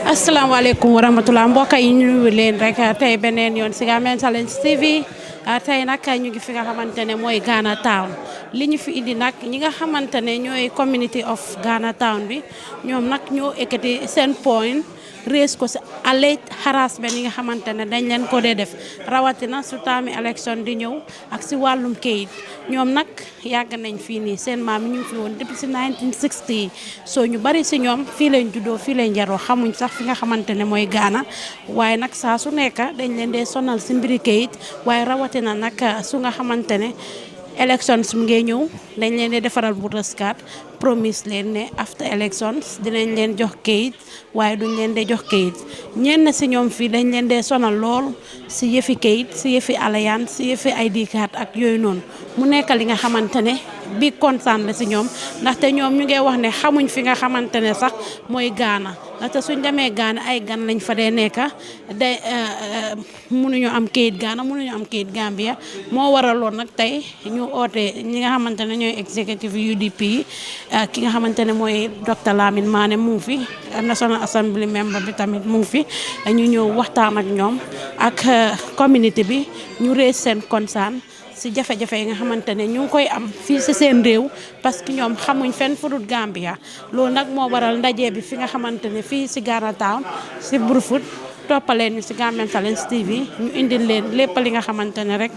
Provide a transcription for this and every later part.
Assalamualaikum warahmatullahi mbokk yi ñu leen rek tay benen yoon ci Gambian Talents TV tay nak ñu ngi fi nga xamantene moy Ghana Town li ñu fi indi nak ñi nga xamantene ñoy community of Ghana Town bi ñom nak ñoo ekati sen point raise ko ci alleged harassment yi nga xamantene dañ leen ko def rawatina su taami election di ñew ak ci walum kayit ñom nak yag nañ fi ni sen maam ñu fi won depuis 1960 so ñu bari ci ñom fi lañ juddo fi lañ jaro xamuñ sax fi nga xamantene moy Ghana waye nak sa su nekk dañ leen dé sonal ci mbiri kayit waye rawatina nak su nga xamantene elections mu ngi ñew dañ leen dé defaral voters card promise leen ne after elections dinañ leen jox kayit waye duñ leen dé jox kayit ñen ci ñom fi dañ leen dé sonal lool ci yefi kayit ci yefi alliance ci yefi ID card ak yoy non mu nekk li nga xamantene bi concern la ci ñom ndax té ñom ñu ngi wax ne xamuñ fi nga xamantene sax moy Ghana ndax suñ démé Ghana ay gan lañ fa dé nekk day mënuñu am kayit Ghana mënuñu am kayit Gambia mo waraloon nak tay ñu oté ñi nga xamantene ñoy executive UDP ki nga xamantene moy Dr Lamine Mané mu ngi fi National Assembly member bi tamit mu ngi fi ñu ñew waxtaan ak ñom ak community bi ñu raise sen concern ci jafé-jafé yi nga xamantene ñu ngi koy am fi ci sen réew parce que ñom xamuñ fenn fudut Gambia lool nak mo waral ndaje bi fi nga xamantene fi ci Ghana Town ci Brufut topalen ñu ci Gambian Talents TV ñu indil leen lepp li nga xamantene rek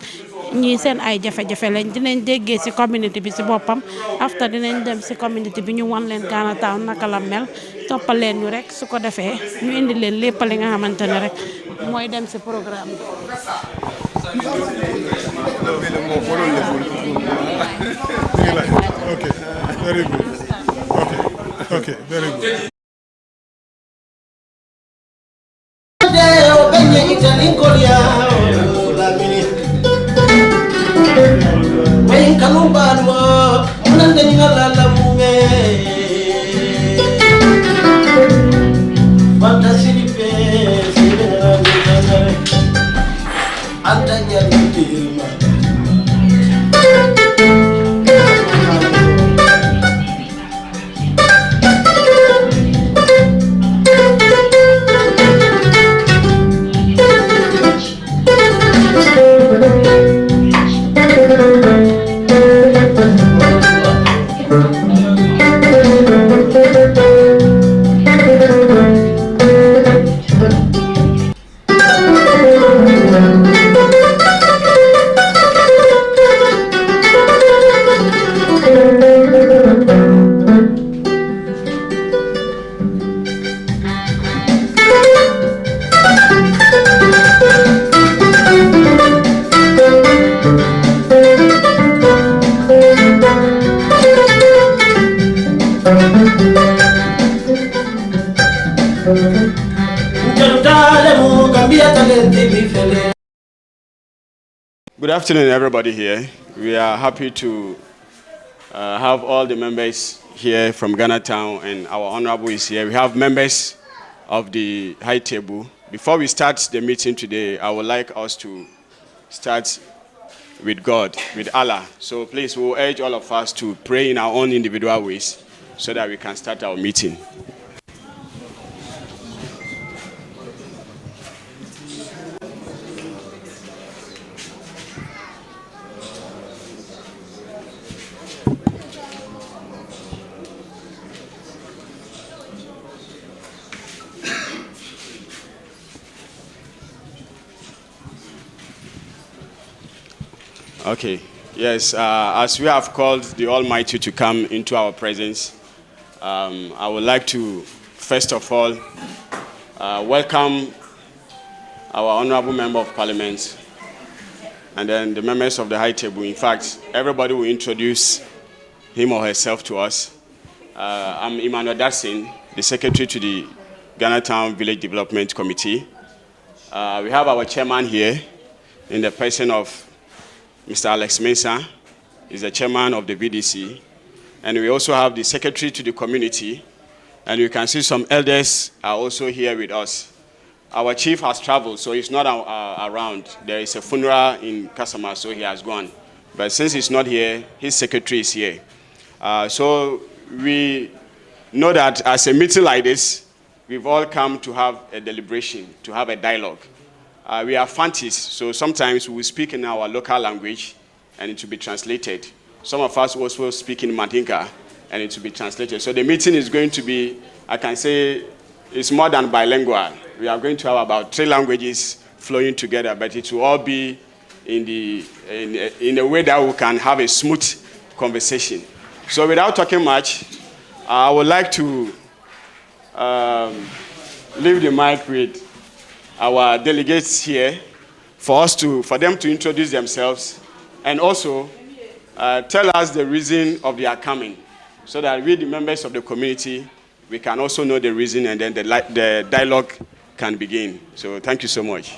ñi seen ay jafé-jafé lañ dinañ déggé ci community bi ci bopam after dinañ dem ci community bi ñu wan leen Ghana Town naka la mel topal leen ñu rek su ko défé ñu indi leen lepp li nga xamantene rek moy dem ci programme Okay, very good. Okay, very good. Good afternoon, everybody here. We are happy to have all the members here from Ghana Town, and our honorable is here. We have members of the high table. Before we start the meeting today, I would like us to start with God, with Allah. So please, we'll urge all of us to pray in our own individual ways so that we can start our meeting. Okay. Yes, as we have called the Almighty to come into our presence, I would like to, first of all, welcome our Honorable Member of Parliament and then the members of the High Table. In fact, everybody will introduce him or herself to us. I'm Emmanuel Dassin, the Secretary to the Ghana Town Village Development Committee. We have our chairman here in the person of Mr. Alex Mensah, is the chairman of the VDC. And we also have the secretary to the community. And you can see some elders are also here with us. Our chief has traveled, so he's not around. There is a funeral in Kasama, so he has gone. But since he's not here, his secretary is here. So we know that as a meeting like this, we've all come to have a deliberation, to have a dialogue. We are Fantis, so sometimes we speak in our local language and it will be translated. Some of us also speak in Mandinka and it will be translated. So the meeting is going to be, I can say, it's more than bilingual. We are going to have about 3 languages flowing together, but it will all be in a way that we can have a smooth conversation. So without talking much, I would like to leave the mic with our delegates here for them to introduce themselves and also tell us the reason of their coming, so that we, the members of the community, we can also know the reason, and then the dialogue can begin. So thank you so much.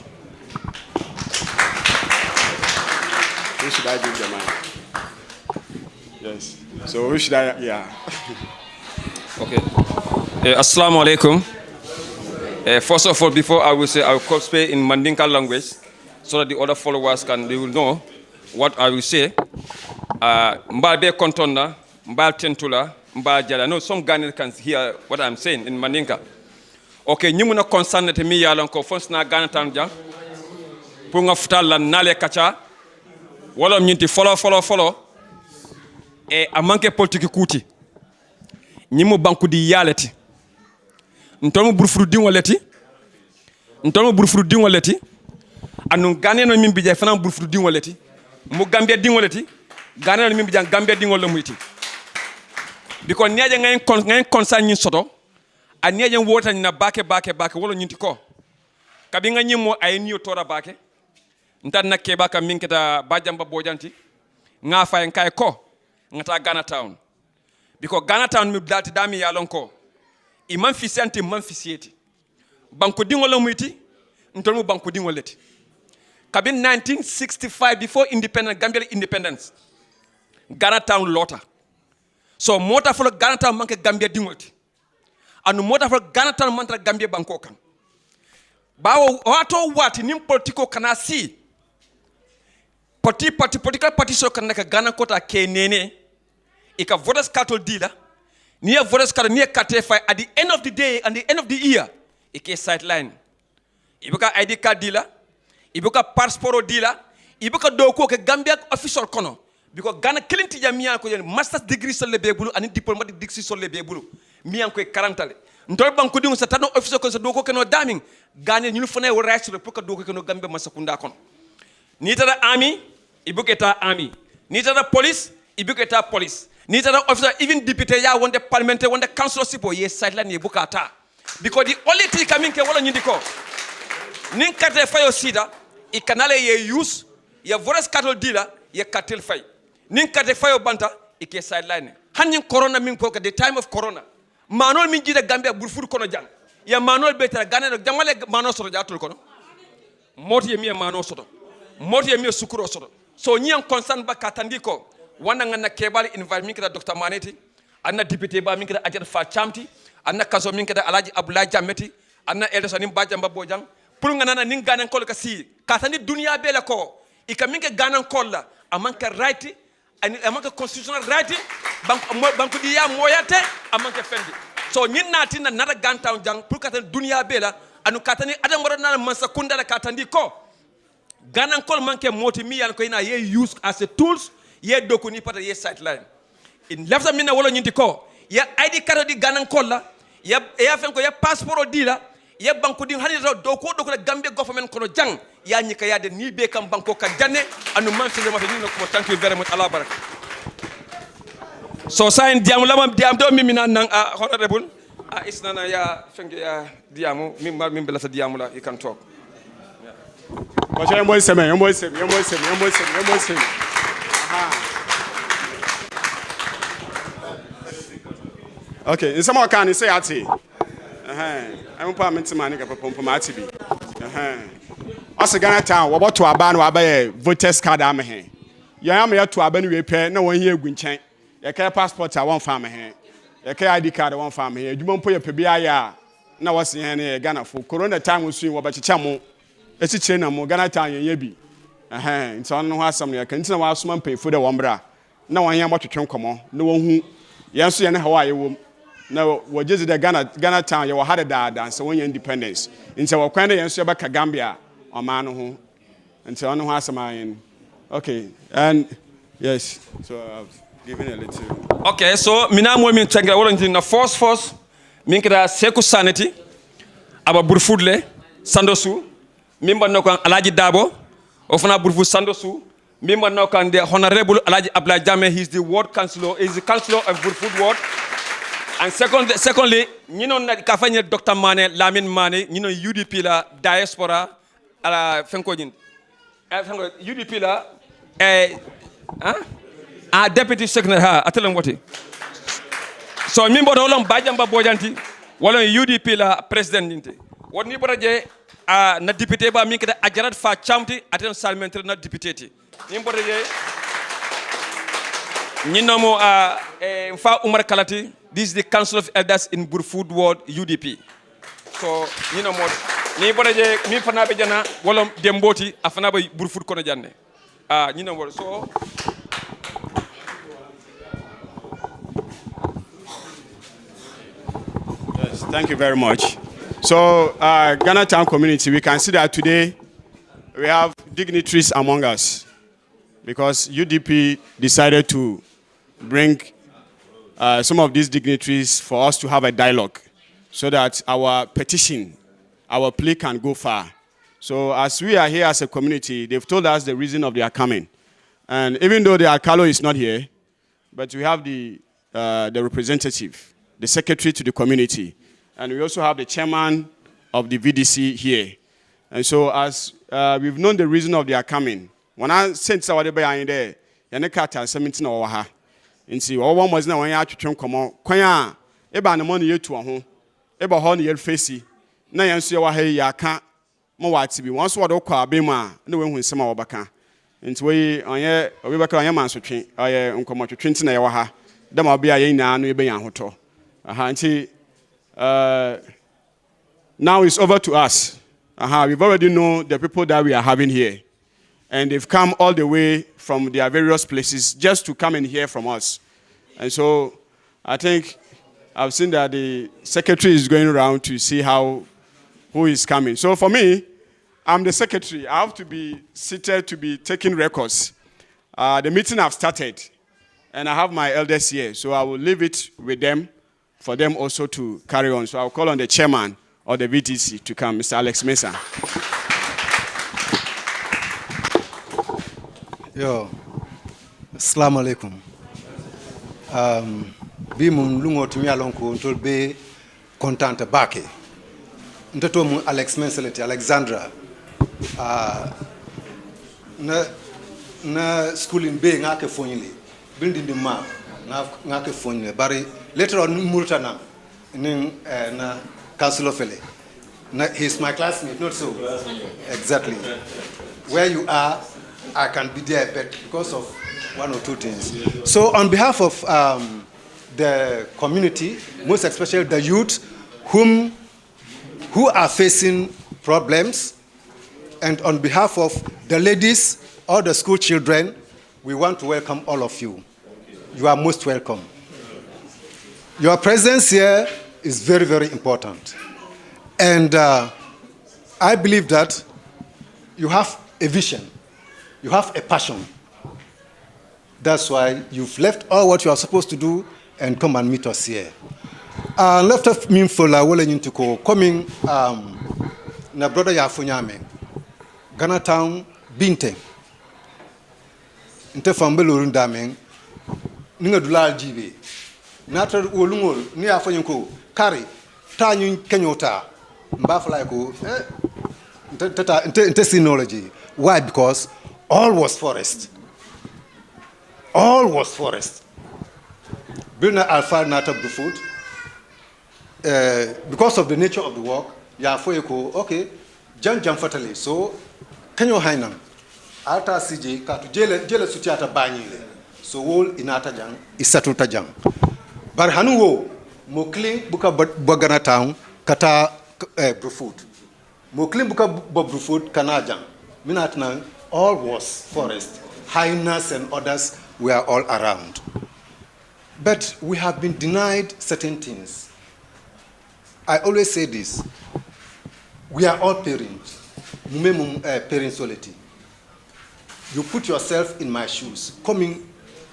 Who should I give the mic? Yes. So who should I? Yeah. Okay. Assalamu alaikum. First of all, before I will say, I will speak in Mandinka language, so that the other followers they will know what I will say. Mbalbe kontona, mbal tentula, mbal jala. No, some Ghanaians can hear what I'm saying in Mandinka. Okay, ñu mëna concerne te mi yalon ko fons na Ghana tan jang pour nga futal la nale kacha wala ñinti follow e a manque politique kuti ñimu banku di yaleti ntolmu burfuru dingoleti anu Ghanaian no mimbi jay fana burfuru dingoleti mu Gambia dingoleti Ghanaian no mimbi jang Gambia dingol la muyti biko neje ngay concerne ñi soto a neje wota na bake wala ñinti ko kabi nga ñimo ay niyo tora bake ntan nakke baka minketa bajamba bojanti nga fay kay ko ngata Ghana Town biko Ghana Town mi dalti dami yalon ko i man fisianti man fisieti banko dingol la muyti ntol mu banko dingol leti kabi 1965 before Gambia independence Ghana Town lota so mota folo Ghana Town manke Gambia dingolti anu mota folo Ghana Town mantra Gambia banko kan bawo wato wati nim politiko kana si political party so kan naka Ghana kota ke nene ika voters cattle dealer near voters cattle near Katefa at the end of the day and the end of the year ike sideline ibuka ID card dealer ibuka passport dealer ibuka doko ke Gambia official kono because Ghana kilinti jamia ko master's degree sur le bebulu ani diplomatic degree sur le bebulu miyan ko 40 ale ndol banko dingo sa tano official ko sa doko ke no daming Ghana ñu fane wo rights pour que doko ke no Gambia masakunda kono ni tara army ibuketa army ni tara police ibuketa police ni tara officer even deputy ya wonde parliament wonde councilorship ye sideline ye bukata because the only thing coming ke wala ñindi ko nin kate fayo sida I kanale ye use ye vores cattle dealer ye cattle fay nin kate fayo banta ike sideline hanin corona min ko the time of corona manol min jida Gambia burfur kono jang ya manol betara Ghana jamale manol soto jatul kono moti ye mi manol soto moti ye mi sukuro soto so ñi en concern ba katandi ko wanda ngana kebal environment kada Dr. Maneti anna député ba min kada Ajat Fa Chamti anna kaso min kada Alaji Abdoulaye Jameti anna Elsa nim Bajamba Bojang pour ngana nin Ghana kol ka si katandi dunia bela ko ika min ka Ghana kol la amanka right and amanka constitutional right banku diya moyate amanka fendi so ñin nati na nada Ghana Town jang pour katandi dunia bela anu katandi adam wara mansa kunda la katandi ko Ghana kol manke moti mi yan ko ina ye use as a tools ye doku ni pata ye sideline in lafta minna wala ñinti ko ya ID card di Ghana kol la ya fen ko ya passport di la ya banku di hani do ko la Gambia government kono jang ya nyika ya de ni be kam banko ka janne anu man se ma ni ko thank you very much Allah barak so sign diam lamam diam do mimina nang honorable isnana ya fenge ya diamu mim bela sa diamu la you can talk Aha. Okay, in some can say ati. I'm parliament man ka popom ati bi. Asa Ghana town wo boto aba na aba voters card am he. Ya am ya to aba ni we pe na won hia egu nchen. Ya ka passport a won fa am he. Ya ka ID card won fa am he. Adwuma mpo ya pe bia ya na wose he na Ghana fo. Corona time so wo ba checha mo. Esi chire na mo Ghana town ye bi. Nti on no ho asam ne ka nti na wa asoma mpefo de won bra. Na won hia motwetwe nkomo. Na won hu. Ye nso ye ne hawa ye wom. Now, what is the Ghana town? You had a dad and so when your independence. In so, when you answer back Gambia or man who and so on who has some. Okay, and yes, so I've given a little. Okay, so mina mo min tanga wolonti na force min kida seku sanity aba burfudle sandosu mimba nokan alaji dabo ofana burfu sandosu mimba nokan the honorable alaji abla jame he's the ward councillor is the councillor of burfud ward. And secondly, you know that kafanya Dr. Mane, Lamin Mane, you know UDP la diaspora ala fenkojin. UDP la deputy secretary ha atelang wati. So mimbo dolong bajamba bojanti, wala UDP la president ninte. What ni boraje na deputy ba mi kada ajarat fa chamti atelang salmentre na deputy. Mimbo boraje nyinomo fa Umar Kalati. This is the Council of Elders in Burfood Ward UDP. So, you know what? Ni boraje mi fana be jana wolom demboti afana be Burfood kono janne. You know what? So yes, thank you very much. So, Ghana Town community, we can see that today we have dignitaries among us because UDP decided to bring some of these dignitaries for us to have a dialogue so that our petition, our plea can go far. So as we are here as a community, they've told us the reason of their coming. And even though the Alcalo is not here, but we have the representative, the secretary to the community, and we also have the chairman of the VDC here. And so as we've known the reason of their coming, when I sent somebody behind there, Yanekata 17 or ha. Nti owo mo zina wan ya atwetwe nkomo kwan a eba ne mo ne yetu ho eba ho ne yer face na yan so ye wa ha ya ka mo wati bi won so wo do kwa abem a na we hu nsem a wo baka nti we onye obi baka onye mansotwe oye nkomo twetwe nti na ye wa ha da ma bia ye nyina no ebe yan hoto aha nti now it's over to us. We've already know the people that we are having here. And they've come all the way from their various places just to come and hear from us. And so I think I've seen that the secretary is going around to see who is coming. So for me, I'm the secretary. I have to be seated to be taking records. The meeting have started, and I have my elders here. So I will leave it with them for them also to carry on. So I'll call on the chairman of the VTC to come, Mr. Alex Mesa. Yo, assalamu alaikum. Bi mum lungo tumi alonko ntol be contente bake. Ntato mu Alex Menseleti Alexandra. Na school in Bay ngake fonyile. Building the map ngake fonyile. Bari later on Murtana na Council of Ele. He's my classmate, not so. Exactly. Where you are, I can be there, but because of one or two things. So on behalf of the community, most especially the youth, who are facing problems, and on behalf of the ladies or the school children, we want to welcome all of you. You are most welcome. Your presence here is very, very important. And I believe that you have a vision. You have a passion. That's why you've left all what you are supposed to do and come and meet us here. Left of me for la wole nyintuko coming na brother ya funyame. Ghana Town, Binte. Inte fambelo ndameng. Ninga dulal jibe. Natra wolungol ni afanyanko kari tanyu kenyota mbafala ko inte sinology. Why? Because all was forest. All was forest. Bilna alfa nata food. Because of the nature of the work, ya foyeko okay, jam fatally. So kenyo hainam alta CJ ka to jele sutiata banyile. So wol inata jang isatuta jang. Bar hanuwo mo clean buka Ghana Town kata Brufut. Mo clean buka Brufut kanajang. Minatna all was forest. Hyenas and others were all around. But we have been denied certain things. I always say this. We are all parents. Parentsolity. You put yourself in my shoes. Coming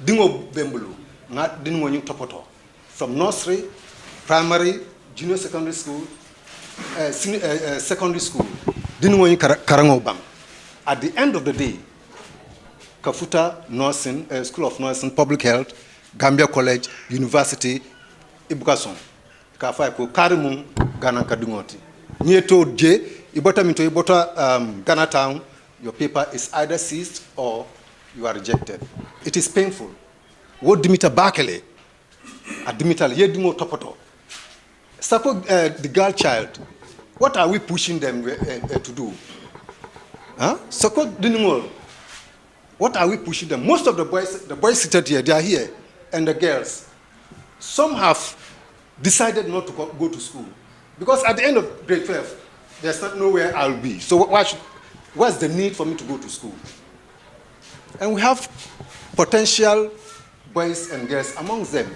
dingo bembulu, not dingo nyung topoto. From nursery, primary, junior secondary school, secondary school, dingo nyung karango bam. At the end of the day, Kafuta Nursing, School of Nursing, Public Health, Gambia College, University, Ibukason. Kafai ko karimu Ghana kadungoti. Nieto je, ibota minto ibota Ghana Town, your paper is either seized or you are rejected. It is painful. What Dimita Bakele, at Dimita Yedimo Topoto. Suppose the girl child, what are we pushing them to do? Huh? Suppose Dinimol, what are we pushing them? Most of the boys seated here, they are here, and the girls. Some have decided not to go to school. Because at the end of grade 12, there's not nowhere I'll be. So what's the need for me to go to school? And we have potential boys and girls amongst them.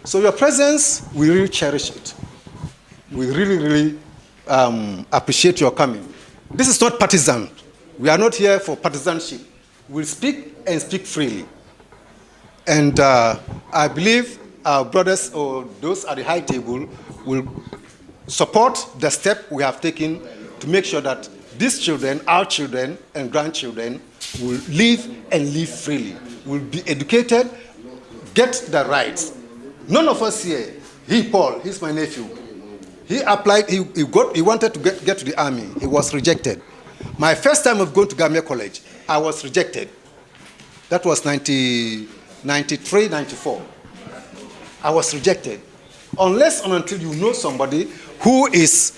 So your presence, we really cherish it. We really, really appreciate your coming. This is not partisan. We are not here for partisanship. We'll speak and speak freely. And I believe our brothers or those at the high table will support the step we have taken to make sure that these children, our children and grandchildren, will live and live freely, will be educated, get the rights. None of us here, Paul, he's my nephew. He applied, he wanted to get to the army. He was rejected. My first time of going to Gambia College, I was rejected. That was 93, 94. I was rejected. Unless and until you know somebody who is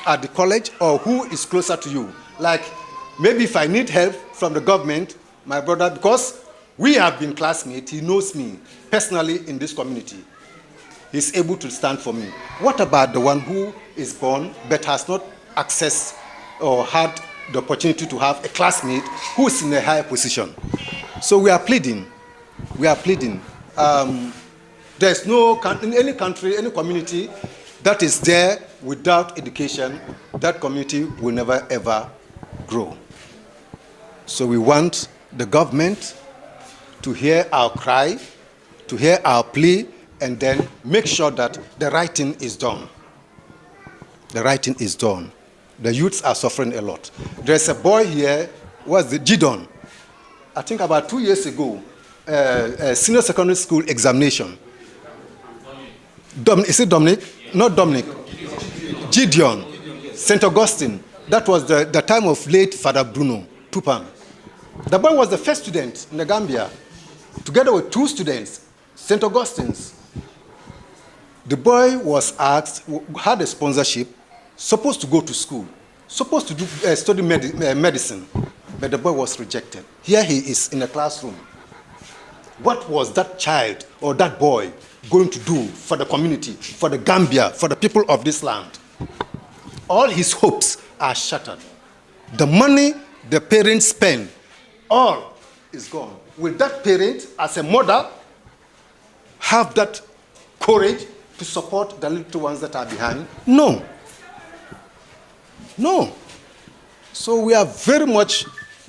at the college or who is closer to you. Like maybe if I need help from the government, my brother, because we have been classmates, he knows me personally in this community. He's able to stand for me. What about the one who is born but has not accessed or had the opportunity to have a classmate who is in a higher position? So we are pleading. We are pleading. There's no, in any country, any community that is there without education, that community will never ever grow. So we want the government to hear our cry, to hear our plea, and then make sure that the right thing is done. The right thing is done. The youths are suffering a lot. There's a boy here, was the Gidon. I think about 2 years ago, a senior secondary school examination. Is it Dominic? Not Dominic. Gideon, St. Augustine. That was the time of late Father Bruno Tupan. The boy was the first student in the Gambia, together with 2 students, St. Augustine's. The boy was asked, had a sponsorship, supposed to go to school, supposed to study medicine, but the boy was rejected. Here he is in a classroom. What was that child or that boy going to do for the community, for the Gambia, for the people of this land? All his hopes are shattered. The money the parents spend, all is gone. Will that parent, as a mother, have that courage to support the little ones that are behind? No. No. So we are very much,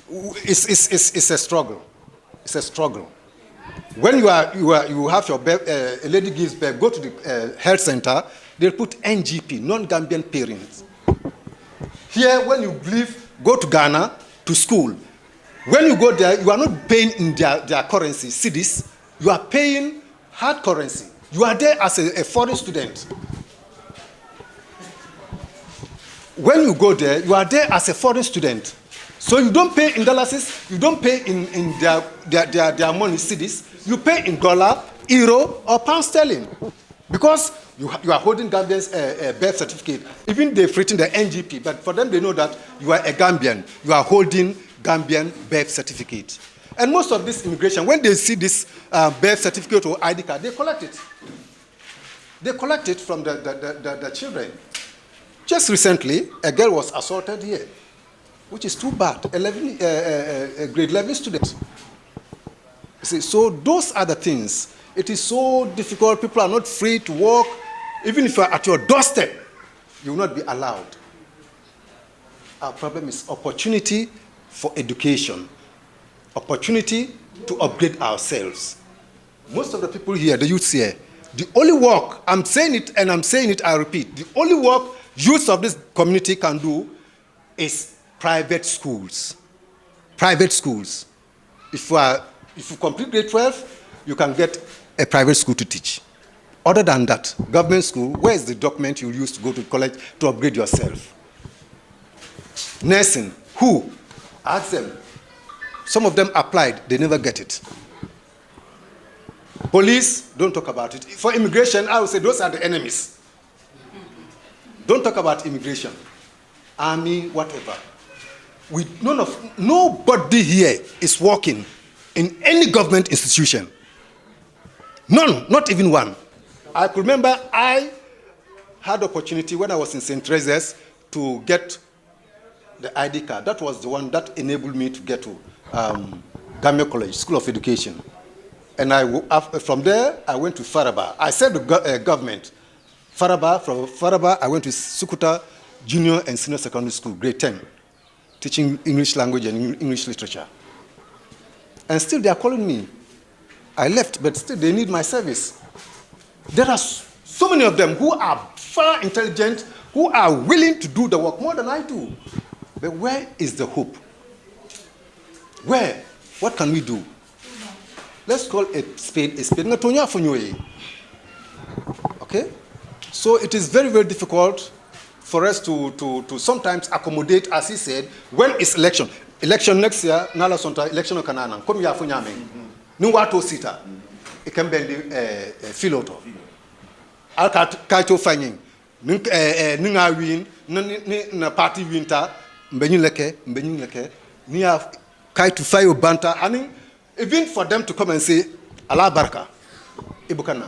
it's a struggle. It's a struggle. When you have your a lady gives birth, go to the health center, they'll put NGP, non-Gambian parents. Here, when you leave go to Ghana to school. When you go there, you are not paying in their currency, cedis. You are paying hard currency. You are there as a foreign student. When you go there, you are there as a foreign student. So you don't pay in dollars, you don't pay in their money, cedis. You pay in dollar, euro, or pound sterling. Because you are holding Gambians birth certificate. Even they've written the NGP, but for them they know that you are a Gambian. You are holding Gambian birth certificate. And most of this immigration, when they see this birth certificate or ID card, they collect it. They collect it from the children. Just recently, a girl was assaulted here, which is too bad. A grade 11 student. You see, so those are the things. It is so difficult. People are not free to walk. Even if you are at your doorstep, you will not be allowed. Our problem is opportunity for education, opportunity to upgrade ourselves. Most of the people here, the youths here, the only work, I'm saying it and I'm saying it, I repeat, the only work youth of this community can do is private schools. Private schools. If you complete grade 12, you can get a private school to teach. Other than that, government school, where is the document you use to go to college to upgrade yourself? Nursing, who? Ask them. Some of them applied, they never get it. Police, don't talk about it. For immigration, I would say those are the enemies. Don't talk about immigration. Army, whatever. Nobody here is working in any government institution. None, not even one. I could remember I had opportunity when I was in St. Teresa's to get the ID card. That was the one that enabled me to get to Gambia College, School of Education. And from there, I went to Faraba. I said the government, Faraba, from Faraba, I went to Sukuta Junior and Senior Secondary School, grade 10, teaching English language and English literature. And still they are calling me. I left, but still they need my service. There are so many of them who are far intelligent, who are willing to do the work more than I do. But where is the hope? Where? What can we do? Let's call a spade a spade. Okay? So it is very, very difficult for us to sometimes accommodate, as he said, when it's election. Election next year, Nala Sonta, election of Kanana. Come here for Nyame. Nuwato Sita. It can be Philoto. Alkaito Fanying. Ninga win, na party winter, Mbenyuleke, Nia Kaito Fayo Banta. I mean, even for them to come and say, Allah Baraka, Ibukana.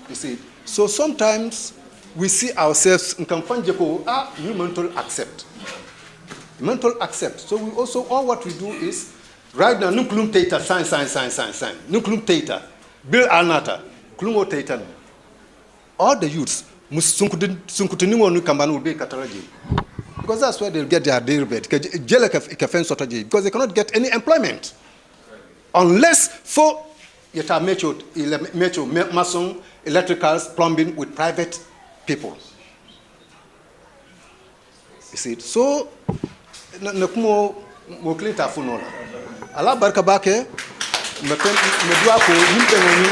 You see, so sometimes we see ourselves in Kampanjeko, you mental accept. Mental accept. So we also, all what we do is, right now, Nuklum Tata, sign. Nuklum Tata, Bill Alnata, Klumo Tata. All the youths, Musunkutinu Kambanu will be Catalogy. Because that's where they'll get their day bed. Because they cannot get any employment. Unless for Yeta Metro, Mason, electricals, plumbing with private people. You see, so Nakumo Moklita Funola. Allah Barkabake, Meduako, Nimpeni,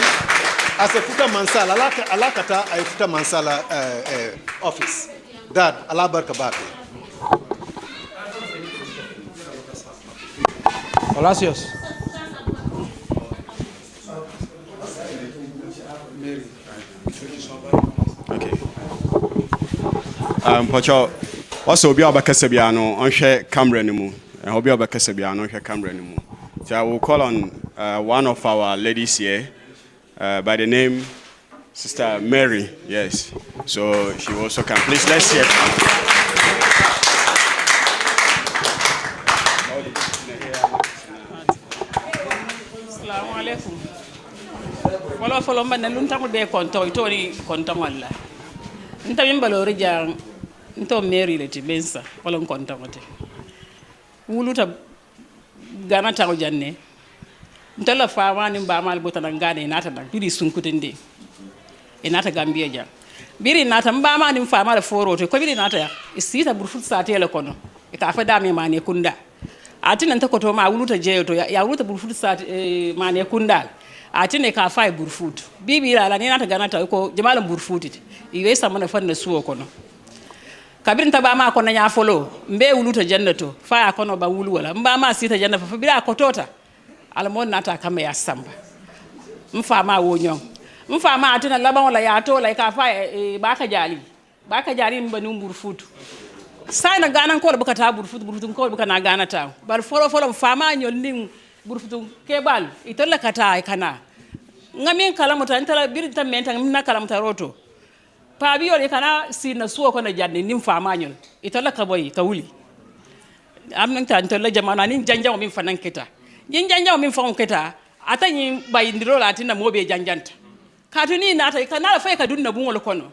as a Futa Mansala, Alakata, a Futa Mansala office. That Allah Barkabake. Palacios. Okay. Pocho, also be able to Casabiano on share camera anymore. I hope you have a Casabiano on share camera anymore. So I will call on one of our ladies here by the name Sister Mary. Yes. So she also can. Please, let's hear. Follow man lunta be konto itori konto wala nta mimbalo rija nto Mary leti bensa wala konto ngote wuluta Ghana tawo janne ntala faama ni ba mal botana ngane nata nak biri sunkutende e nata Gambia ja biri nata mbama ni mfama la foroto ko biri nata ya isita burfut satele kono e ka fa dame mane kunda atina nta koto ma wuluta jeyoto ya wuluta burfut sat mane kunda atina ka fa burfut bibi la ni nata ganata ko jamala burfuti iwe samana fanna suwo kono kabiri nta bama kono nya folo mbe wuluta jannato fa kono ba wulu wala mbama sita janna fa bira kotota almon nata kama ya samba mfama wonyo mfama atina laba wala ya to la ka fa baka jali mbani burfutu sai na ganan ko buka ta burfutu ko buka na gana ta bar folo mfama nyol ning burfutu kebal itolla kata kana ngamin kalamuta intala birita menta na kalamuta roto pa biyo kana sina suwo ko na janni nim fama nyol itolla kaboy kawuli am nan ta intolla jamana nin janjaw min fanan keta nin janjaw min fon keta atani bayindiro latina mobe janjanta katuni nata kana fa ka dunna bungol kono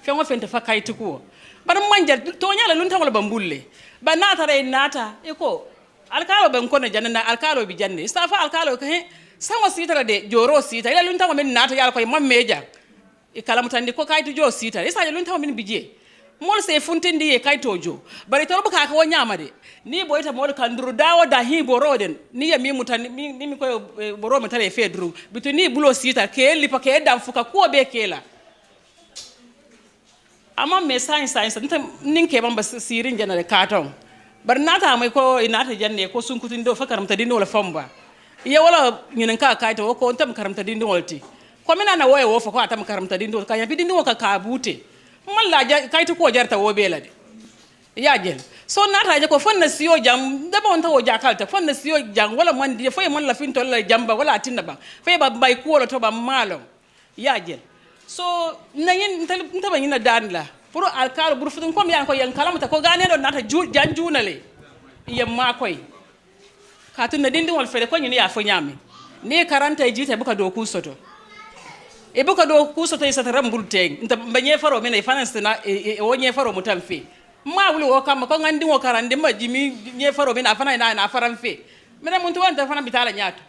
fengo fente fa kaytuko bar manja to nyala lunta wala bambulle ba nata re nata eko alkalo ben kono janna alkalo bi janne safa alkalo ko he sama sitara de joro sita ila lunta ko min nata yalla koy mammeja e kala mutandi ko kaytu jo sita isa lunta ko min bije mol se funtindi e kayto jo bari to ka ka wonyama de ni boyta mol kanduru dawo da hi boroden ni ya mi mutandi mi ko boro mutale fedru bitu ni bulo sita ke lipa ke dam fuka ko be kela amma me science nin ke bamba sirin janare katon bar nata mai ko inata janne ko sun kutin do fa karamta dindo wala famba iya wala nyinin ka kayto ko ontam karamta dindo walti ko mina na woye wo fa ko atam karamta dindo ka ya dindo ka kabute malla kayto ko jarta wo bela de ya jel so nata je ko fonna siyo jam da bon tawo jakalta fonna siyo jam wala man di fay man la finto la jamba wala tinna ba fay ba bay ko wala to ba malo ya jel so nayin ntaba nyina danla pour alkalo burfutun kom yan ko yan kalamta ko gane do nata janjunale yamma koy katun na dindi wal fere ko nyini ya fo nyami ni karanta jite buka do kusoto e buka do kusoto isa tarambul teng nta banye faro mena finance na wonye faro mutamfe ma wuli wo kam ko ngandi wo karande ma jimi nye faro mena fana na faramfe mena muntu wanta fana bitala nyato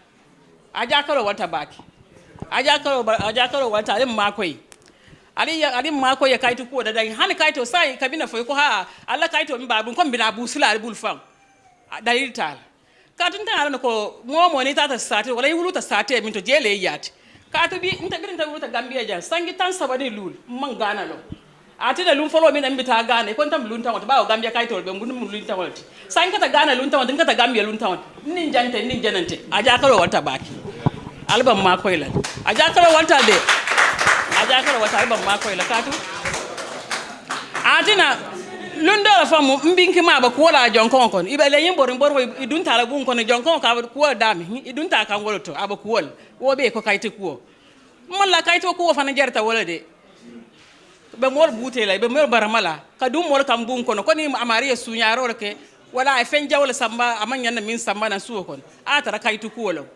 aja kalo wata baki aja kalo wata ali makoy ali makoy ya kaitu ko da dai han kaito sai kabina foi ko ha alla kaito mi babu kom bina busula al bulfam dalil tal katun tan ala ko momo ni tata sate wala yuluta sate min to jele yati katu bi inta birin ta wuluta gambia ja sangi tan sabani lul man gana lo ati da lun folo min ambi ta gana ko tam lun tan wata ba gambia kaito be ngunu mun lun tan wata sangi kata gana lun tan wata ngata gambia lun tan wata nin jante nin janante aja kalo wata baki albam makoy la aja kalo wata de aja kalo wata albam makoy la katu atina lundo la famu mbinki ma ba ko la jonkon kon ibele yin borin borwo idun tala gun kon jonkon ka ko dami idun ta kan woloto aba ko wol wo be ko kayti ko mon la kayti ko fana jarta wala de be mol butela be mol baramala ka dum mol kam gun kon ko ni amariya sunyaro ke wala e fen jawla samba amanya na min samba na suwo kon atara kayti ko wolo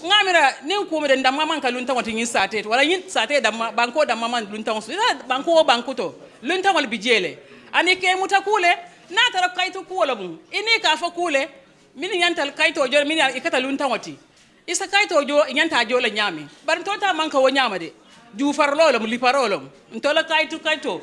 ngamira ni ko me ndam man ka lunta wati yin sate wala yin sate dam banko dam man lunta so banko banko to lunta wal bijele ani ke muta kule na tara kayto kula bum ini ka fa kule min yantal kayto jo min ikata lunta wati isa kayto jo yanta jo la nyami bar to ta man ka wo nyama de ju farlolum li parolum to la kayto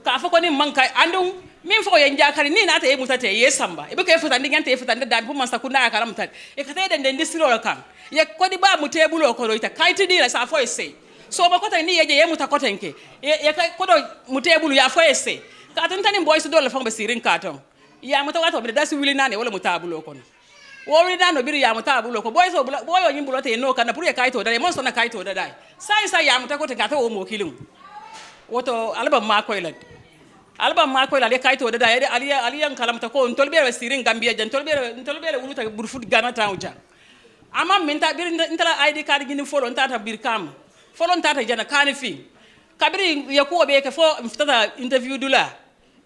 ka fa ko ni man kay andum min fo yen jakari ni na ta e muta te yesamba e be ke futa ndi yanta e futa nda pu man sakunda ya karam tan e ka te den disiro kan ye ko di ba mu tebulo ko ita kayto di la sa fo ese so ba ko tan ni ye muta ko tenke ye ko do mu tebulu ya fo ese katun tanin boy su dole famba sirin katon ya mata wato be dasi wili nane wala mutabulo kono wo wili nano biri ya mutabulo ko boy so boy o nyimbulo te no kana pure kaito dai mon so na kaito da dai sai ya mata ko te kata o mo kilin woto albam ma ko ilad le kaito da dai aliyan kalamta ko ntolbe be sirin gambia jan tolbe wuluta burfut gana tawja amma min ta biri ntala id card gini folon tata birkam folon tata jana kanifi kabiri yakuwa be ke fo mfutata interview dula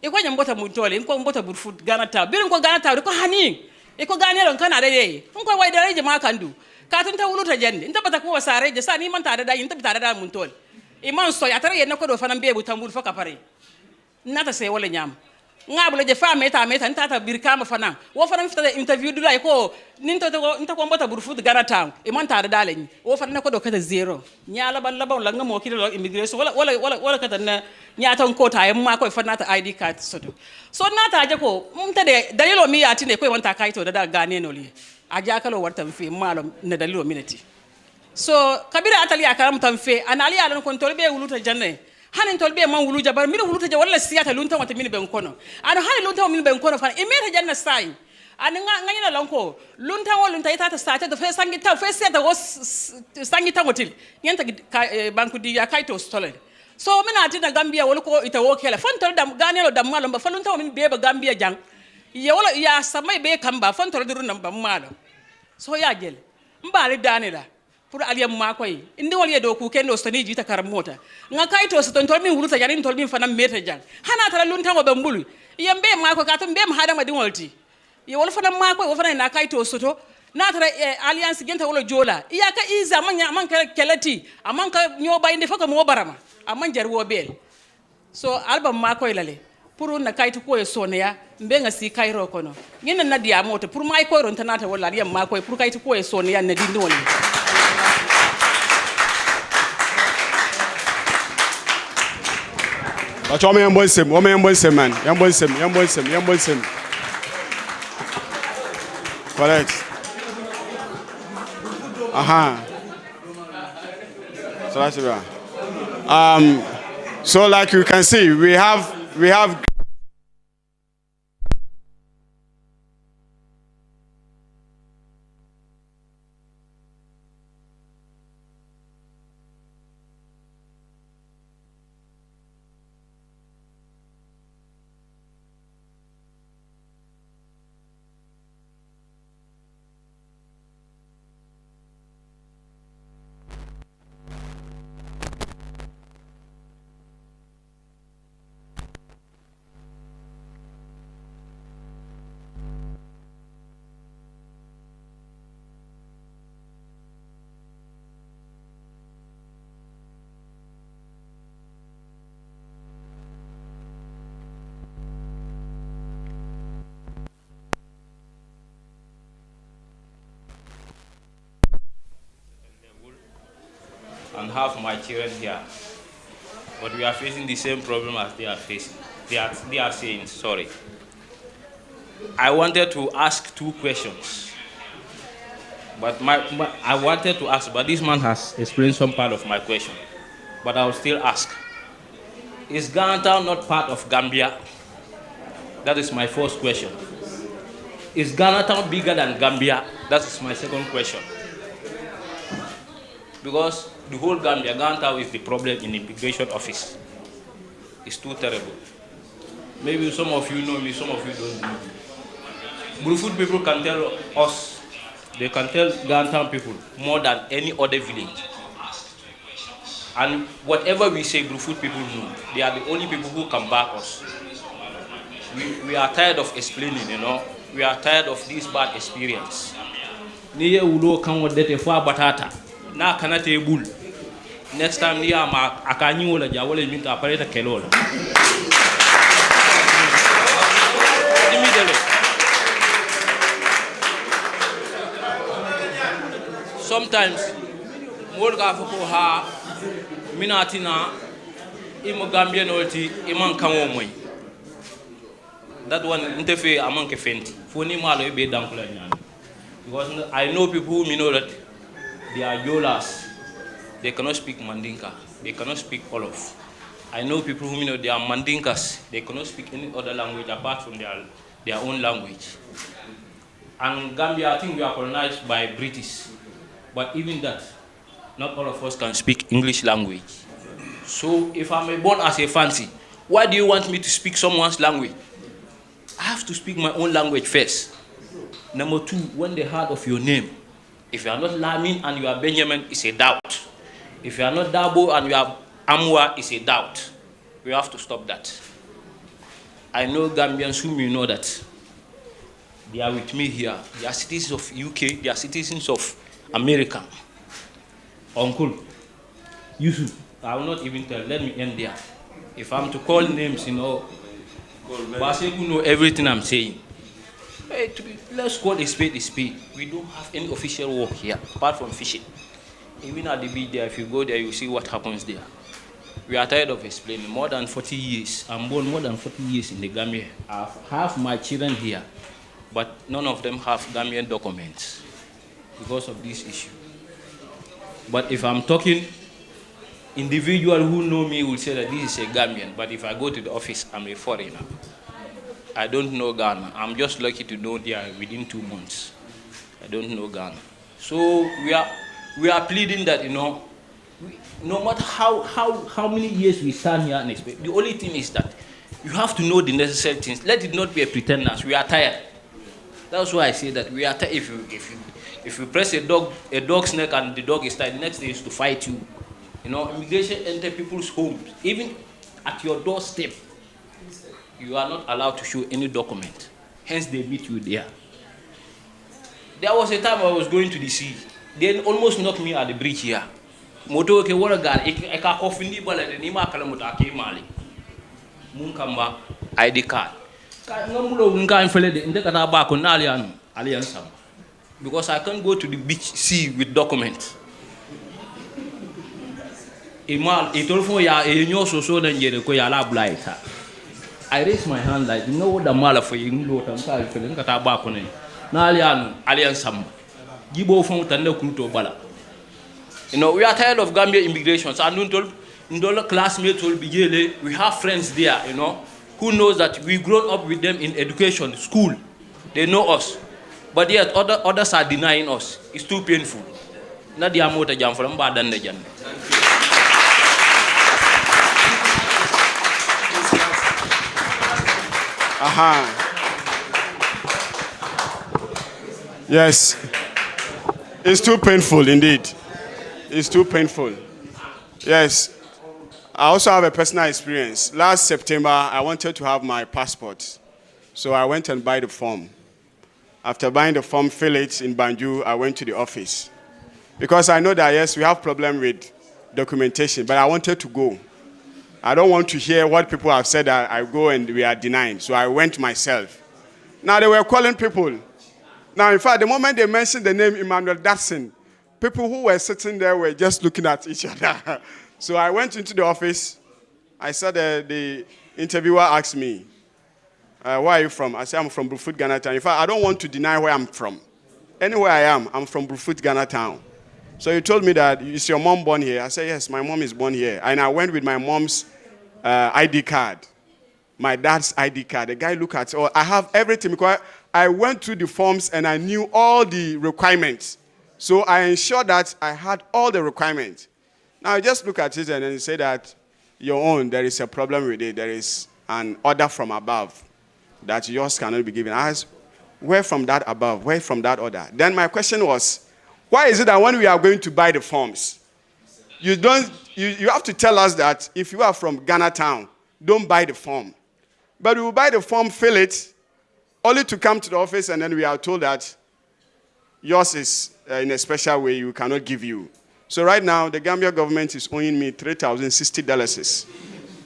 iko nyambota muntole ko mbota burfut ganata birin ko ganata ko hani iko ganelon kana da ye ko wai da reje ma kandu ka tun ta wuluta jande inta bata ko wasare je sani man ta da inta bita da muntole iman so ya tare yenna ko do fanan be bu tambul fa kapare nata sai wala nyam ngabule je fa meta ntata birkama fana wo fana fita interview dula ko ninto ko mbota burfu Ghana town e man tare dale ni wo fana ko do kata zero nyala balla ba la ngamo kilo immigration wala kata na nyata ko ta yamma ko fana ta ID card soto so nata je ko mumta de dalilo mi yati ne ko wanta kaito da gane no li aja kalo warta fi malo na dalilo minati so kabira atali akaram tan fe anali ala kon tolbe wuluta janne hanin tolbe man wulu jabar min wulu ta wala siyata lunta wata min ben kono an hanin lunta min ben kono fa imeta janna sai an nganyina lanko lunta wala lunta ita ta sata da fe sangita fe seta wo sangita wotil yenta banku di ya kaito stolen so mina ati na Gambia wala ko ita wo kela fan tol dam ganelo dam malo ba falunta min be ba Gambia jang ya wala ya samay be kamba fan tol duru nam ba malo so ya gel mbali danila pour aliyam makoy indi wal yedo ku kendo stani jita karam mota nga kayto so ton tolmi wuluta janin tolmi fanam meta jang hana tala lunta go be mbulu yembe mako ka to be ma hada ma din walti ye wol fanam makoy wo fanam na kayto soto na tara alliance genta wala jola iya ka iza man ka kelati amman ka nyoba inde faka mo barama amman jarwo bel so album makoy lale pour na kayto ko e soneya mbe nga si kayro kono ngina na dia moto pour may koy ron tanata wala aliyam makoy pour kayto ko e soneya na dindi wala But woman man. Yambonsem. Correct. So that's right. So like you can see, we have and half my children here. But we are facing the same problem as they are facing. They are saying, sorry. I wanted to ask 2 questions. But I wanted to ask, but this man has explained some part of my question. But I will still ask. Is Ghana Town not part of Gambia? That is my first question. Is Ghana Town bigger than Gambia? That is my second question. Because the whole Ghana Town is the problem in the immigration office. It's too terrible. Maybe some of you know me, some of you don't know me. Brufut people can tell us, they can tell Ghana Town people more than any other village. And whatever we say, Brufut people know. They are the only people who can back us. We are tired of explaining, you know. We are tired of this bad experience. Niye ulo kanwa dete fwa batata. Na kanate bull. Next time niya akanyi wala jawole minta apareta kelola. Sometimes more gafoko ha minatina imo Gambian olti iman kanwo moy. That one interfere among fenti. Foni malo be dankula nyana. Because I know people who know that they are Yolas. They cannot speak Mandinka. They cannot speak Olof. I know people who know they are Mandinkas. They cannot speak any other language apart from their own language. And Gambia, I think we are colonized by British. But even that, not all of us can speak English language. So if I'm born as a fancy, why do you want me to speak someone's language? I have to speak my own language first. Number 2, when they heard of your name, if you are not Lamin and you are Benjamin, it's a doubt. If you are not Dabo and you are Amwa, it's a doubt. We have to stop that. I know Gambians whom you know that they are with me here. They are citizens of UK, they are citizens of America. Uncle, Yusuf, I will not even tell, let me end there. If I'm to call names, you know, Baseku know everything I'm saying. Hey, let's call a spade a spade. We don't have any official work here apart from fishing. Even at the beach there, if you go there, you see what happens there. We are tired of explaining. More than 40 years. I'm born more than 40 years in the Gambia. I have my children here, but none of them have Gambian documents because of this issue. But if I'm talking, individual who know me will say that this is a Gambian, but if I go to the office, I'm a foreigner. I don't know Ghana. I'm just lucky to know there within 2 months. I don't know Ghana. So we are pleading that, no matter how many years we stand here and expect, the only thing is that you have to know the necessary things. Let it not be a pretenders. We are tired. That's why I say that we are tired. If you press a dog's neck and the dog is tired, the next day is to fight you. Immigration enter people's homes, even at your doorstep. You are not allowed to show any document. Hence, they meet you there. There was a time I was going to the sea. They almost knocked me at the bridge here. Moto ke wala gar eka ofindi bala de nima kala muta ke mali. Mun kamba ID card. Ka ngamulo nka infele de ndeka ba ko na alian sam. Because I can't go to the beach sea with documents. Imal itolfo ya enyo so na njere ko ya la blaita. I raise my hand like, you know what the mala for you know tamka infele nka ba ko ne. Na alian sam. Gibo fon tande kunto bala. We are tired of Gambia immigration. So Ndola classmates will be yele. We have friends there, who knows that we grown up with them in education, school. They know us. But yet others are denying us. It's too painful. Not the amount jam from badan de jan. Yes. It's too painful indeed. It's too painful. Yes. I also have a personal experience. Last September, I wanted to have my passport. So I went and buy the form. After buying the form, fill it in Banjul, I went to the office. Because I know that, yes, we have problem with documentation, but I wanted to go. I don't want to hear what people have said that I go and we are denied. So I went myself. Now they were calling people. Now, in fact, the moment they mentioned the name Emmanuel Datson, people who were sitting there were just looking at each other. So I went into the office. I said the interviewer asked me, where are you from? I said, I'm from Brufut, Ghana Town. In fact, I don't want to deny where I'm from. Anywhere I am, I'm from Brufut, Ghana Town. So he told me that, is your mom born here? I said, yes, my mom is born here. And I went with my mom's ID card, my dad's ID card. The guy looked at, I have everything because I went through the forms and I knew all the requirements. So I ensured that I had all the requirements. Now just look at it and then say that your own, there is a problem with it. There is an order from above that yours cannot be given. I asked, where from that above? Where from that order? Then my question was, why is it that when we are going to buy the forms, you have to tell us that if you are from Ghana Town, don't buy the form. But we will buy the form, fill it, only to come to the office and then we are told that yours is in a special way, we cannot give you. So right now, the Gambia government is owing me $3,060.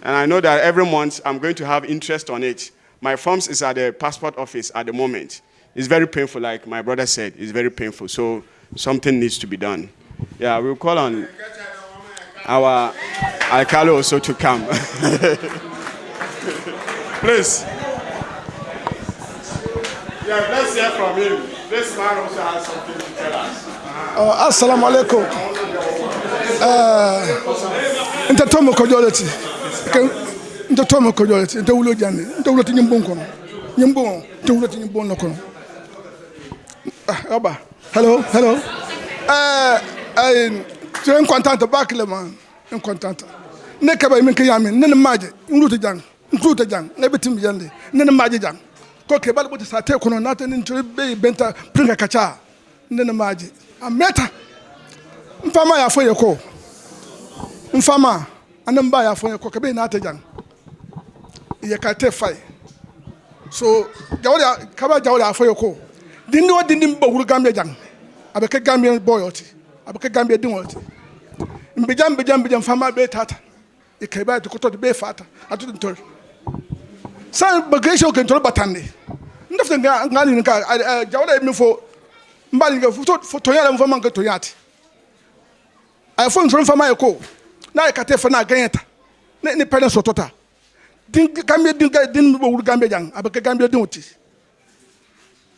And I know that every month I'm going to have interest on it. My forms is at the passport office at the moment. It's very painful, like my brother said. It's very painful. So something needs to be done. Yeah, we'll call on our Alcalde also to come. Please. Yeah, let's hear from him. This man also has something to tell us. Assalamu alaikum. Into Tomo Kojoleti. Into Tomo Kojoleti. Into Ulo Jani. Into Ulo Tinyambonkono. Nyambon. Into Ulo Tinyambon Lokono. Aba. Hello. I'm content to back le man. I'm content. Ne kaba imenke yami. Ne maje. Ulo Jang. Ulo Jang. Ne betim Jandi. Ne maje Jang. Koke bali bote sa te kono nata ni ntore be benta pringa kacha. Ne maje. Ameta. Mfama ya foye ko. Mfama anamba ya foye ko kebe na jang. Ye ka te fai. So jawle kaba jawle ya foye ko. Dindi o dindi mbo wuru Gambia jang. Abeke Gambia boyoti. Abeke Gambia dingoti. Mbijam fama be tata. E keba to koto be fata. Atu ntore. San bagation control batande. Ndafte ngani nka jawda mi fo mbali nga fo to yala mfa manka to yati. Ay fo nso mfa ma eko. Na ka te fa na ganyeta. Ne pele so tota. Din Gambia din bo wul Gambia jang abaka Gambia din wuti.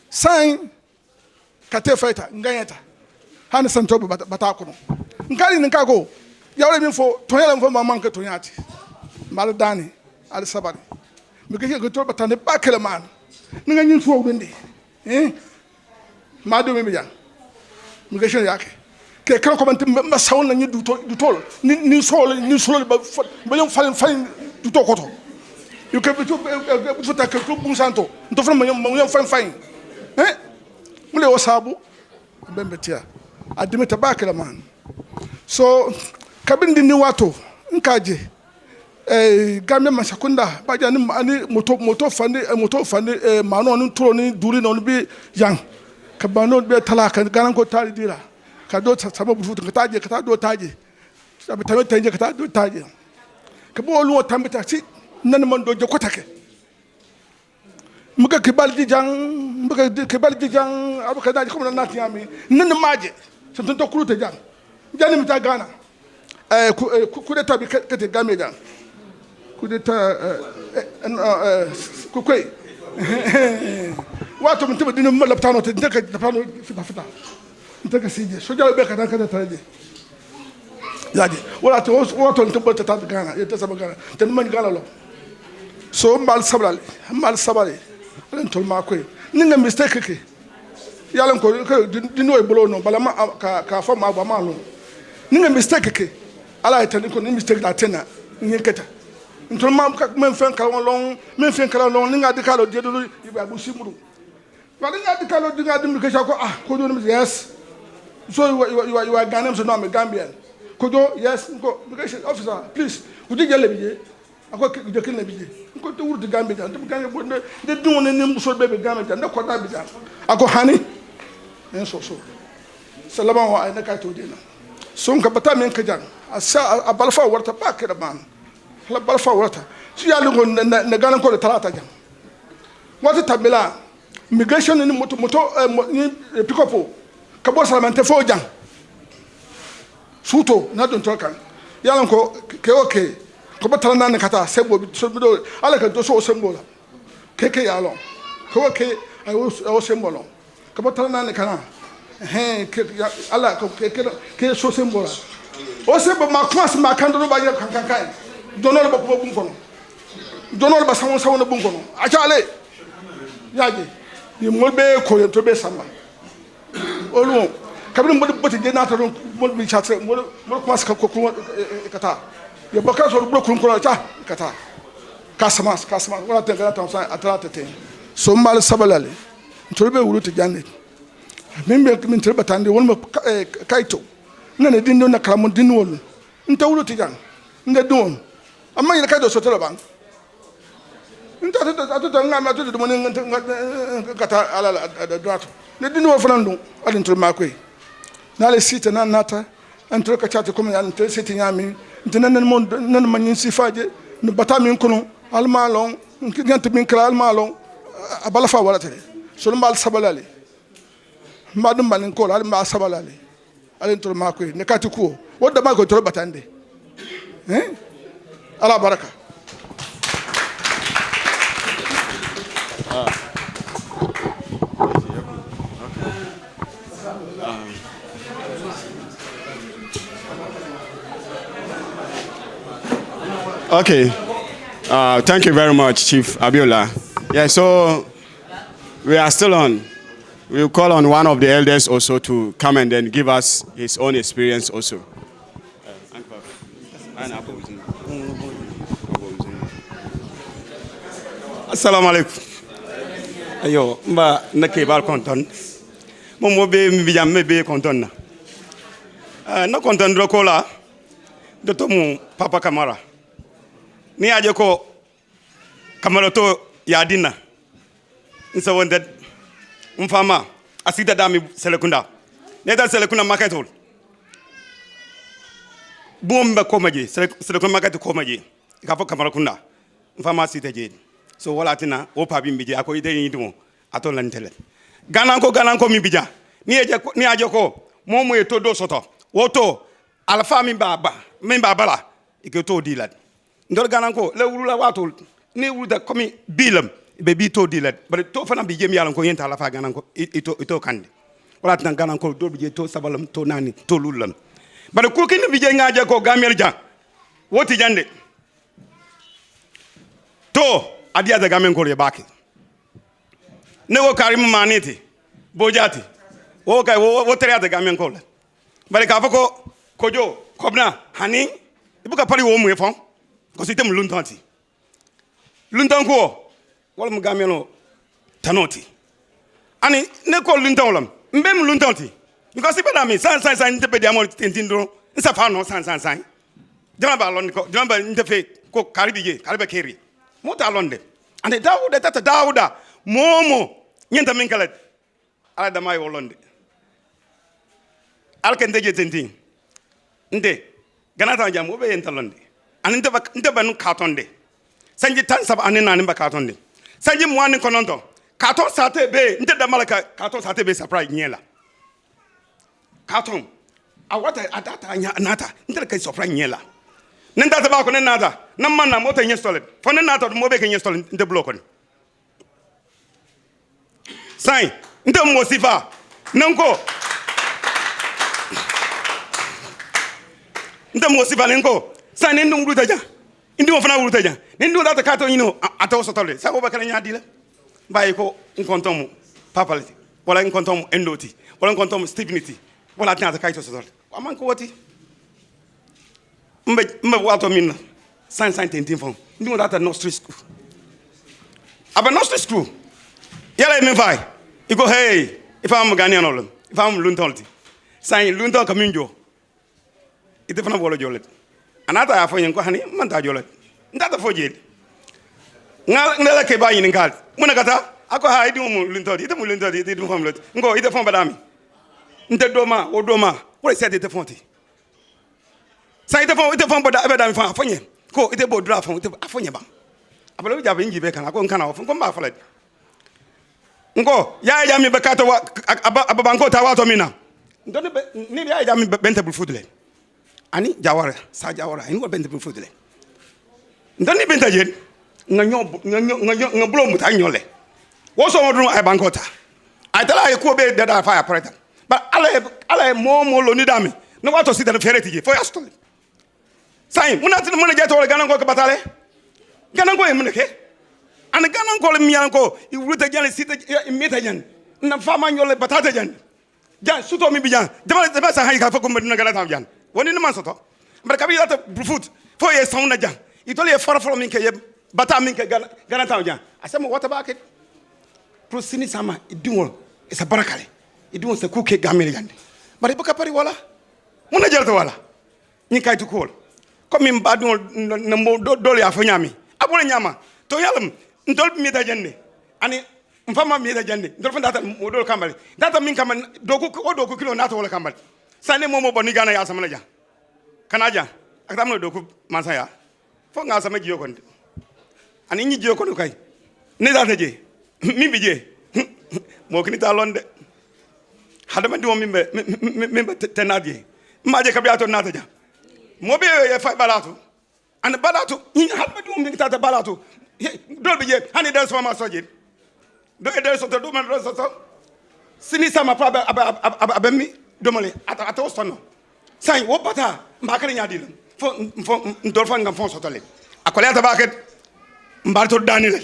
San ka te fa ita nganyeta. Hani santo bata ko no. Ngani nka ko yawda mi fo to yala mfa manka to yati. Mal dani al sabari. Mi ke ko to batande bakele man. Ninga nyin fo wende ma do mi jang mi ga shen yake ke kan ko bante ma sawn na nyi du tol ni solo ba yom falin du to koto yu ke bu ta ke ko bu santo to fa ma yom falin mu le wasabu bembe tia adime tabakela man so kabindi ni wato nkaje Gambia masakunda baja ni moto fande mano ni turo ni duri no bi yang ka bano be talaka ganan ko tari dira ka do sama bu futu ka do taje sabe tawe tanje ka do taje ka bo lu tambita ci nan man do je ko take muga ke baldi jang abuka daji ko na nati yami nan maje so to kuluta jang jani mi ta gana ku de tabi ka te Gambia jang coup d'état kukwei watu mtiba dinu mala ptano te ndeka ptano fita ndeka sije soja be kana kana taraje yaje wala to watu mtiba tata gana yeta sabagana tan man gana lo so mal sabale len tol ma koy ninga mistake ke yalla ko dinu e bolo no bala ma ka fa ma ba ma no ninga mistake ke ala tan ko ni mistake da tena nyeketa ntol mam ka men fen kala long ninga de kala de do iba bu simuru wala ninga de kala de ngadi mi ko ko do no yes so you are Ghanaian so no am Gambian ko do yes ko immigration officer please udi jelle biye ako de ken biye ko to wurdu Gambia de Gambia bo de dun ne nem so bebe Gambia de ko da bi ako hani en so salama wa ay na ka to dina so ka bata men ka jang asa abalfa warta pa ke da man la balfa wata si ya lungo na ganan ko talata jam wata tabila migration ni moto ni pick up ka bo salamante fo jang suto na don tokan yalan ko ke okay ko batala nan kata sebo so bido ala ka do so sembola ke yalon ko okay ay o sembolo ko batala nan kana ala ko ke so sembola o sebo ma class ma kandoro ba ya kan donol ba ko bun kono donol ba sawon bun kono achale yaje ni molbe ko to be sama olu kabri mo botti je nata don mo bi chatre mo commence ko kata yo baka so bro ko ta kata kasama wala te gata sa atrata te so mal sabalale to be wuluti janne min tere batande won kaito nane dindo na kala mon dinwol nta wuluti jang nda don amma yele kay do sotelo bang nta to ngama to do mon kata ala droite ne dinwo fanandu adin to makoy na le site na nata antro ka chate comme ya nte site nyami ntenan mon nan man sifaje no batami kono almalon ngant min kala almalon abala fa wala tele so mbal sabalale mbadum balin ko al ma sabalale alin to makoy ne kati ko wodda ma ko to batande ala baraka Okay. Thank you very much, Chief Abiola. Yeah, so we are still on. We'll call on one of the elders also to come and then give us his own experience also. Assalamu alaikum. Ayo, mba nake bal konton. Mo be mi bijam me be konton na. Na konton roko la do to mu Papa Kamara. Ni aje ko Kamara to ya dina. Nsa wonde mfama asida dami selekunda. Ne dal selekunda market hall. Bomba komaji selekunda market komaji. Ka fo Kamara kunda. Mfama asita je. so wala tina o pa bi mbije ako ite yidimo ato lantele ganan ko mi bija ni aje ko momo e to do soto woto alfa mi ba bala ike to dilat ndol ganan ko le wulula wato ni wulda komi bilam be bi to dilat bare to fana bi jem yalan ko yenta alfa ganan ko ito kande wala tina ganan ko do bije to sabalam to nani to lulam bare ko kin bije ngaje ko gamel ja woti jande to adia da gamen ko le baki ne wo karim maniti bojati wo kay wo tere da gamen ko le bare ka fa ko kojo kobna hani ibuka pari wo mu e fon ko sitem luntanti luntan ko wala mu gamelo tanoti ani ne ko luntan lam mbem luntanti because ibada mi san nte pe dia mo tintindo nsa fa no san jama ba lon ko jama ba nte fe ko karibe keri mota londe ande dawuda tata dawuda momo nyenta min kala ala da may wolonde alken deje tentin nde ganata jam obe yenta londe aninte ba nu katonde sanji tan sab anina nimba katonde sanji mwani kononto katon sate be nte da malaka katon sate be surprise nyela katon awata adata nya nata nte ka surprise nyela nenda ta ba ko nenda nam man na mota nyestole fo nenda mo be ke nyestole nte bloko ni sai nte mo sifa nanko nte mo sifa nanko sai nendu nguluta ja indi mo fana nguluta ja nendu data kato yino ato sotole sa ko ba kala nya dila bayi ko nkontom papality wala nkontom endoti wala nkontom stability wala tan ta kaito sotole aman ko wati mbe wato minna san tentin fon ndi mo data no street school aba no street school yala me vai iko hey if I'm Ghanaian olum if I'm luntonti sai lunton kaminjo ite fana bolo jolet anata ya fonyen ko hani man ta jolet ndata foje ngala ke bayi ni ngal muna kata ako ha idi mo luntonti ite mo luntonti ite mo fam lot ngo ite fon badami nte doma o doma pour essayer de te fonti sai ite fon badami fa fonye ko ite bo dra fon ite afonye ba abalo jabe ngi be kana ko kana ofon ko ba falet ngo ya mi bekato ababanko ta wato mina ndone ni ya mi bente bul fudule ani jawara sa jawara ni ko bente bul fudule ndone benta jen nga bulo muta nyole wo so modun ay bankota ay tala ay ko be dada fa appreta ba ala mo lo ni dami no wato si dana fereti je fo yastole sai munati mun je to ganan ko batale ganan ko e mun ke an ganan ko le miyan ko i wuta jale sita meta jan na fama nyole batata jan jan suto mi bijan dama sa hay ka fa ko medina gala tam jan woni ni man soto bar kabi lata brufut fo ye sauna jan i tole farfaro min ke ye bata min ke gala tam jan asema wata ba ke pro sini sama idumol e sa barakale idumol sa ku ke gamel jan bari baka pari wala mun na jalta wala ni kay to ko comme mbadul na mo dole ya fo nyami abule nyama to yalam ndol mi da jande ani mfama mi da jande ndol fa data mo dol kambali data min kam doku kilo nato wala kambali sane momo boni gana ya sama ja kanaja akam no doku mansa ya fo nga sama jiyo kon ani nyi jiyo kon kay ne data je mi bije mo kini ta londe hadama di mo mimbe tenadie maje kabiato nata ja mo be ye fa balatu an balatu ni hadama di mo mi ta balatu dol bi je hani del sama soje do e del so to do man do so sini sama pa abemi do male ata ostono sai wo bata mbakare nyaadi fo ndol fa ngam fon so tole akole ata baket mbarto danile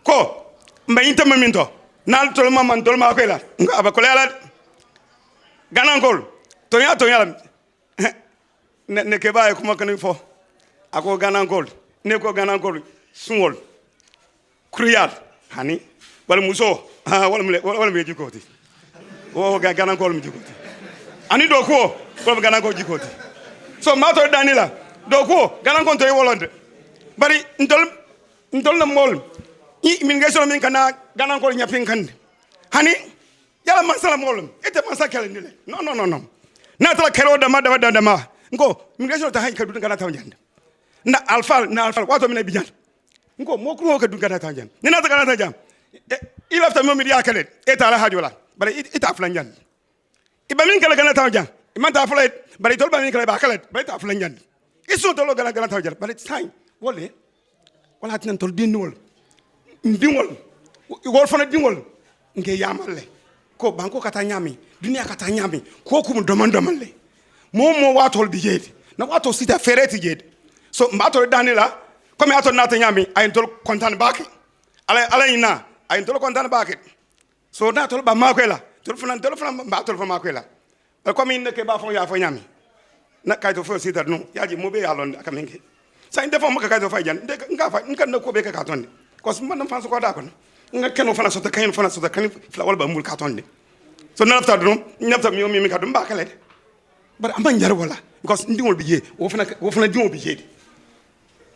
ko mbayin tamaminto nal tol man tol ma ko la ngaba ko la ganankol to ya ne ke baye kuma kan fo ako ganankol ne ko ganankol sungol kriyat hani wala muso wala me jikoti o ganankol mi jikoti ani do ko ganankol jikoti so mato danila do ko ganankol to wolonde bari ndol na mol i min ngeso min kana ganankol nyapin kande hani yala masala molum ete masakale ndile no na tala kero dama ngo migration ta hay kadu ngana taw jande na alfal wato min bijan Nko mo ko ka dun Ghana Town jam. Ni na ta Ghana Town jam. Il after me dia kale. Eta la hajola. Bare ita flan jan. Iba min kala Ghana Town jam. Iman ta flan bare tol ba min kala ba kale. Bare ta flan jan. Iso to lo Ghana Town jam. Bare time. Wole. Wala tan tol dinol. Ndingol. Wol fana dingol. Nge yamalle. Ko banko kata nyami. Dunia kata nyami. Ko kum domandomalle. Mo watol bijedi. Na watol sita fereti jedi. So mbato Daniela, comme ato nata nyami, ayintol kontan baki. Ala ina, ayintol kontan baki. So na tol ba makwela, tol fana ba tol fa makwela. Comme inde ke ba fon ya fo nyami. Na kayto fo sita no, yaji mo be yalon akamenge. Sa inde fo mo kayto fa jan, nga fa nka na ko be ka katonde. Cause man fa so ko da ko. Nga keno fana so ta kayin fana so ta kan fla wal ba mul katonde. So na after no, nyapta mi ka dum ba kale. But am banjar wala because ndingol biye wo fana dingol biye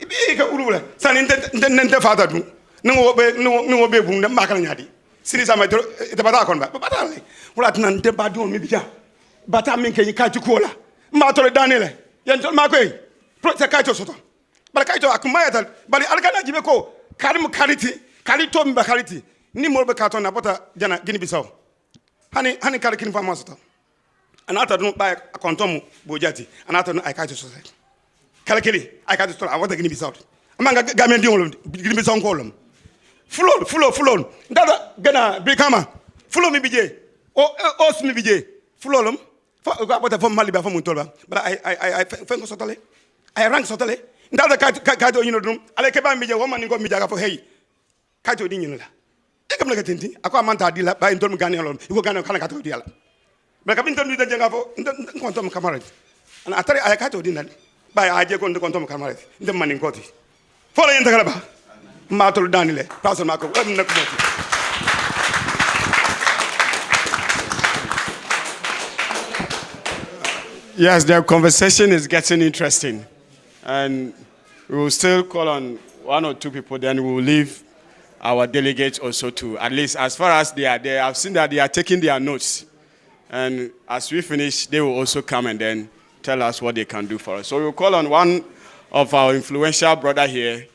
ibi ka urula san nte fata du ngo be bu ndem bakala nyadi sini sama te bata kon ba bata le wala tan nte ba dingol mi biya bata min ke ka jikola ma to Daniel yen to ma koy pro se ka to soto bala ka to akuma yatal bali algana jibe ko karim kariti kalito mi ba kariti ni mo be ka to na bota jana gini bisaw hani kala kin fama soto anata no ba kontomu bojati anata no I catch society kalkeli I catch store awata gini bisaut amanga gamen diolum gini bisaw kolum full ndada gana bikama full mi bije o mi bije fullolum fa ko abota fo mali ba fo mun tolba but I fengo sotale I rank sotale ndada ka do yino dum ale ke ba mi bije wo man ngo mi jaga fo hey ka to di nyino la e kam la ka tenti akwa manta di la ba en tol gani lolum iko gana kana ka to di ala mais kabin tan da janga fo kontom camarade ana atari ay ka to dinal bay aje kon kontom camarade ndem manin koti fo la yenta kala ba ma tol danile person ma ko na ko moti. Yes, the conversation is getting interesting, and we will still call on one or two people, then we will leave our delegates also to, at least as far as they are there, I've seen that they are taking their notes. And as we finish, they will also come and then tell us what they can do for us. So we'll call on one of our influential brother here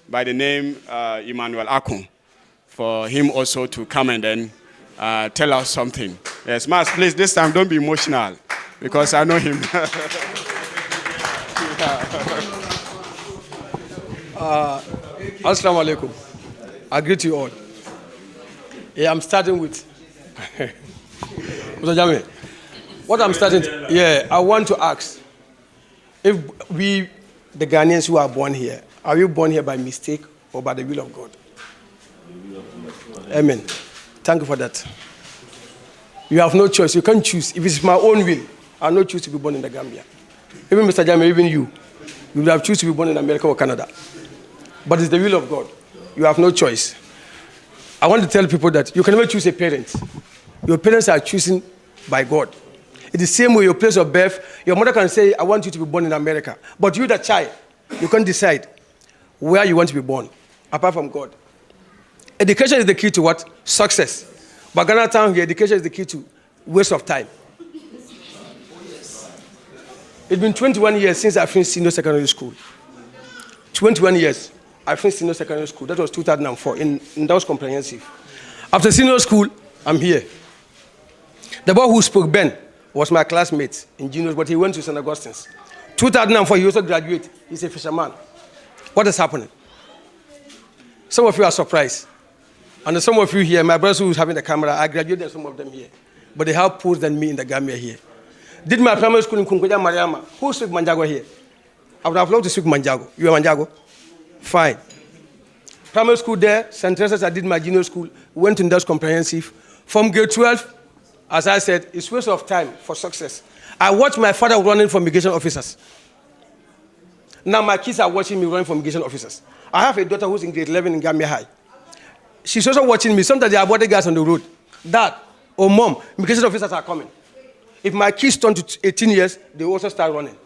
by the name Emmanuel Akon for him also to come and then tell us something. Yes, Mas, please, this time don't be emotional because I know him. Assalamu alaikum. I greet you all. Yeah, I'm starting with... What I'm starting, I want to ask, if we, the Ghanaians who are born here, are we born here by mistake or by the will of God? Amen. Thank you for that. You have no choice. You can't choose. If it's my own will, I will not choose to be born in the Gambia. Even Mr. Jame, even you would have choose to be born in America or Canada. But it's the will of God. You have no choice. I want to tell people that you can never choose a parent. Your parents are choosing by God. It's the same way your place of birth, your mother can say, I want you to be born in America. But you, the child, you can't decide where you want to be born, apart from God. Education is the key to what? Success. But Ghana Town here, education is the key to waste of time. It's been 21 years since I finished senior secondary school. 21 years. I finished senior secondary school. That was 2004. In that was comprehensive. After senior school, I'm here. The boy who spoke, Ben, was my classmate in juniors, but he went to St. Augustine's. 2004, he also graduated. He's a fisherman. What is happening? Some of you are surprised. And some of you here, my brothers who is having the camera, I graduated some of them here. But they have posts than me in the Gambia here. Did my primary school in Kunkuja, Mariama. Who speaks Manjago here? I would have loved to speak Manjago. You are Manjago? Fine. Primary school there, St. Teresa's, I did my junior school, went in Dutch comprehensive. From grade 12, as I said, it's waste of time for success. I watched my father running for immigration officers. Now my kids are watching me running for immigration officers. I have a daughter who's in grade 11 in Gambia High. She's also watching me. Sometimes they are bodyguards on the road. Dad or mom, immigration officers are coming. If my kids turn to 18 years, they also start running.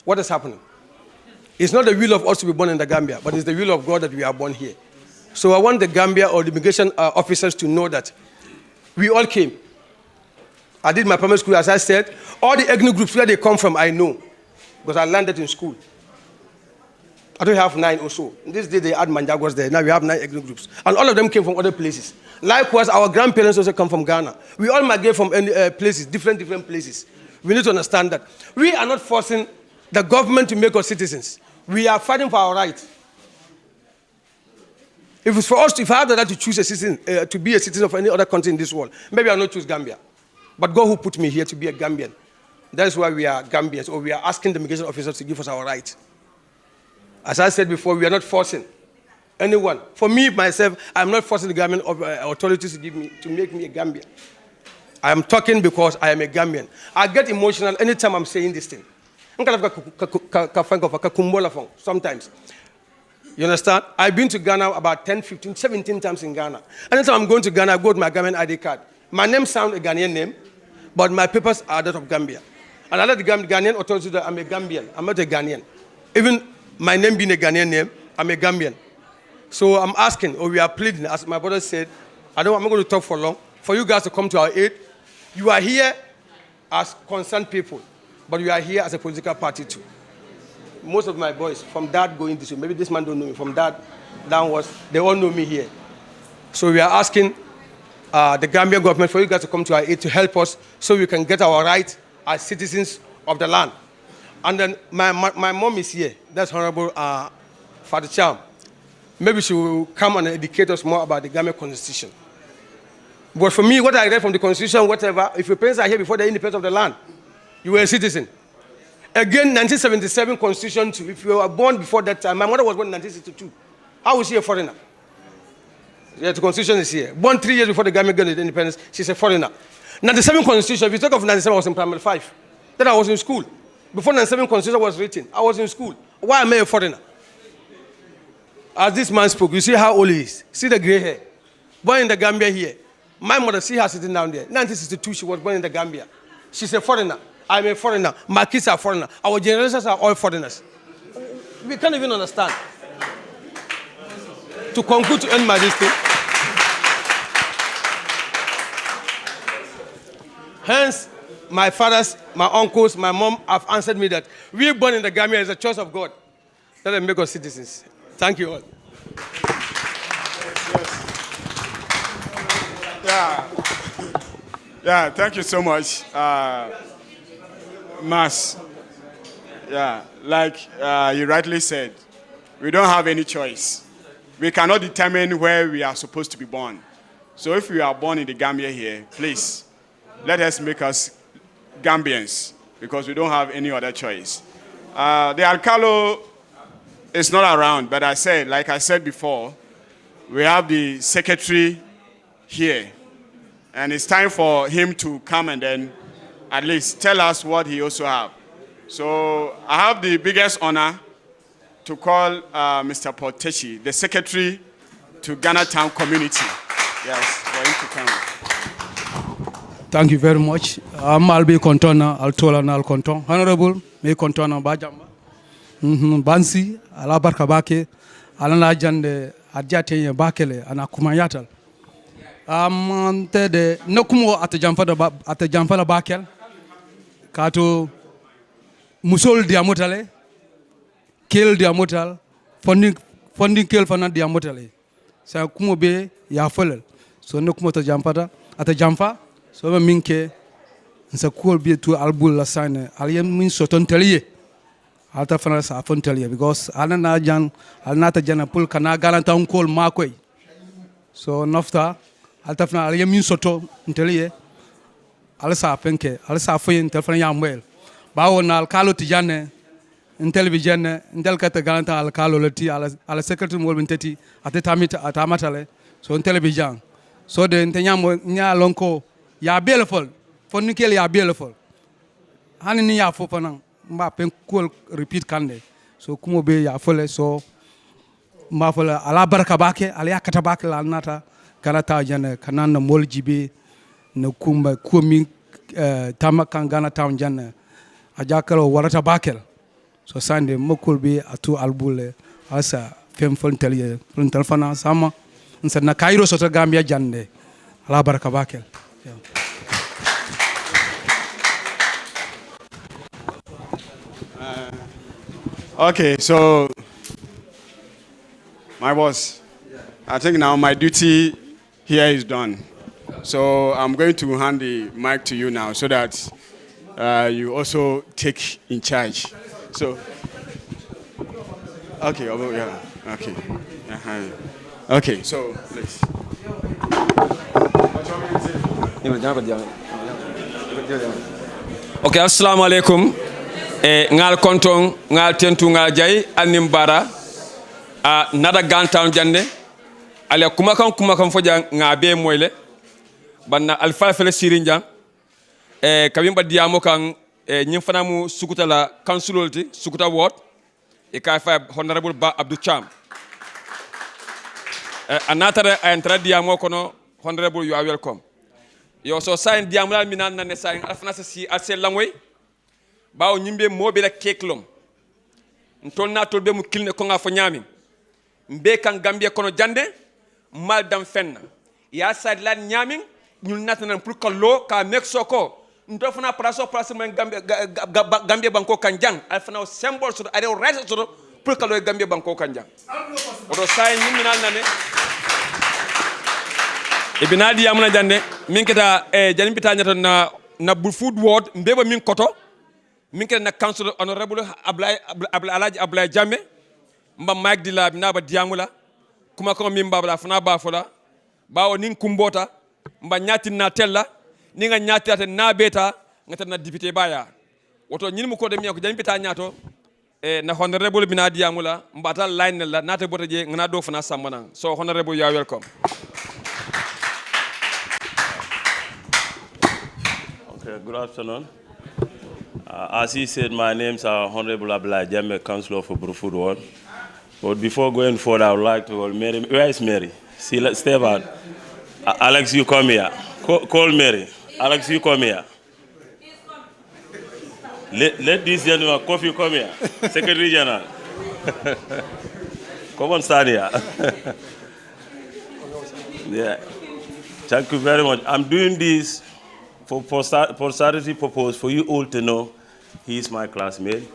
What is happening? It's not the will of us to be born in the Gambia, but it's the will of God that we are born here. So I want the Gambia or the immigration officers to know that we all came. I did my primary school, as I said. All the ethnic groups where they come from, I know, because I learned that in school. I don't have 9 or so. This day they add Manjagos there. Now we have 9 ethnic groups. And all of them came from other places. Likewise, our grandparents also come from Ghana. We all migrate from places, different places. We need to understand that. We are not forcing the government to make us citizens. We are fighting for our rights. If it's for us, if I had the right to choose a citizen, to be a citizen of any other country in this world, maybe I'll not choose Gambia. But God who put me here to be a Gambian. That's why we are Gambians, or we are asking the immigration officers to give us our rights. As I said before, we are not forcing anyone. For me, myself, I'm not forcing the government authorities to make me a Gambian. I am talking because I am a Gambian. I get emotional anytime I'm saying this thing. Sometimes. You understand? I've been to Ghana about 10, 15, 17 times in Ghana. Anytime I'm going to Ghana, I go with my Gambian ID card. My name sounds a Ghanaian name, but my papers are that of Gambia. And I let the Ghanaian authorities know that I'm a Gambian. I'm not a Ghanaian. Even my name being a Ghanaian name, I'm a Gambian. So I'm asking, or we are pleading, as my brother said, I'm not going to talk for long, for you guys to come to our aid. You are here as concerned people, but you are here as a political party too. Most of my boys, from dad going this way, maybe this man don't know me, from dad downwards, they all know me here. So we are asking the Gambian government for you guys to come to our aid to help us so we can get our rights as citizens of the land. And then my mom is here. That's Honorable Father Cham. Maybe she will come and educate us more about the Gambian Constitution. But for me, what I read from the Constitution, whatever, if your parents are here before the independence of the land, you were a citizen. Again, 1977 Constitution too. If you were born before that time, my mother was born in 1962. How was she a foreigner? Yeah, the Constitution is here. Born 3 years before the Gambian got independence, she's a foreigner. 97 Constitution, if you talk of 97, I was in primary 5. Then I was in school. Before 97 Constitution was written, I was in school. Why am I a foreigner? As this man spoke, you see how old he is. See the gray hair. Born in the Gambia here. My mother, see her sitting down there. 1962, she was born in the Gambia. She's a foreigner. I'm a foreigner. My kids are foreigners. Our generations are all foreigners. We can't even understand. To conclude, to end my listing. Hence, my fathers, my uncles, my mom have answered me that we born in the Gambia is a choice of God. Let them make us citizens. Thank you all. Yeah, thank you so much, Mas. Yeah, like you rightly said, we don't have any choice. We cannot determine where we are supposed to be born. So if we are born in the Gambia here, please, let us make us Gambians, because we don't have any other choice. The Alcalo is not around, but like I said before, we have the secretary here. And it's time for him to come and then at least tell us what he also have. So I have the biggest honor to call Mr. Portechi, the secretary to Ghana Town Community. Yes, for him to come. Thank you very much. I'll be contona, I'll tola na al conton. Honorable, me contona bajamba. Bansi, ala barka bake, ala na jande adjate ye bakele ana kumayatal. Tede nokumo ate jamfa la bakel kato musol diamotale kel diamotal funding kel fana diamotale sa kumo be ya folel so nokumo to jamfata ate jamfa so be minke nsa kol be to albul la sane alien min soton telier alta fana sa fon telier because alana jan alnata jana pul kana galanta on kol makoy so nofta altafna ala yamin soto nteliye ala sa penke ala sa foyin telefon yamwel bawo na alkalo tijane television ndel kata galanta alkalo lati ala secretary mo bintati atamatale so television so de ntanyamo nya lonko ya beleful fonikel ya beleful hanini ya fofana mba pen kol repeat kande so kumo be ya fole so mba fole ala baraka bake ala yakata bake la nata Ganata jana kanana moljibe na kumba kumi tamakan Ghana Town jana ajakalo warata bakel so sande mokulbe atu albule asa fem fontelie fontelfana sama nsa na Cairo soto Gambia jande ala baraka bakel Okay, so My boss, I think now my duty here is done. So I'm going to hand the mic to you now so that you also take in charge. So, okay, yeah, okay. Okay, so please. Okay, assalamu alaikum. Ngal konton, ngal tentu ngal jay, anim bara. Nada gantown jande. Ale kumakan foja ngabe moyle. Banna alfa fele sirinjang. Kabimba diamo kan nyimfanamu sukuta la councilolti, sukuta ward. E ka fa honorable Ba Abdou Cham. Another entra diamo kono honorable, you are welcome. Yo so sign diamula minan na sign alfana si alse langway bawo nyimbe mobe la keklom ntol na tolbe mu kilne ko nga fo nyami mbe kan gambia kono jande mal dam fenna ya side lan nyami ñul natanan pour ko lo ka mek soko ndo fana place men gambia banko kan jang alfana symbol so are right so pour ko lo gambia banko kan jang odo sign nyimina nane ibinadi yamuna jande min keta janim bita nyato na food ward mbeba min koto min keta na council honorable Alaji Ablay Jamme mba Mike Dila binaba diamula kuma ko min babla fana ba fola bawo nin kumbota mba nyati na tella ninga nyati ata na beta ngata na député baya woto nyin mu ko de mi ko janim bita nyato na honorable binadi yamula mbata line la nata bota je ngana do fana sambana. So honorable, you are welcome. Good afternoon. As he said, my name is Honorable Ablay Jamme, Councillor for Brufut Ward. But before going forward, I would like to call Mary. Where is Mary? See, let's step out. Alex, you come here. Call Mary. Alex, you come here. Let this gentleman, Coffee, come here. Secretary General. Come on, stand here. Yeah. Thank you very much. I'm doing this for charity purpose, for you all to know he is my classmate.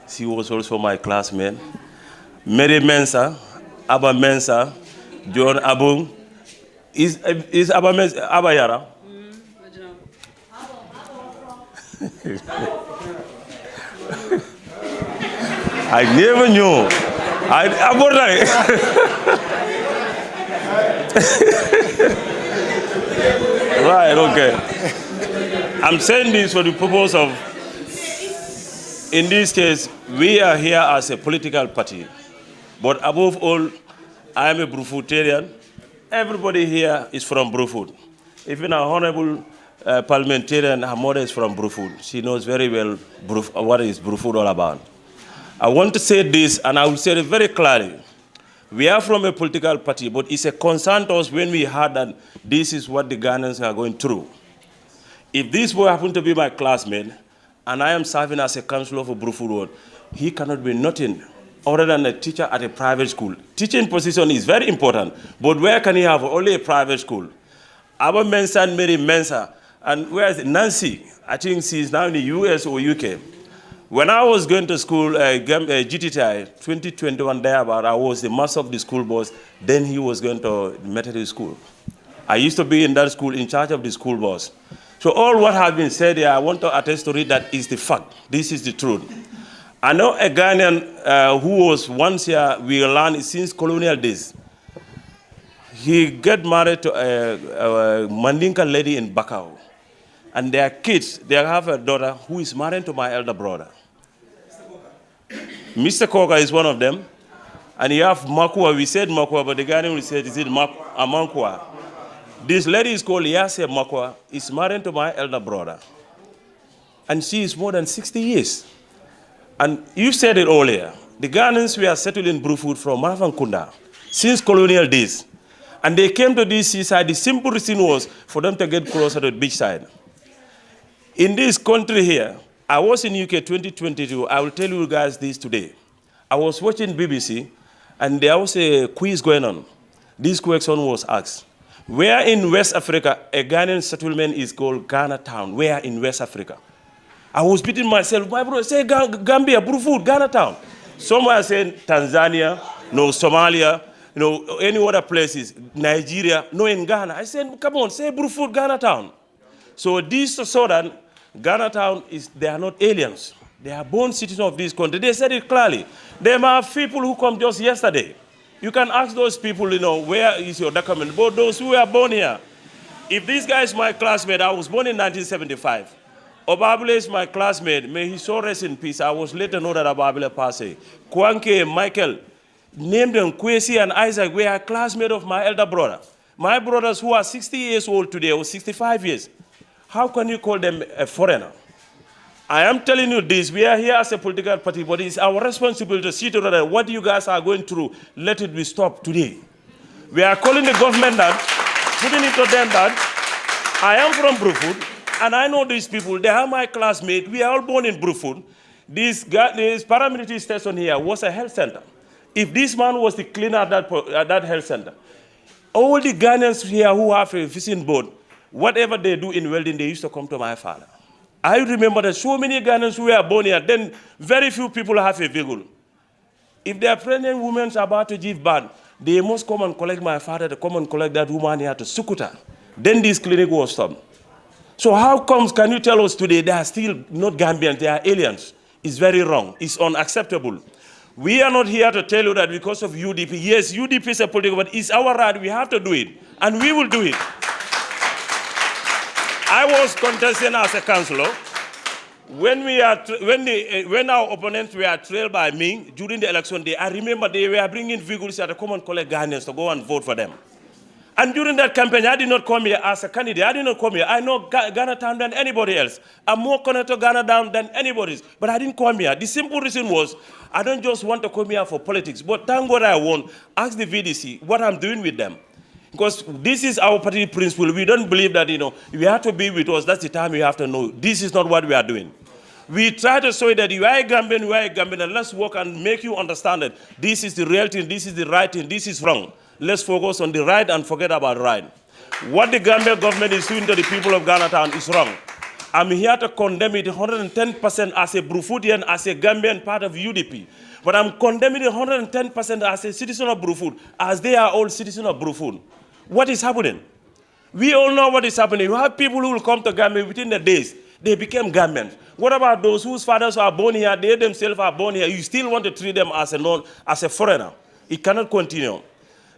She was also my classmate. Mary Mensa, Abba Mensa, John Abung. Is Abba Mensa, Abba Yara? I never knew. Right, okay. I'm saying this for the purpose of, in this case, we are here as a political party. But above all, I am a Brufutarian. Everybody here is from Brufut. Even our honorable parliamentarian, her mother is from Brufut. She knows very well what is Brufut all about. I want to say this, and I will say it very clearly. We are from a political party, but it's a concern to us when we heard that this is what the Ghanaians are going through. If this boy happened to be my classmate, and I am serving as a councillor for Brufut Road, he cannot be nothing other than a teacher at a private school. Teaching position is very important, but where can he have only a private school? Our Mensa and Mary Mensa, and where is Nancy? I think she's now in the US or UK. When I was going to school, GTTI, 2021 thereabout, I was the master of the school bus. Then he was going to Methodist school. I used to be in that school in charge of the school bus. So all what has been said here, I want to attest to it that is the fact. This is the truth. I know a Ghanaian who was once here, we learned since colonial days. He got married to a Mandinka lady in Bakau. And their kids, they have a daughter who is married to my elder brother. Mr. Koga is one of them. And you have Makua, we said Makua, but the Ghanaian will say, is it Amankwa? This lady is called Yase Makwa, is married to my elder brother. And she is more than 60 years. And you said it earlier, the Ghanaians were settled in Brufut from Mavankunda since colonial days. And they came to this seaside, the simple reason was for them to get closer to the beach side. In this country here, I was in UK 2022, I will tell you guys this today. I was watching BBC, and there was a quiz going on. This question was asked. Where in West Africa a Ghanaian settlement is called Ghana Town? Where in West Africa? I was beating myself. My brother say Gambia, Brufut, Ghana Town. Somewhere saying Tanzania, no Somalia, any other places, Nigeria, no, in Ghana. I said, come on, say Brufut, Ghana Town. So this Southern, Ghana Town, they are not aliens. They are born citizens of this country. They said it clearly. There are people who come just yesterday. You can ask those people, where is your document? But those who were born here, if this guy is my classmate, I was born in 1975. Obabile is my classmate. May he so rest in peace. I was later know that Obabile passed. Kwanke, Michael, named them Kwesi and Isaac, were classmates of my elder brother. My brothers who are 60 years old today, or 65 years, how can you call them a foreigner? I am telling you this, we are here as a political party, but it's our responsibility to see to that what you guys are going through, let it be stopped today. We are calling the government that, putting it to them that, I am from Brufut, and I know these people, they are my classmates, we are all born in Brufut. This paramilitary station here was a health center. If this man was the cleaner at that health center, all the Ghanaians here who have a fishing boat, whatever they do in welding, they used to come to my father. I remember that so many Ghanaians who were born here, then very few people have a vehicle. If their pregnant women are about to give birth, they must come and collect my father to come and collect that woman here to Sukuta. Then this clinic was stopped. So how comes, can you tell us today, they are still not Gambians, they are aliens? It's very wrong, it's unacceptable. We are not here to tell you that because of UDP. Yes, UDP is a political, but it's our right, we have to do it, and we will do it. I was contesting as a councillor. When our opponents were trailed by me during the election day, I remember they were bringing vehicles to come and collect Ghanaians to go and vote for them. And during that campaign, I did not come here as a candidate. I did not come here. I know Ghana Town than anybody else. I'm more connected to Ghana Town than anybody else. But I didn't come here. The simple reason was, I don't just want to come here for politics. But thank God I won. Ask the VDC what I'm doing with them. Because this is our party principle. We don't believe that, you have to be with us. That's the time you have to know. This is not what we are doing. We try to show that you are a Gambian, and let's work and make you understand that this is the real thing, this is the right thing, this is wrong. Let's focus on the right and forget about right. What the Gambian government is doing to the people of Ghana Town is wrong. I'm here to condemn it 110% as a Brufutian, as a Gambian part of UDP. But I'm condemning it 110% as a citizen of Brufut, as they are all citizens of Brufut. What is happening? We all know what is happening. You have people who will come to Gambia within the days. They became Gambians. What about those whose fathers are born here, they themselves are born here? You still want to treat them as a foreigner. It cannot continue.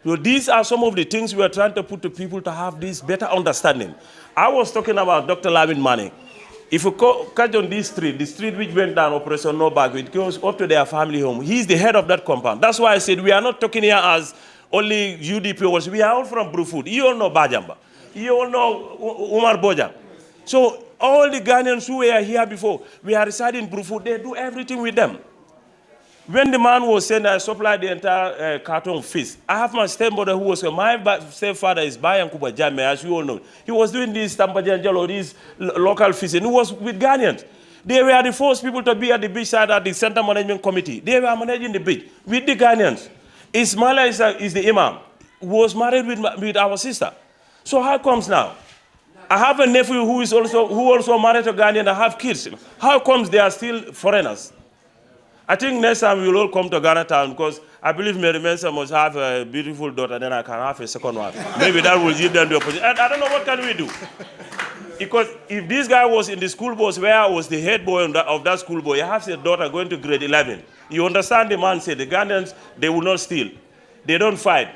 So these are some of the things we are trying to put to people to have this better understanding. I was talking about Dr. Lamin Mane. If you catch on this street, the street which went down, Operation No Back, it goes up to their family home. He's the head of that compound. That's why I said we are not talking here as only UDP. We are all from Brufut. You all know Bajamba. You all know Umar Boja. So all the Ghanaians who were here before, we are residing in Brufut, they do everything with them. When the man was saying I supplied the entire carton of fish, I have my stepmother who was, my stepfather is Bayan Kuba Jame, as you all know. He was doing this Tampajanjalo, this local fishing. He was with Ghanaians. They were the first people to be at the beach side at the Center Management Committee. They were managing the beach with the Ghanaians. Ismaila is the imam, who was married with our sister. So how comes now? I have a nephew who also married to Ghanaian and I have kids. How comes they are still foreigners? I think next time we will all come to Ghana Town because I believe Mary Mensa must have a beautiful daughter, then I can have a second one. Maybe that will give them the opportunity. And I don't know what can we do. Because if this guy was in the school bus where I was the head boy of that school boy, he has a daughter going to grade 11. You understand the man said, the Ghanaians, they will not steal. They don't fight.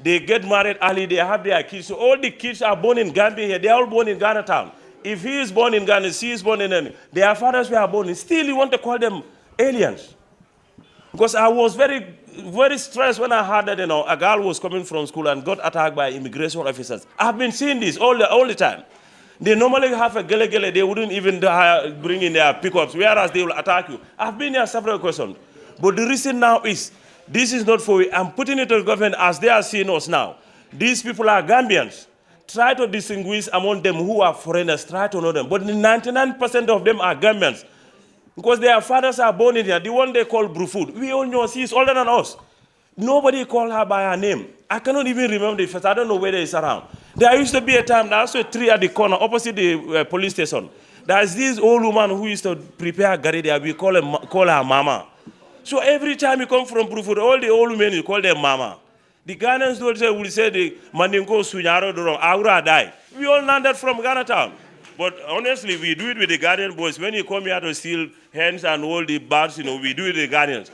They get married early, they have their kids. So all the kids are born in Gambia here. They are all born in Ghana Town. If he is born in Ghana, she is born in their fathers were born in. Still, you want to call them aliens. Because I was very, very stressed when I heard that, a girl was coming from school and got attacked by immigration officers. I've been seeing this all the time. They normally have a gele, they wouldn't even bring in their pickups, whereas they will attack you. I've been here several questions. But the reason now is, this is not for you. I'm putting it to the government as they are seeing us now. These people are Gambians. Try to distinguish among them who are foreigners, try to know them. But 99% of them are Gambians. Because their fathers are born in here. The one they call Brufut. We all know she is older than us. Nobody called her by her name. I cannot even remember the first. I don't know whether it's around. There used to be a time, there was a tree at the corner opposite the police station. There's this old woman who used to prepare gari there. We call her Mama. So every time you come from Brufut, all the old women, you call them Mama. The Ghanaians will say the Mandingo Sunyaro Doro, Aura die. We all learned that from Ghana town. But honestly, we do it with the Ghanaian boys. When you come here to steal hens and all the birds, we do it with the Ghanaians.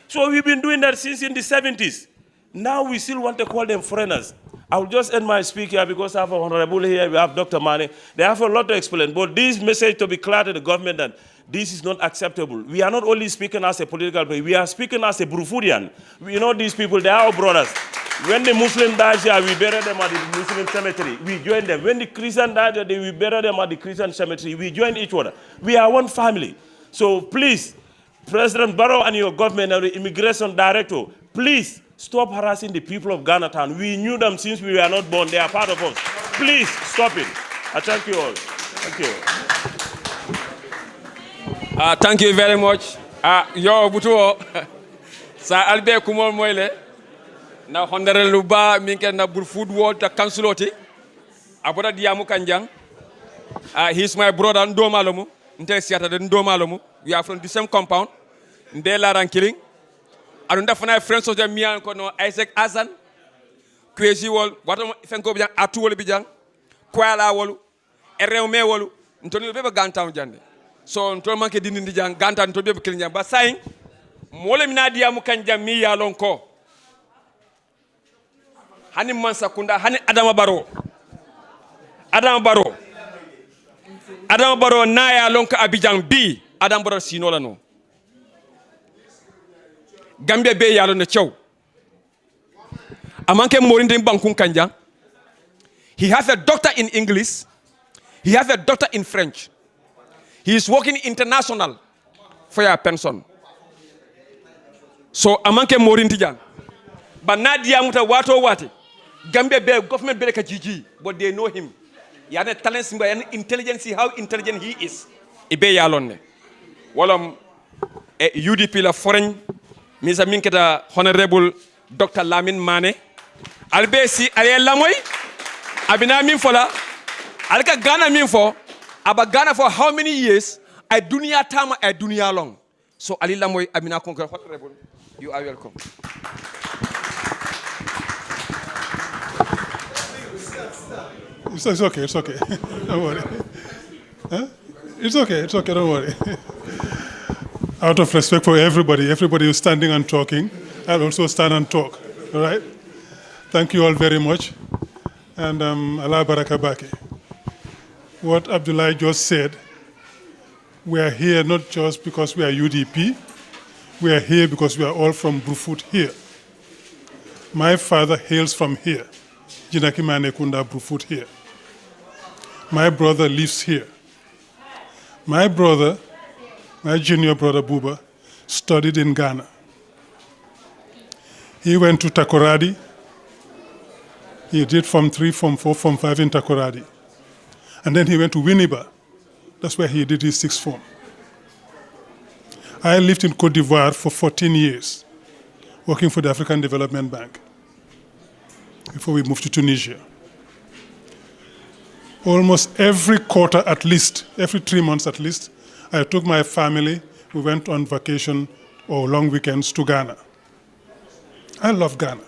So we've been doing that since in the 70s. Now we still want to call them foreigners. I will just end my speak here because I have an honorable here, we have Dr. Mane. They have a lot to explain. But this message to be clear to the government that this is not acceptable. We are not only speaking as a political party, we are speaking as a Brufudian. We know these people, they are our brothers. When the Muslim dies here, we bury them at the Muslim cemetery. We join them. When the Christian dies here, we bury them at the Christian cemetery. We join each other. We are one family. So please, President Barrow and your government and the immigration director, please stop harassing the people of Ghana town. We knew them since we were not born. They are part of us. Please stop it. I thank you all. Thank you. Thank you very much. Yo butuo sa albe kumol moyle na hondere luba minke na burfood world ta counciloti aboda diamu kanjang. He's my brother ndomalomu nte siata de ndomalomu. We are from the same compound. Ndela rankiling. Arunda fana friends of the mian kono Isaac Azan. Kwezi wol wato fenko bijang atu wol bijang. Kwala wolu erewme wolu ntoni bebe gantam jande. So ntol manke dindi jang ganta ntol bebe kilnya ba sayin mole mina diamu kanjam mi ya lonko. Hani Mansa Kunda hani Adama Baro na ya lonka Abidjan B Adama Baro sinola no Gambia be yalo ne chow amanke morinde bankun kanja. He has a doctor in English, he has a doctor in French, he is working international for your pension. So amanke morinde jang but nadia muta wato wati Gambia be government be ka GG but they know him. He has a talent, and intelligence, how intelligent he is. Ibe yalone. Walam UDP la foreign, Misa Minketa Honorable Dr. Lamin Mane. Albe si ale lamoy. Abina min fola. Alka Ghana min for. Aba Ghana for how many years? A dunia tama a dunia long. So Ali lamoy abina conquer Honorable. You are welcome. It's okay, it's okay. Don't worry. Huh? It's okay, don't worry. Out of respect for everybody who's standing and talking, I'll also stand and talk. All right? Thank you all very much. And Allah Baraka Baki. What Abdullah just said, we are here not just because we are UDP, we are here because we are all from Brufut here. My father hails from here. Jinakimane Kunda Brufut here. My brother lives here. My brother, my junior brother Buba, studied in Ghana. He went to Takoradi. He did Form 3, Form 4, Form 5 in Takoradi. And then he went to Winneba. That's where he did his 6th form. I lived in Cote d'Ivoire for 14 years, working for the African Development Bank, before we moved to Tunisia. Almost every quarter at least, every 3 months at least, I took my family, we went on vacation or long weekends to Ghana. I love Ghana.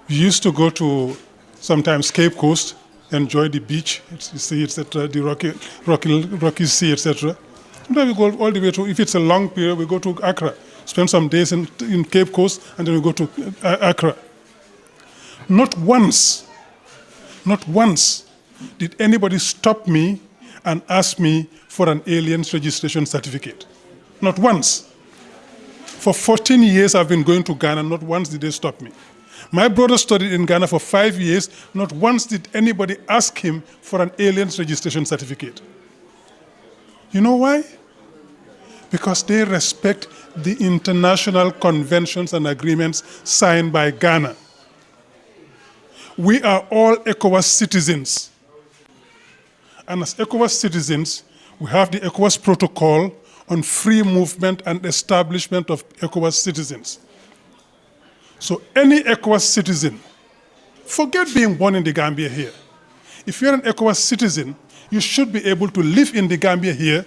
We used to go to sometimes Cape Coast, enjoy the beach, the sea, etc., the rocky sea, etc. Sometimes we go all the way to, if it's a long period, we go to Accra, spend some days in Cape Coast, and then we go to Accra. Not once did anybody stop me and ask me for an alien's registration certificate. Not once. For 14 years I've been going to Ghana, not once did they stop me. My brother studied in Ghana for 5 years, not once did anybody ask him for an alien's registration certificate. You know why? Because they respect the international conventions and agreements signed by Ghana. We are all ECOWAS citizens. And as ECOWAS citizens, we have the ECOWAS Protocol on free movement and establishment of ECOWAS citizens. So any ECOWAS citizen, forget being born in the Gambia here. If you're an ECOWAS citizen, you should be able to live in the Gambia here,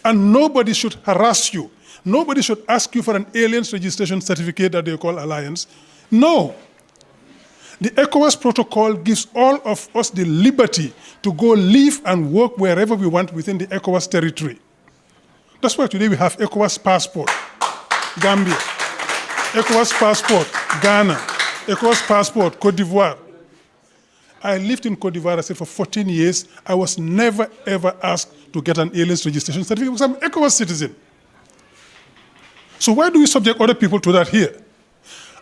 and nobody should harass you. Nobody should ask you for an alien's registration certificate that they call alliance. No. The ECOWAS protocol gives all of us the liberty to go live and work wherever we want within the ECOWAS territory. That's why today we have ECOWAS passport, Gambia, ECOWAS passport, Ghana, ECOWAS passport, Cote d'Ivoire. I lived in Cote d'Ivoire, I said, for 14 years. I was never, ever asked to get an aliens registration certificate because I'm an ECOWAS citizen. So why do we subject other people to that here?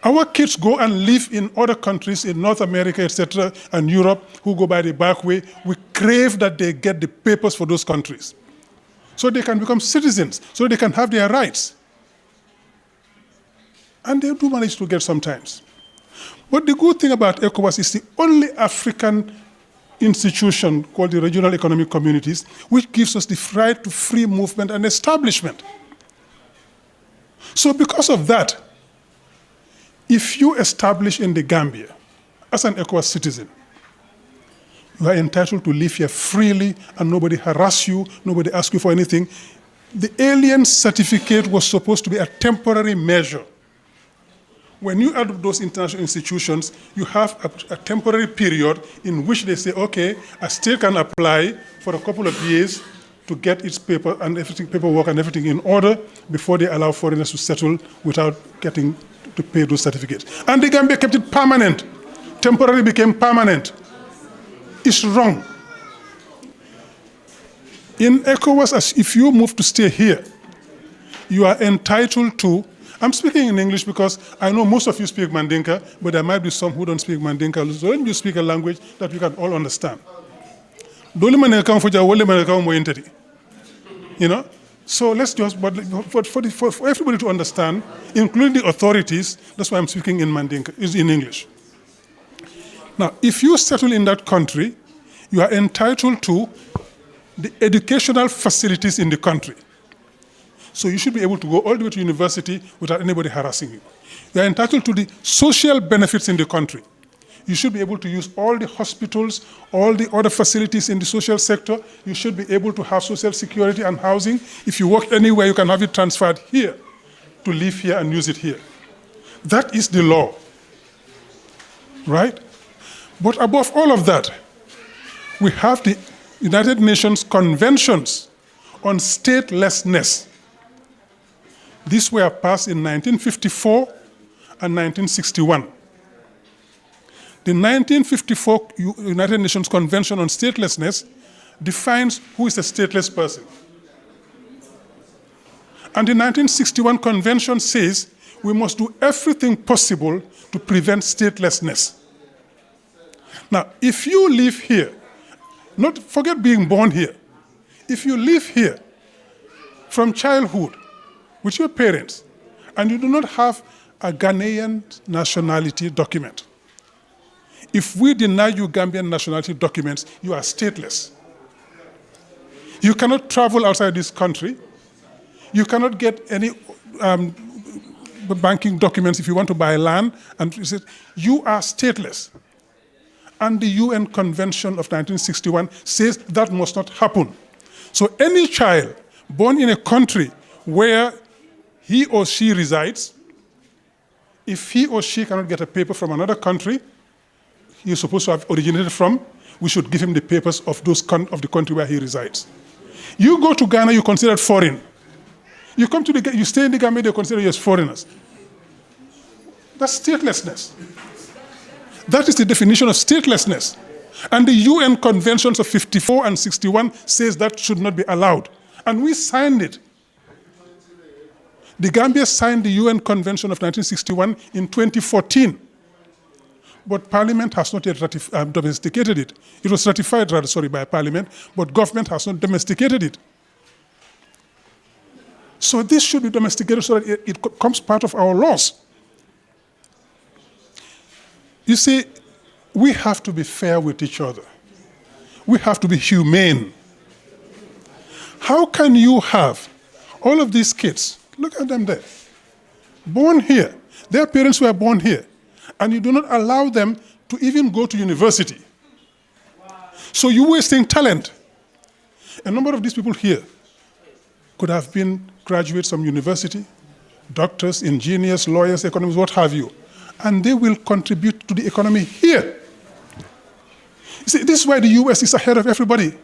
Our kids go and live in other countries in North America, etc., and Europe, who go by the back way. We crave that they get the papers for those countries so they can become citizens, so they can have their rights. And they do manage to get sometimes. But the good thing about ECOWAS is the only African institution called the Regional Economic Communities, which gives us the right to free movement and establishment. So because of that, if you establish in the Gambia as an ECOWAS citizen, you are entitled to live here freely and nobody harass you, nobody asks you for anything. The alien certificate was supposed to be a temporary measure. When you add those international institutions, you have a temporary period in which they say, okay, a state can apply for a couple of years to get its paper and everything, paperwork and everything in order before they allow foreigners to settle without getting to pay those certificates. And the Gambia kept it permanent. Temporarily became permanent. It's wrong. In ECOWAS, if you move to stay here, you are entitled to, I'm speaking in English because I know most of you speak Mandinka, but there might be some who don't speak Mandinka. So when you speak a language that we can all understand. You know? So let's just, but for everybody to understand, including the authorities, that's why I'm speaking in Mandinka, is in English. Now, if you settle in that country, you are entitled to the educational facilities in the country. So you should be able to go all the way to university without anybody harassing you. You are entitled to the social benefits in the country. You should be able to use all the hospitals, all the other facilities in the social sector. You should be able to have social security and housing. If you work anywhere, you can have it transferred here to live here and use it here. That is the law, right? But above all of that, we have the United Nations conventions on statelessness. These were passed in 1954 and 1961. The 1954 United Nations Convention on Statelessness defines who is a stateless person. And the 1961 Convention says we must do everything possible to prevent statelessness. Now, if you live here, not forget being born here, if you live here from childhood with your parents and you do not have a Ghanaian nationality document, if we deny you Gambian nationality documents, you are stateless. You cannot travel outside this country. You cannot get any banking documents if you want to buy land. And you are stateless. And the UN Convention of 1961 says that must not happen. So any child born in a country where he or she resides, if he or she cannot get a paper from another country he is supposed to have originated from, we should give him the papers of the country where he resides. You go to Ghana, you're considered foreign. You come to you stay in the Gambia, they consider you as foreigners. That's statelessness. That is the definition of statelessness. And the UN Conventions of 54 and 61 says that should not be allowed. And we signed it. The Gambia signed the UN Convention of 1961 in 2014. But Parliament has not yet domesticated it. It was ratified, by Parliament, but government has not domesticated it. So this should be domesticated so that it becomes part of our laws. You see, we have to be fair with each other. We have to be humane. How can you have all of these kids, look at them there, born here, their parents were born here, and you do not allow them to even go to university? So you're wasting talent. A number of these people here could have been graduates from university, doctors, engineers, lawyers, economists, what have you, and they will contribute to the economy here. See, this is why the US is ahead of everybody.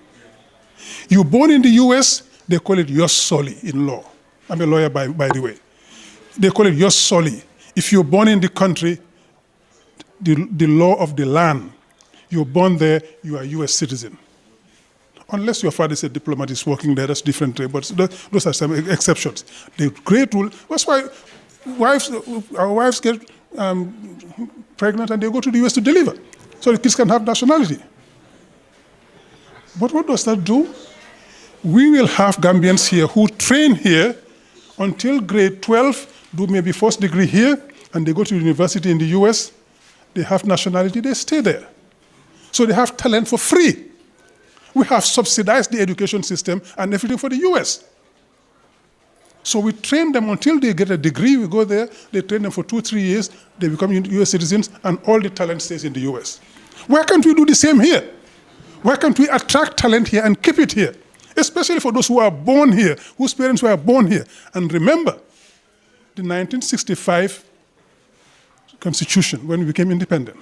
You're born in the US, they call it jus soli in law. I'm a lawyer, by the way. They call it jus soli. If you're born in the country, the law of the land, you're born there, you are a US citizen. Unless your father is a diplomat, is working there, that's different. But those are some exceptions. The great rule, that's why our wives get pregnant and they go to the US to deliver, so the kids can have nationality. But what does that do? We will have Gambians here who train here until grade 12, do maybe first degree here, and they go to university in the US, they have nationality, they stay there. So they have talent for free. We have subsidized the education system and everything for the US. So we train them until they get a degree, we go there, they train them for 2-3 years, they become US citizens, and all the talent stays in the US. Why can't we do the same here? Why can't we attract talent here and keep it here? Especially for those who are born here, whose parents were born here. And remember, the 1965 Constitution, when we became independent,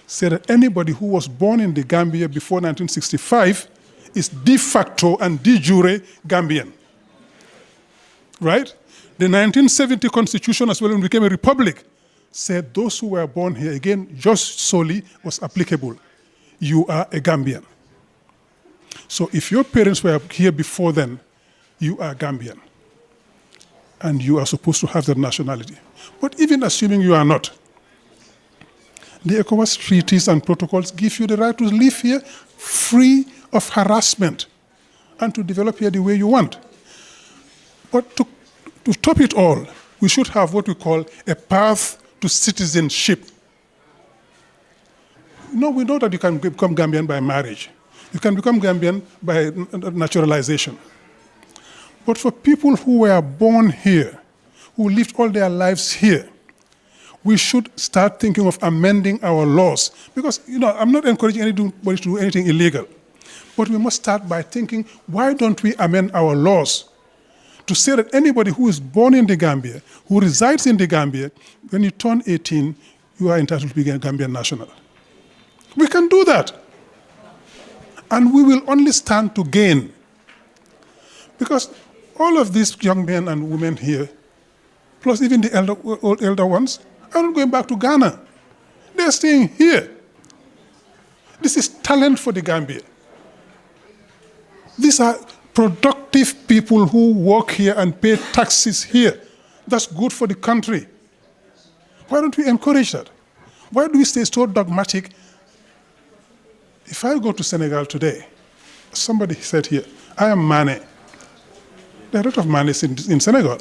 said that anybody who was born in the Gambia before 1965 is de facto and de jure Gambian. Right? The 1970 Constitution, as well, when we became a republic, said those who were born here, again, jus soli was applicable. You are a Gambian. So if your parents were here before then, you are Gambian. And you are supposed to have that nationality. But even assuming you are not, the ECOWAS treaties and protocols give you the right to live here free of harassment and to develop here the way you want. But to top it all, we should have what we call a path to citizenship. No, we know that you can become Gambian by marriage. You can become Gambian by naturalization. But for people who were born here, who lived all their lives here, we should start thinking of amending our laws. Because, I'm not encouraging anybody to do anything illegal. But we must start by thinking, why don't we amend our laws to say that anybody who is born in the Gambia, who resides in the Gambia, when you turn 18, you are entitled to be a Gambian national. We can do that. And we will only stand to gain. Because all of these young men and women here, plus even the elder ones, are not going back to Ghana. They're staying here. This is talent for the Gambia. These are productive people who work here and pay taxes here. That's good for the country. Why don't we encourage that? Why do we stay so dogmatic? If I go to Senegal today, somebody said here, I am Mane. There are a lot of Manes in Senegal.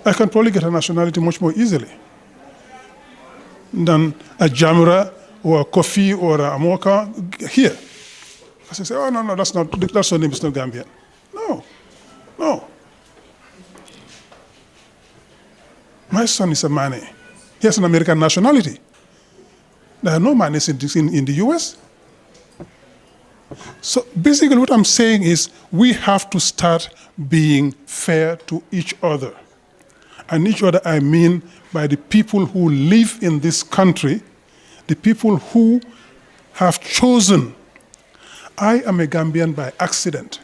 I can probably get a nationality much more easily than a Jamura or a Kofi or a Amoka here. Because I say, oh, no, that's your name is not Gambian. No. My son is a Mane. He has an American nationality. There are no Manes in the US. So basically what I'm saying is we have to start being fair to each other. And each other I mean by the people who live in this country, the people who have chosen. I am a Gambian by accident.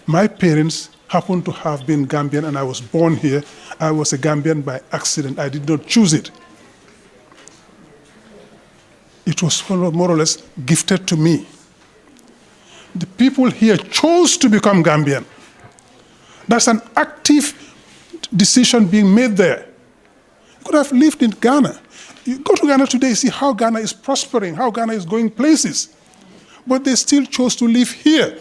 My parents happen to have been Gambian and I was born here. I was a Gambian by accident. I did not choose it. It was more or less gifted to me. The people here chose to become Gambian. That's an active decision being made there. You could have lived in Ghana. You go to Ghana today, see how Ghana is prospering, how Ghana is going places. But they still chose to live here.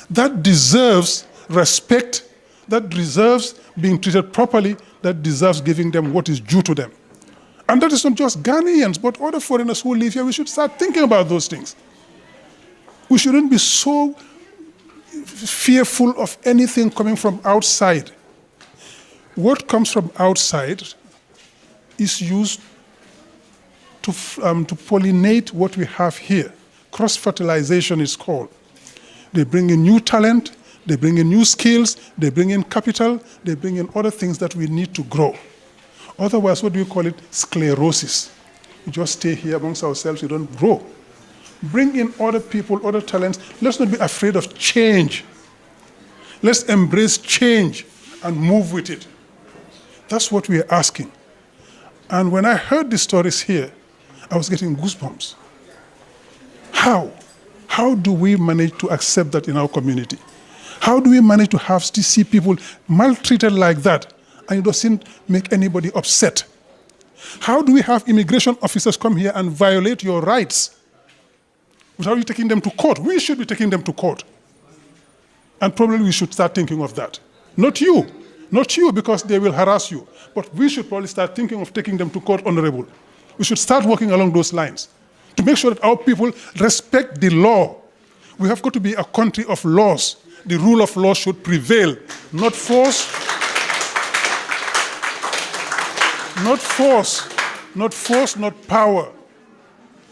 That deserves respect, that deserves being treated properly, that deserves giving them what is due to them. And that is not just Ghanaians, but other foreigners who live here. We should start thinking about those things. We shouldn't be so fearful of anything coming from outside. What comes from outside is used to pollinate what we have here. Cross-fertilization is called. They bring in new talent, they bring in new skills, they bring in capital, they bring in other things that we need to grow. Otherwise, what do you call it? Sclerosis. We just stay here amongst ourselves, we don't grow. Bring in other people, other talents. Let's not be afraid of change. Let's embrace change and move with it. That's what we are asking. And when I heard the stories here, I was getting goosebumps. How? How do we manage to accept that in our community? How do we manage to see people maltreated like that and it doesn't make anybody upset? How do we have immigration officers come here and violate your rights without you taking them to court? We should be taking them to court. And probably we should start thinking of that. Not you because they will harass you, but we should probably start thinking of taking them to court, Honorable. We should start working along those lines to make sure that our people respect the law. We have got to be a country of laws. The rule of law should prevail, not force, not power.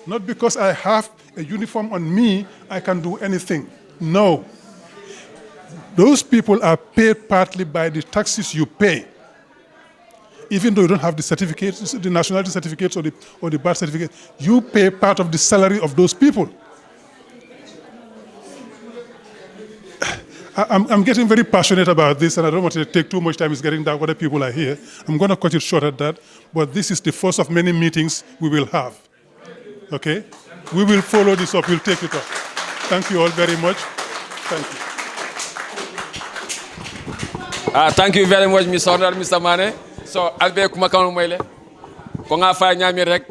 Not because I have a uniform on me, I can do anything. No. Those people are paid partly by the taxes you pay. Even though you don't have the certificates, the nationality certificates or the birth certificate, you pay part of the salary of those people. I'm getting very passionate about this, and I don't want to take too much time. It's getting dark. Other people are here. I'm going to cut it short at that. But this is the first of many meetings we will have. Okay? We will follow this up. We'll take it up. Thank you all very much. Thank you. Thank you very much, Mr. Honor, Mr. Mane. So, Albe Kumakano Mwele. Konga Fa Nyamirek.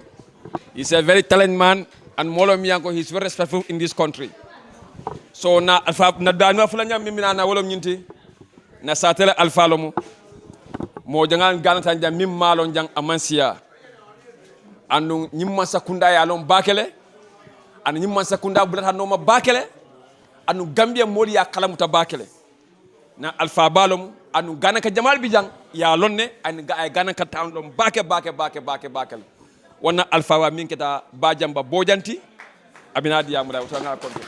He's a very talented man, and Molo Miyanko, he's very respectful in this country. So na alfa na danu fulanya mimina na wolom nyinti na satela alfa lomu mo jangan ganata jam mim malon jang amansia anu nyimma sakunda ya lon bakele anu nyimma sakunda bulata no ma bakele anu gambia moli ya kalamuta bakele na alfa balom anu ganaka jamal bi jang ya lonne anu ga ay ganaka town lon bakele wana alfa wa minketa ba jamba bojanti abinadi ya muda utanga konto.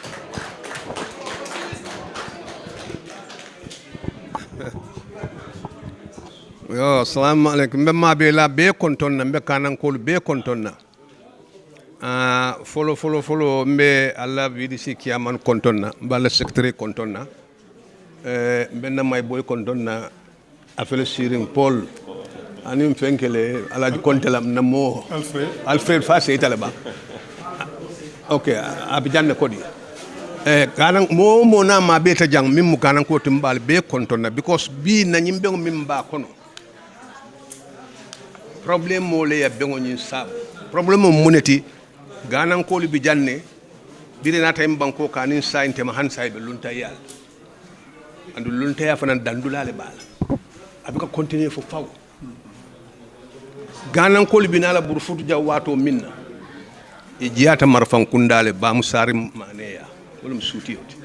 Yo, assalamu alaikum. Mbe mabe la be kontonna, mbe kanankolu be kontonna. Follow mbe alla vidisi kiaman kontonna, mbe alla secretary kontonna. Mbe na my boy kontonna, afele siring Paul. Ani mfenkele ala kontelam na mo. Alfred Fase italaba. Okay, abijan ne kodi. Kanang mo na mabe ta jang mim kanan ko timbal be kontonna because bi na nyimbe mimba kono. Problem mo le ya bengo nyin sab problem mo muneti ganan ko li bi janne dire na tay banko kanin sainte ma han saybe lunta yal andu lunta ya fanan dandulale bala abika continuer fo faw ganan ko li bi nala bur futu jawato minna e jiata marfan kundale ba musari maneya wolum suutiyoti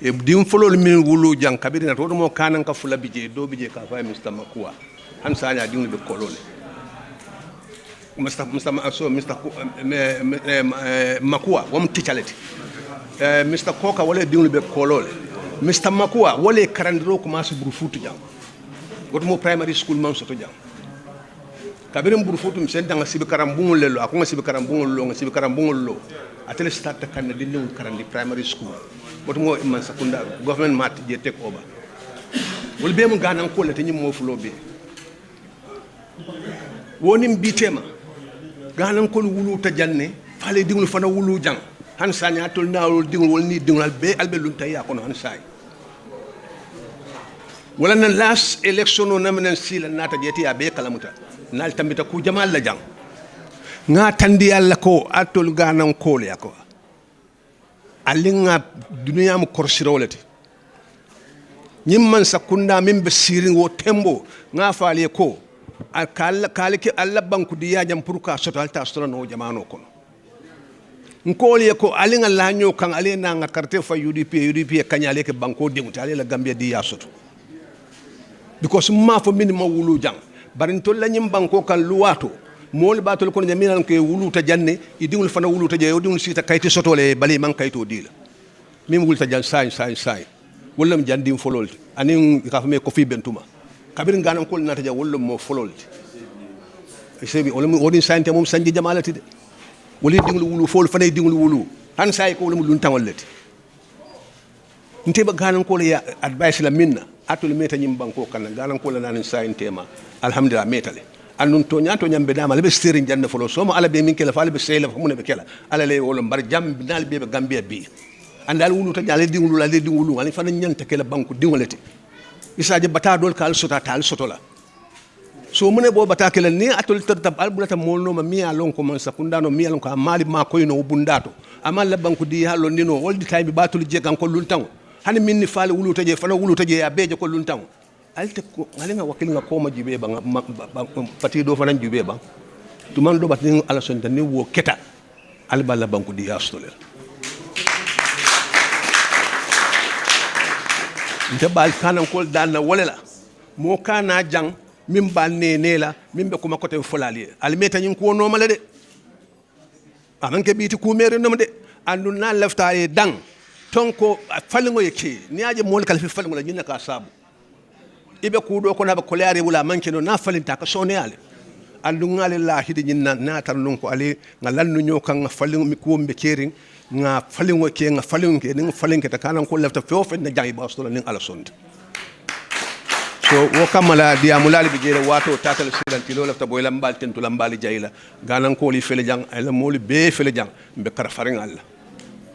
e dim folol min wulu jang kabiri na to mo kanan ka fula bije do bije ka fa Mr. Makua han sanya diwni be kolole Mr. Makua wam tichaleti Mr. Koka wala diwni be kolole Mr. Makua wala karandiro ko masu buru futu jang goto mo primary school man soto jang kabirim buru futu mi sen danga sibi karam bungol lelo akuma sibi karam bungol lo atele start kan dinni karandi primary school goto mo man sakunda government mat je take over wol be mo ganan ko le te nyimo fulo be wonim bitema ganan ko wulu ta janne fale dingul fana wulu jang han sanya tol nawol dingul wol ni dingul albe lunta ya kono han say wala na last election no namenen sila nata jeti abe kalamuta nal tambita ku jamal la jang nga tandi yalla ko atol ganan ko le ko alinga duniya mu korsirolete nyimman sakunda min be sirin wo tembo nga faale ko kalike alla banku di yajam pour ka sotal ta solo no jamano kono nkoli ko alinga lanyo kan alena nga carte fa UDP kanyale ke banko dinguta ale la Gambia di ya soto because ma fo min ma wulu jang barin to la nyim banko kan luwato mol batol kono jaminan ke wulu ta janne idingul fana wulu ta jeyo dingul sita kayti soto le bali man kayto dila mim wulu ta jan sai wala m jandim folol anin ka fa me ko fi bentuma kabir ganam kol nata ja wollo mo fololti sebi wala mo woni sante mom sanji jamalati de woli dingul wulu fol fanay dingul wulu han say ko wala mo lun tawallati nteba ganam kol ya advice la minna atul meta nyim banko kan ganam kol nan say ntema alhamdulillah metale annun to nyambe dama lebe steering janna folo so mo ala be min kala fa be sey la fa mun be kala ala le wolo mbar jam dal be gambia bi andal wulu ta jale dingulu la dingulu wala fa nyanta kala banko dingolati isaje bata dol kal sota tal sotola so mune bo bata kala ni atul tartab al bulata molno ma mi alon ko man sakunda no mi alon ko amali ma ko no bundato amal la banko di halo nino woldi tay bi batul je kan ko lul tan hani min ni faale wulu taje fana wulu taje ya beje ko lul tan alte ko ngalinga wakil nga ko ma jibe ba pati do fana jibe ba to man do batin ala sonta ni wo keta al balla banko di astolel nte bal kanan kol dal na wolela mo kana jang min bal ne la min be kuma kote folali al meta nyin ko no mala de amanke biti ku mere no de andu na lafta e dang tonko falingo yake ni aje mol kala fi falingo la nyina ka sabu ibe ku do ko na ba kolare wala manke no na falinta ka sone ale andu ngale la hidi nyina na tar non ko ale ngalannu nyokan falingo mi ko mbe kering nga falingo ke nga falingo ke ning falingo ta kanan ko lafta feofen na jangi bastola ning ala sonde so wo kamala dia mulali bi jere wato tatal sidanti lo lafta boy lambal tentu lambali jayla ganan ko li fele jang ala moli be fele jang be kara faring alla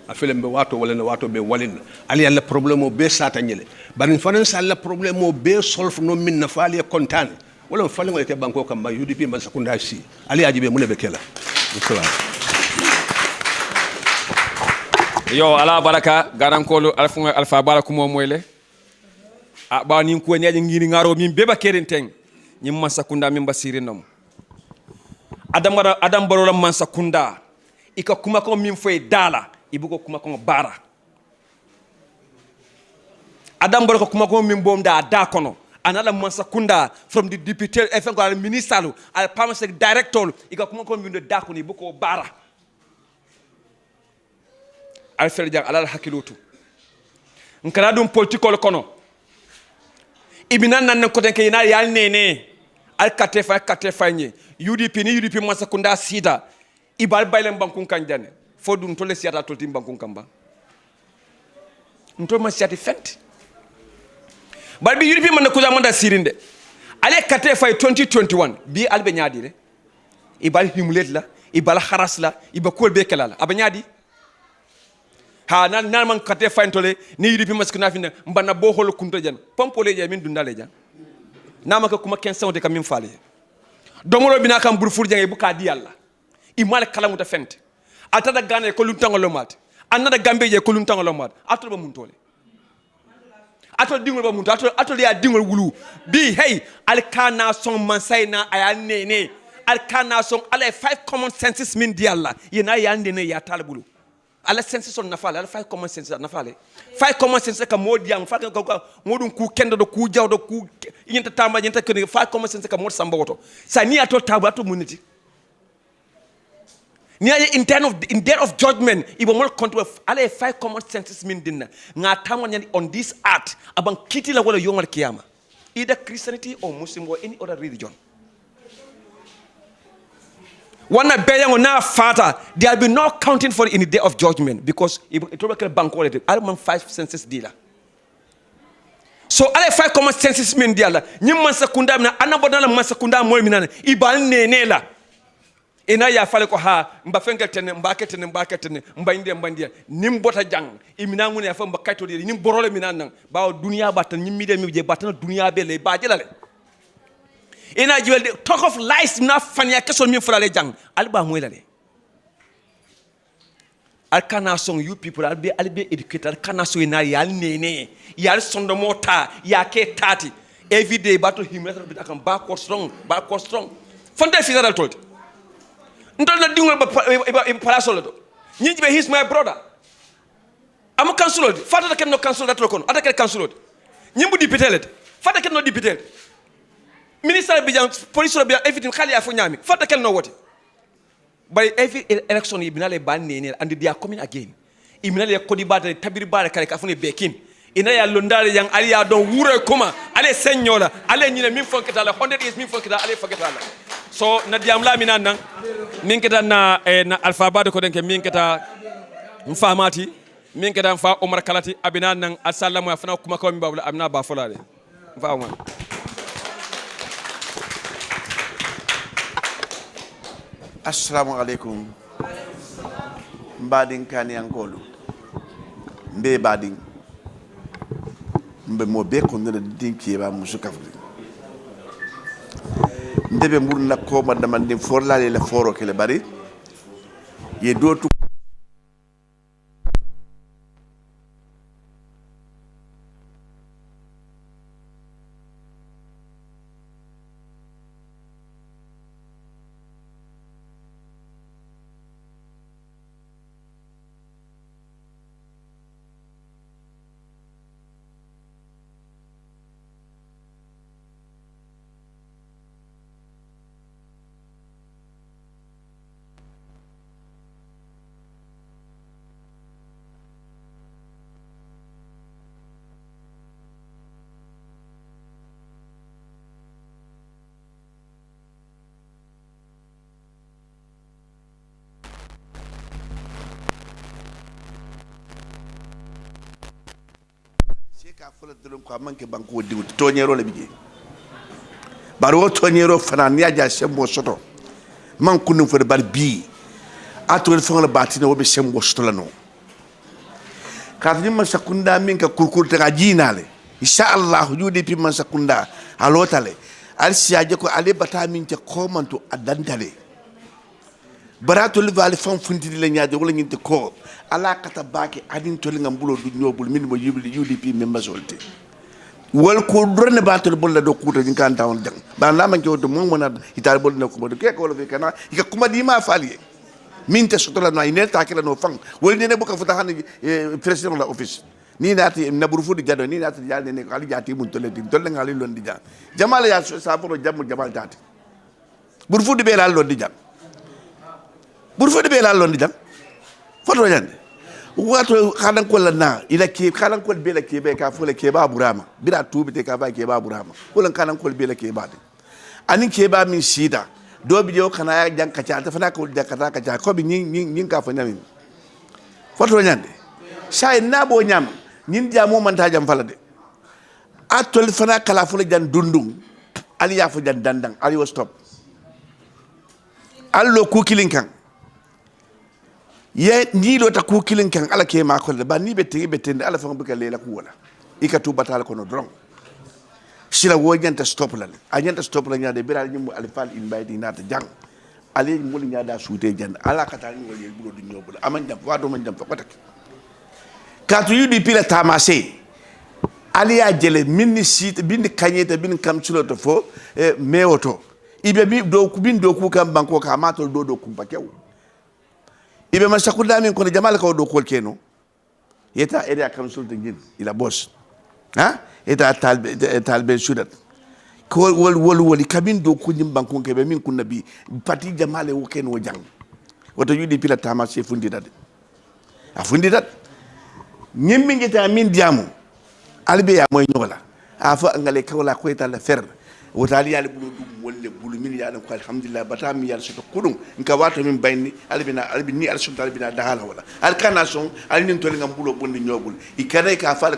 a fele be wato wala na wato be walin ali alla problème be sata nyele banin fanan sala problème be solve no min na fali kontane wala falingo ke banko kam ba UDP man sakunda si ali ajibe mun be kela yo ala baraka garankolo alfa baraka mo moyle a ba ni ko nyaje ngiri ngaro min beba kerenteng nyim man sakunda min basiri nom adam barola man sakunda ika kuma ko min foy dala ibugo kuma ko bara adam baraka kuma ko min bomda da kono anala man sakunda from the deputy even ko minister al pharmacy director ika kuma ko min da kono ibugo bara alfel jang alal hakilotu nkara dum political kono ibinan nan ko den kay na yal nene al katefa nye UDP ni UDP masakunda sida ibal baylem bankun kanjane fo dum to le siata to tim bankun kamba nto ma siati fent bal bi UDP man ko jamanda sirinde ale katefa 2021 bi albe nyaadi re ibal himlet la ibal haras la ibakol be kelala abanyadi ha nan man kate fayntole ni UDP maskuna finna mbana bo hol kunto jan pompole je min dundale jan nama ka kuma 15 de kam min faale domoro bina kam bur fur jange bu ka di yalla imal kalamu ta fente atada gane ko luntango lo mat anada gambe je ko luntango lo mat atol ba mun tole atol dingol ba mun atol ya dingol wulu bi hey al kana son man sayna aya nene al kana son ala 5 common senses min di yalla yena ya nene ya talbulu ala sense son nafale ala 5 common sense nafale 5 common sense ka modi am fa ka modun ku kendo do ku jawdo ku yinta tamba yinta ko 5 common sense ka mod samba woto sa ni ato tabu ato muniti ni ay in day of judgment ibo mo control ala 5 common senses min dinna nga tamon yani on this earth aban kiti la wala yomal kiyama either Christianity or Muslim or any other religion. Wana beyango na fata, there will be no counting for it in the day of judgment because it will be bank quality. I want 5 census dealer. So all 5 common census mean dealer. Ni masakunda na anabodala masakunda mo minana ibal nenela. Ina ya fale ko ha mbafenga tene mbaketene mbandia nimbota jang imina ngune ya fa mbakaito de nim borole minana ba dunia batan nyimmi de mi je batan dunia be le ba jelale. Ina jiwel talk of lies na fania keso mi fulale jang alba moylale al kana song you people albe educated al kana so ina yal nene yal sondo mota ya ke tati every day battle him bit akam backward strong fonte fi dal told ndol na dingol ba palasol do nyi jibe he's my brother am councilor fata ken no councilor dat kon ata ken councilor nyimbu député fata ken no député minister bi jang police bi everything khali afu nyami fata kel no wote by every election ibinale ban nene and they are coming again ibinale ko di bata tabiri bare kale ka fu ne bekin ina ya londare yang ali ya don wure kuma ale senyola ale nyina min fonketa la 100 years min fonketa ale fonketa la so na diam la minan nan min keta na na alphabet ko den ke min keta mfamati min keta mfa Omar Kalati abinan nan assalamu afana kuma ko mi babula amna ba folade mfa Omar. Assalamu alaikum. Mbading kani ankolu. Mbe bading. Mbe mo be ko ndele dinki ba musuka fu. Ndebe mbur na ko ma dama ndim forlale le foro kele bari. Ye dotu ka fola dolon ko manke banko digu toñero le bije baro toñero fana ni aja sembo soto man kunu fo bar bi atol fo la batine wobe sembo soto la no ka ni man sakunda min ka kurkur ta jinale insha Allah judi pi man sakunda alotale al siaje ko ale bata min te komanto adantale barato le vale fam fundi le nyaade wala nyinte ko ala kata baake adin to ngam bulo du nyobul min mo yibli UDP member solte wal ko drone bato bol la do kuta jin kan tawon jang ba la man ko do mo mona ital bol na ko do ke ko lo fe kana ika kuma di ma fali min te sotola no ine ta kala no fang wol ne bu ka futa han president la office ni naati na buru fudi jado ni naati jade ne ko ali jati mun tolle di tolle ngali lon di jang jamal ya sa foro jamu jamal tati buru fudi be la lon di jang buru fudi be la lon di jang foto jande wato kanan ko la na ila ke kanan ko be la ke be ka fole ke ba burama bira tubi te ka ba ke ba burama ko kanan ko be la ke ba de anin ke ba min sida do bi jo kana ya jang ka ta fana ko da ka ta ko bi nyin ka fa nyami foto jande sai na bo nyam nyin jamo man ta jam fala de atol fana kala fole jan dundung ali ya fa jan dandang ali wo stop allo ku kilinkan ye ni lo ta ku kilin kan ala ke ma ko ba ni bette ala fa buka lela ku wala ikatu batal ko no dron sila wo janta stop la anyanta stop la nyaade biral nyum alfal in baydi nata jang ale mul nyaada suute jan ala kata ni wala bulo du nyobul aman jam wado man jam fa ko tak katu UDP la tamase ali ya jele minni site bindi kanyete bin kam sulo to fo meoto ibe bi do ku bin do ku kam banko ka matol do ku bakew ibe man sakunda min ko jamal ko do kol keno yeta area council de ngin ila boss ha eta talbe sudat ko wol kabin do ko nyim banko ke be min kunna bi parti jamal wo ken wo jang woto UDP la tama se fundi dad a fundi dad nyimmi ngita min diamu albe ya moy nyola afa ngale kawla ko eta la fer wotali yali bulu dum wolle bulu min ya ko alhamdulillah bata mi yal soto kudum nka wato min bayni albi ni al sultan albina dahala wala al kana son al nin toli ngam bulo bondi nyobul ikane ka fal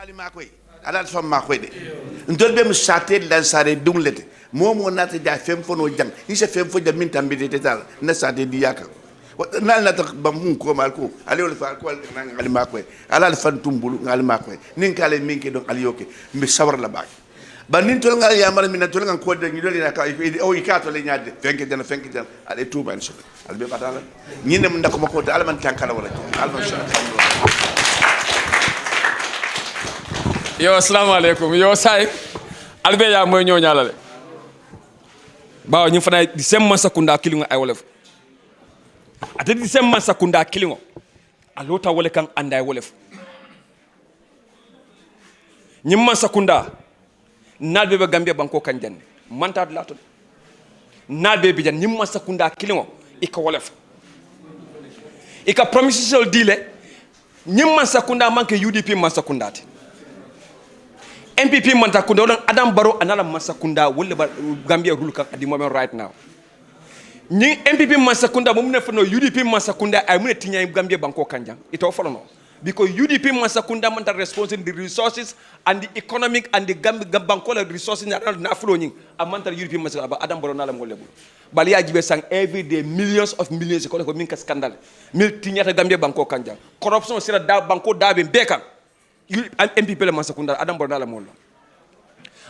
ali makoy ala fam makoy de ndol be musate dan sare dunglete momo nata ja fem fono jang ni se fem fo jam min tambi de tal na sate di yaka nal na tak bam hun ko mal ko ali wol fa ko ali makoy ala fan tumbulu ngal makoy nin kale min ke don ali yoke mbi sawar la bak banin tol ngal ya mara min tol ngal ko de ngidol ina ka o ikato le nyaade fenke jana ale tuba inshallah albe batala ñine mun ndako mako de alman tankala wala alman yo assalamu alaikum yo say albe ya moy ñoo ñalale bawo ñu fana di semma sakunda kilingo ay wolef ate di semma sakunda kilingo alota wole kan anday wolef ñimman sakunda nalbe be gambia banko kan janne manta lato nalbe bi jan ñimman sakunda kilingo ika wolef ika promisal dile ñimman sakunda manke UDP man sakundati MPP man sakunda wala Adam Barrow anala man sakunda wala gambia rule kan at the moment right now ñi MPP man sakunda mo mune fano UDP man sakunda ay mune tinya gambia banko kanjang ito folono because UDP man sakunda man responsible the resources and the economic and the gambia banko resources na flow ñi amanta UDP man sakunda Adam Barrow nala mo lebu bali ya jibe sang every day millions of millions ko min ka scandal mil tinya gambia banko kanjang corruption sira da banko da be bekam MPP le man sakunda Adam Barrow nala mo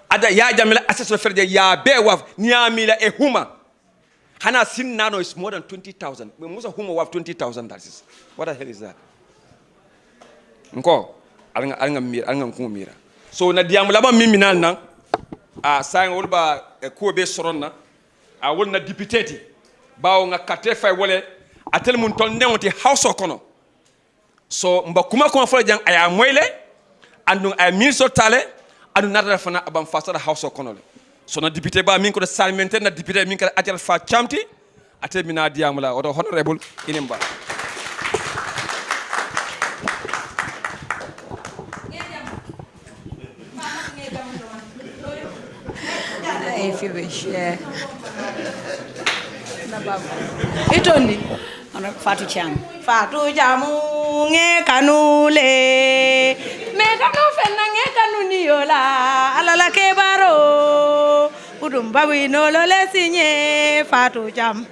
ada ya jamila assessor ferde ya be waf niamila e huma Hana sin nano is more than 20,000. Musa huma waf 20,000 dollars. What the hell is that? Nko alanga mira. So na diamu laba mimi nana sayang wolba ko be soronna wol na deputy bawo nga katefa wole atel mun ton newti house okono. So mba kuma fo jang aya moyle andu ay minister tale andu nata fana abam fasara house okono le. So na député ba min ko salmente na député min ko atel fa chamti atel mina diamula odo honorable inimba if you wish itoni ana Fatou Cham nge kanule me kanu fenna nge kanuni yola alala ke baro udum babu no lo le sinye Fatou Cham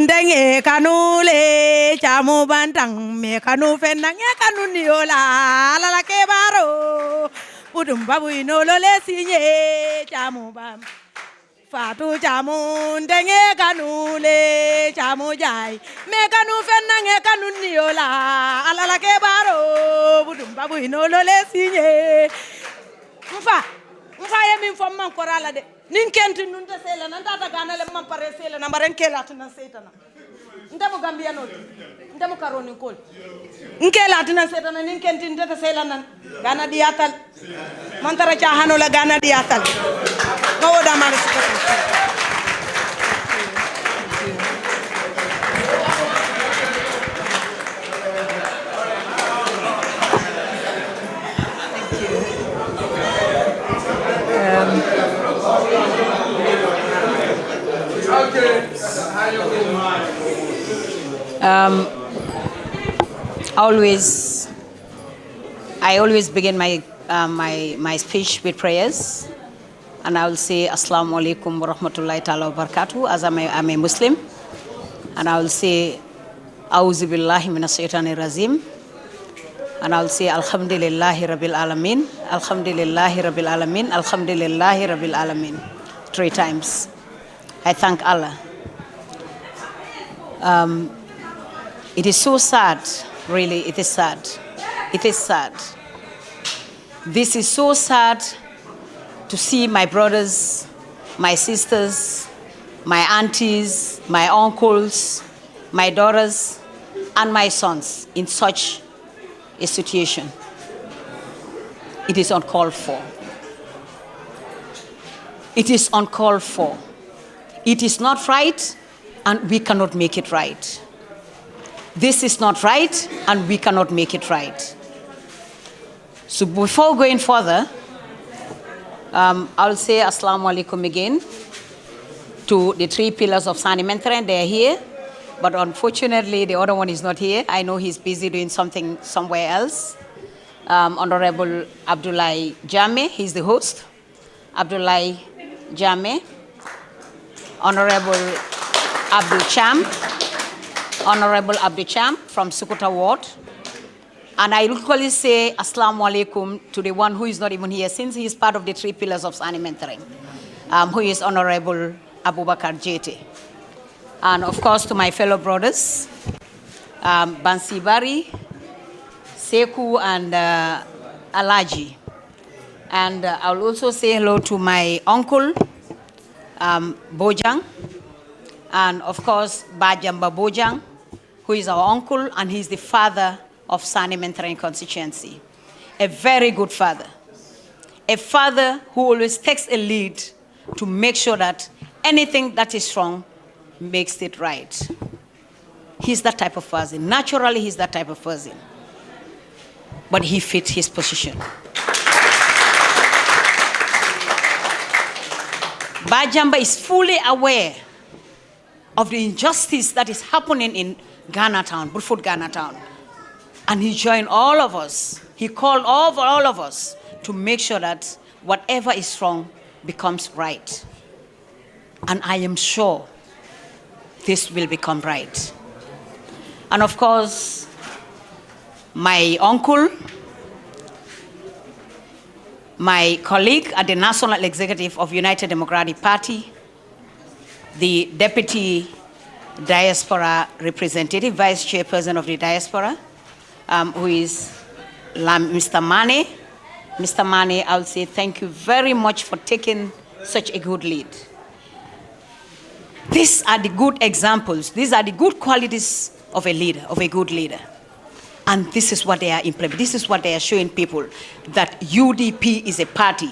ndenge kanule chamu bantang me kanu fenna nge kanuni yola alala ke baro udum babu no lo le sinye chamu bam Fatou Cham ndenge kanule chamu jai me kanu fenna nge kanuni yola alala ke baro budum babu no lo le sinye mfa ye min fom man korala de nin kenti nun ta sela nan tata ganale man pare sela na maren kelati na setana ndemo gambia no ndemo karoni kol nkelati na setana nin kenti ndata sela nan gana diatal man tara cha hano la gana diatal ngoda mala I always begin my speech with prayers, and I will say Assalamu alaikum wa rahmatullahi ta'ala wa barakatuh, as I'm a Muslim, and I will say A'udhu billahi minash shaitanir rajim, and I will say Alhamdulillahi rabbil alamin, Alhamdulillahi rabbil alamin, Alhamdulillahi rabbil alamin 3 times. I thank Allah. It is so sad, really, it is sad. It is sad. This is so sad to see my brothers, my sisters, my aunties, my uncles, my daughters, and my sons in such a situation. It is uncalled for. It is uncalled for. It is not right, and we cannot make it right. This is not right, and we cannot make it right. So before going further, I'll say Assalamu alaikum again to the 3 pillars of Sani Mentren. They're here, but unfortunately the other one is not here. I know he's busy doing something somewhere else. Honorable Abdullahi Jame, he's the host. Abdullahi Jame. Honorable Abdul Cham. Honorable Abdul Cham from Sukuta Ward. And I usually say Assalamu alaikum to the one who is not even here, since he is part of the 3 pillars of parliamentary, who is Honorable Abubakar Jete. And of course, to my fellow brothers, Bansi Bari, Seku, and Alaji. And I'll also say hello to my uncle, Bojang, and of course, Bajamba Bojang, who is our uncle, and he's the father of Sani Mentrain constituency. A very good father. A father who always takes a lead to make sure that anything that is wrong makes it right. He's that type of person. Naturally, he's that type of person. But he fits his position. Bajamba is fully aware of the injustice that is happening in Ghana Town, Brufut Ghana Town. And he joined all of us. He called all of us to make sure that whatever is wrong becomes right. And I am sure this will become right. And of course, my uncle, my colleague at the National Executive of United Democratic Party, the Deputy Diaspora Representative, Vice Chairperson of the Diaspora, who is Mr. Mane. Mr. Mane, I'll say thank you very much for taking such a good lead. These are the good examples. These are the good qualities of a leader, of a good leader. And this is what they are implementing. This is what they are showing people, that UDP is a party.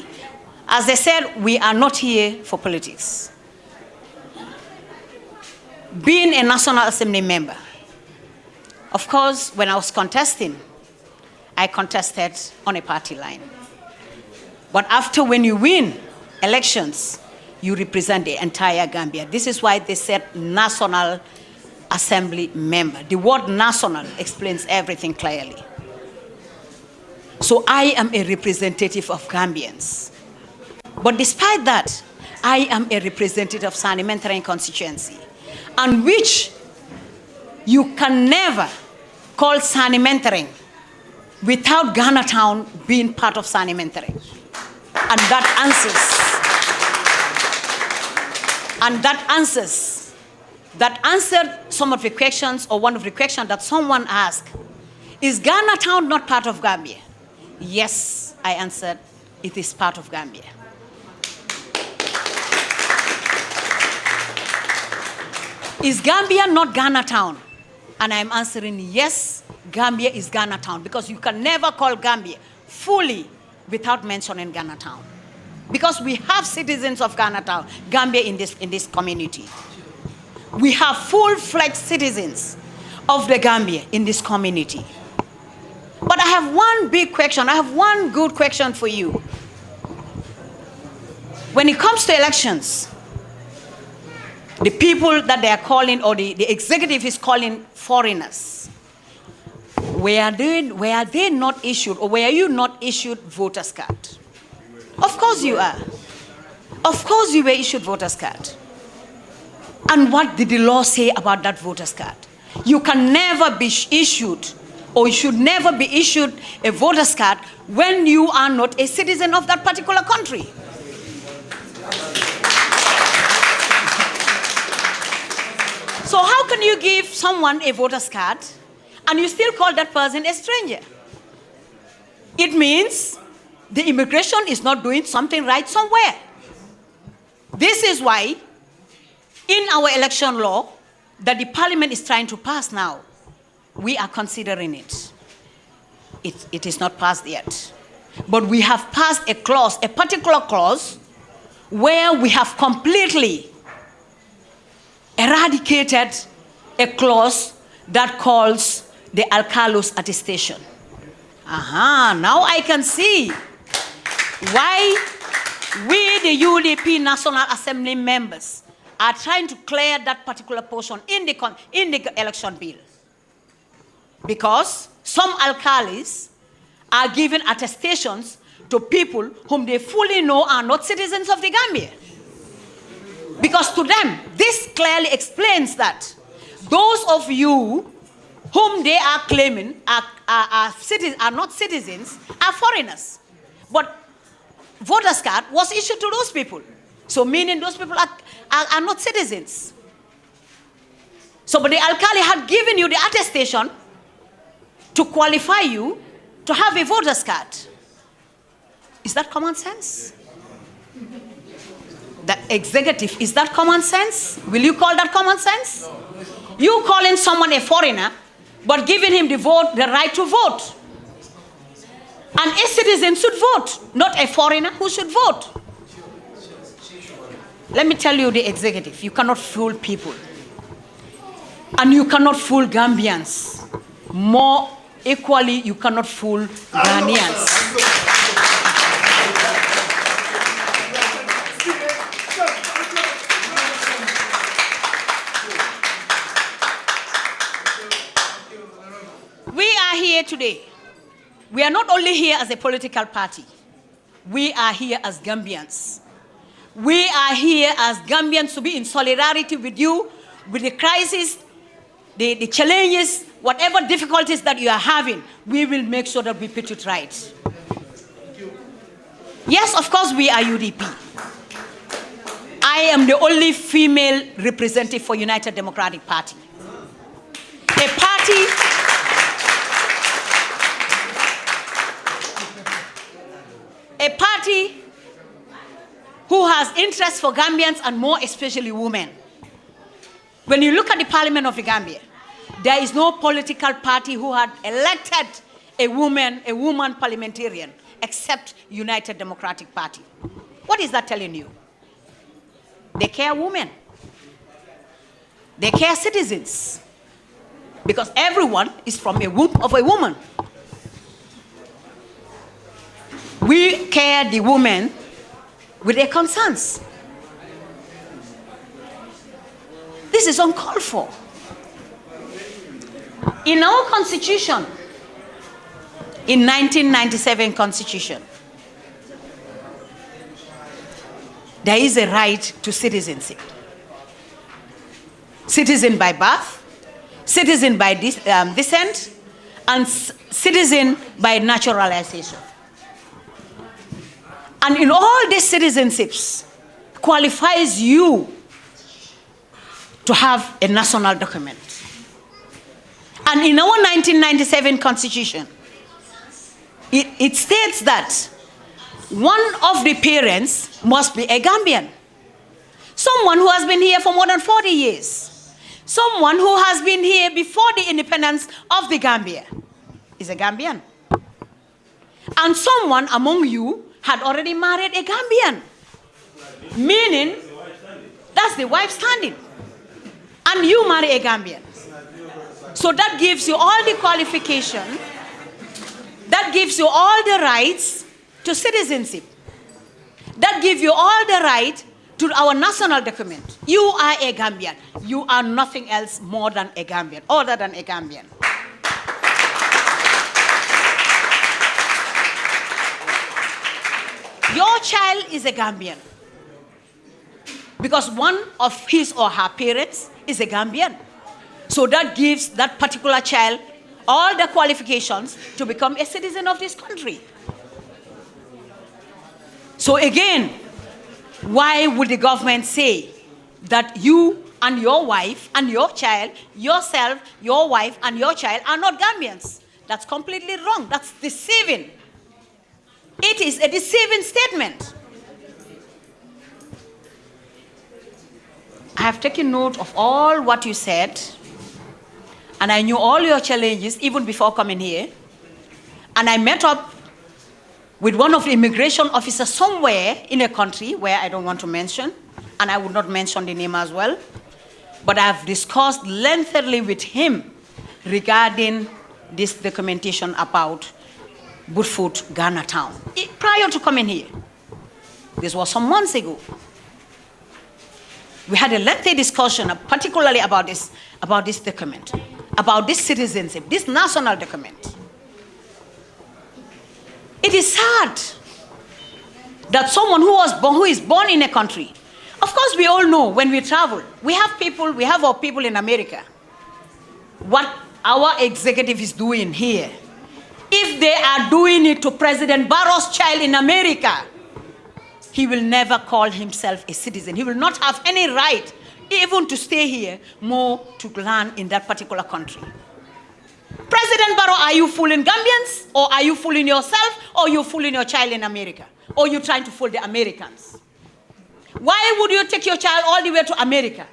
As I said, we are not here for politics. Being a National Assembly member, of course, when I was contesting, I contested on a party line. But after, when you win elections, you represent the entire Gambia. This is why they said National Assembly member. The word national explains everything clearly. So I am a representative of Gambians. But despite that, I am a representative of Sani Mentrain constituency, and which you can never call Sani Mentrain without Ghana Town being part of Sani Mentrain. And that answered some of the questions, or one of the questions that someone asked. Is Ghana Town not part of Gambia? Yes, I answered, it is part of Gambia. Is Gambia not Ghana Town? And I'm answering, yes, Gambia is Ghana Town, because you can never call Gambia fully without mentioning Ghana Town. Because we have citizens of Ghana Town, Gambia in this community. We have full-fledged citizens of the Gambia in this community. But I have one big question. I have one good question for you. When it comes to elections, the people that they are calling, or the executive is calling foreigners, were they not issued, or were you not issued voters card? Of course you are. Of course you were issued voters card. And what did the law say about that voters card? You can never be issued, or you should never be issued a voters card when you are not a citizen of that particular country. So how can you give someone a voter's card and you still call that person a stranger? It means the immigration is not doing something right somewhere. This is why in our election law that the parliament is trying to pass now, we are considering it. It is not passed yet. But we have passed a clause, a particular clause, where we have completely eradicated a clause that calls the Alcalos attestation. Now I can see why we, the UDP National Assembly members, are trying to clear that particular portion in the election bill. Because some alcalis are giving attestations to people whom they fully know are not citizens of the Gambia. Because to them, this clearly explains that those of you whom they are claiming are not citizens, are foreigners. But voters card was issued to those people. So meaning those people are not citizens. So but the alkali had given you the attestation to qualify you to have a voter's card. Is that common sense? The executive, is that common sense? Will you call that common sense? No. You calling someone a foreigner, but giving him the right to vote. And a citizen should vote, not a foreigner who should vote. Let me tell you the executive, you cannot fool people. And you cannot fool Gambians. More equally, you cannot fool Ghanaians. We are here today. We are not only here as a political party. We are here as Gambians. We are here as Gambians to be in solidarity with you, with the crisis, the challenges, whatever difficulties that you are having, we will make sure that we put it right. Yes, of course, we are UDP. I am the only female representative for United Democratic Party. A party who has interest for Gambians and more especially women. When you look at the Parliament of the Gambia, there is no political party who had elected a woman parliamentarian except United Democratic Party. What is that telling you? They care women. They care citizens. Because everyone is from a womb of a woman. We care the women with their concerns. This is uncalled for. In our constitution, in 1997 constitution, there is a right to citizenship. Citizen by birth, citizen by descent, and citizen by naturalization. And in all these citizenships, qualifies you to have a national document. And in our 1997 constitution, it states that one of the parents must be a Gambian. Someone who has been here for more than 40 years. Someone who has been here before the independence of the Gambia is a Gambian. And someone among you had already married a Gambian. Meaning, that's the wife standing. And you marry a Gambian. So that gives you all the qualification, that gives you all the rights to citizenship. That gives you all the right to our national document. You are a Gambian. You are nothing else more than a Gambian, other than a Gambian. Your child is a Gambian because one of his or her parents is a Gambian. So that gives that particular child all the qualifications to become a citizen of this country. So again, why would the government say that you and your wife and your child, yourself, your wife and your child are not Gambians? That's completely wrong. That's deceiving. It is a deceiving statement. I have taken note of all what you said, and I knew all your challenges even before coming here. And I met up with one of the immigration officers somewhere in a country where I don't want to mention, and I would not mention the name as well. But I've discussed lengthily with him regarding this documentation about Goodfoot, Ghana Town. Prior to coming here, this was some months ago. We had a lengthy discussion, particularly about this document, about this citizenship, this national document. It is sad that someone who is born in a country, of course we all know when we travel, we have our people in America, what our executive is doing here, if they are doing it to President Barrow's child in America, he will never call himself a citizen. He will not have any right even to stay here, more to learn in that particular country. President Barrow, are you fooling Gambians? Or are you fooling yourself? Or are you fooling your child in America? Or are you trying to fool the Americans? Why would you take your child all the way to America?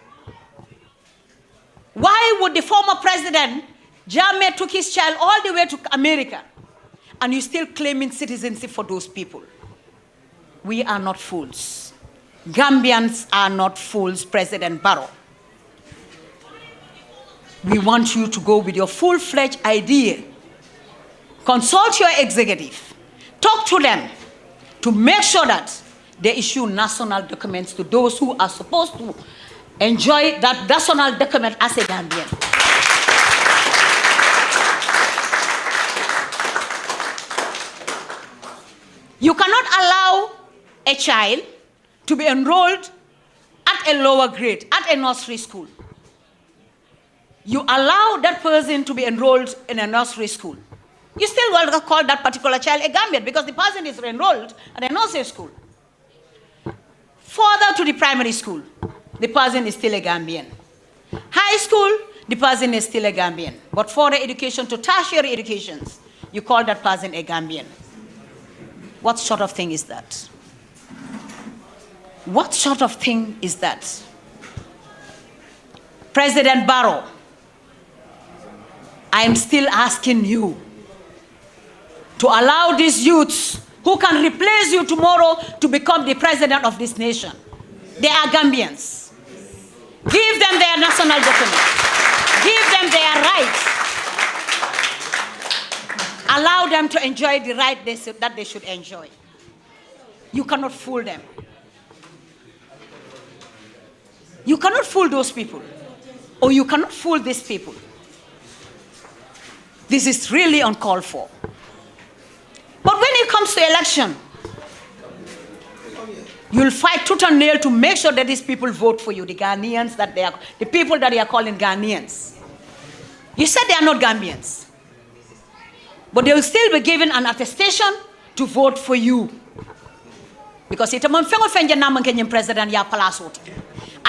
Why would the former president, Jammeh, took his child all the way to America? And you still claiming citizenship for those people? We are not fools. Gambians are not fools, President Barrow. We want you to go with your full-fledged idea. Consult your executive. Talk to them to make sure that they issue national documents to those who are supposed to enjoy that national document as a Gambian. You cannot allow a child to be enrolled at a lower grade, at a nursery school. You allow that person to be enrolled in a nursery school. You still will call that particular child a Gambian because the person is enrolled at a nursery school. Further to the primary school, the person is still a Gambian. High school, the person is still a Gambian. But further education to tertiary educations, you call that person a Gambian. What sort of thing is that? What sort of thing is that? President Barrow, I am still asking you to allow these youths who can replace you tomorrow to become the president of this nation. They are Gambians. Give them their national documents. Give them their rights. Allow them to enjoy the right that they should enjoy. You cannot fool them. You cannot fool those people. Or you cannot fool these people. This is really uncalled for. But when it comes to election, you'll fight tooth and nail to make sure that these people vote for you, the Ghanaians, the people that they are calling Ghanaians. You said they are not Gambians. But they will still be given an attestation to vote for you. Because I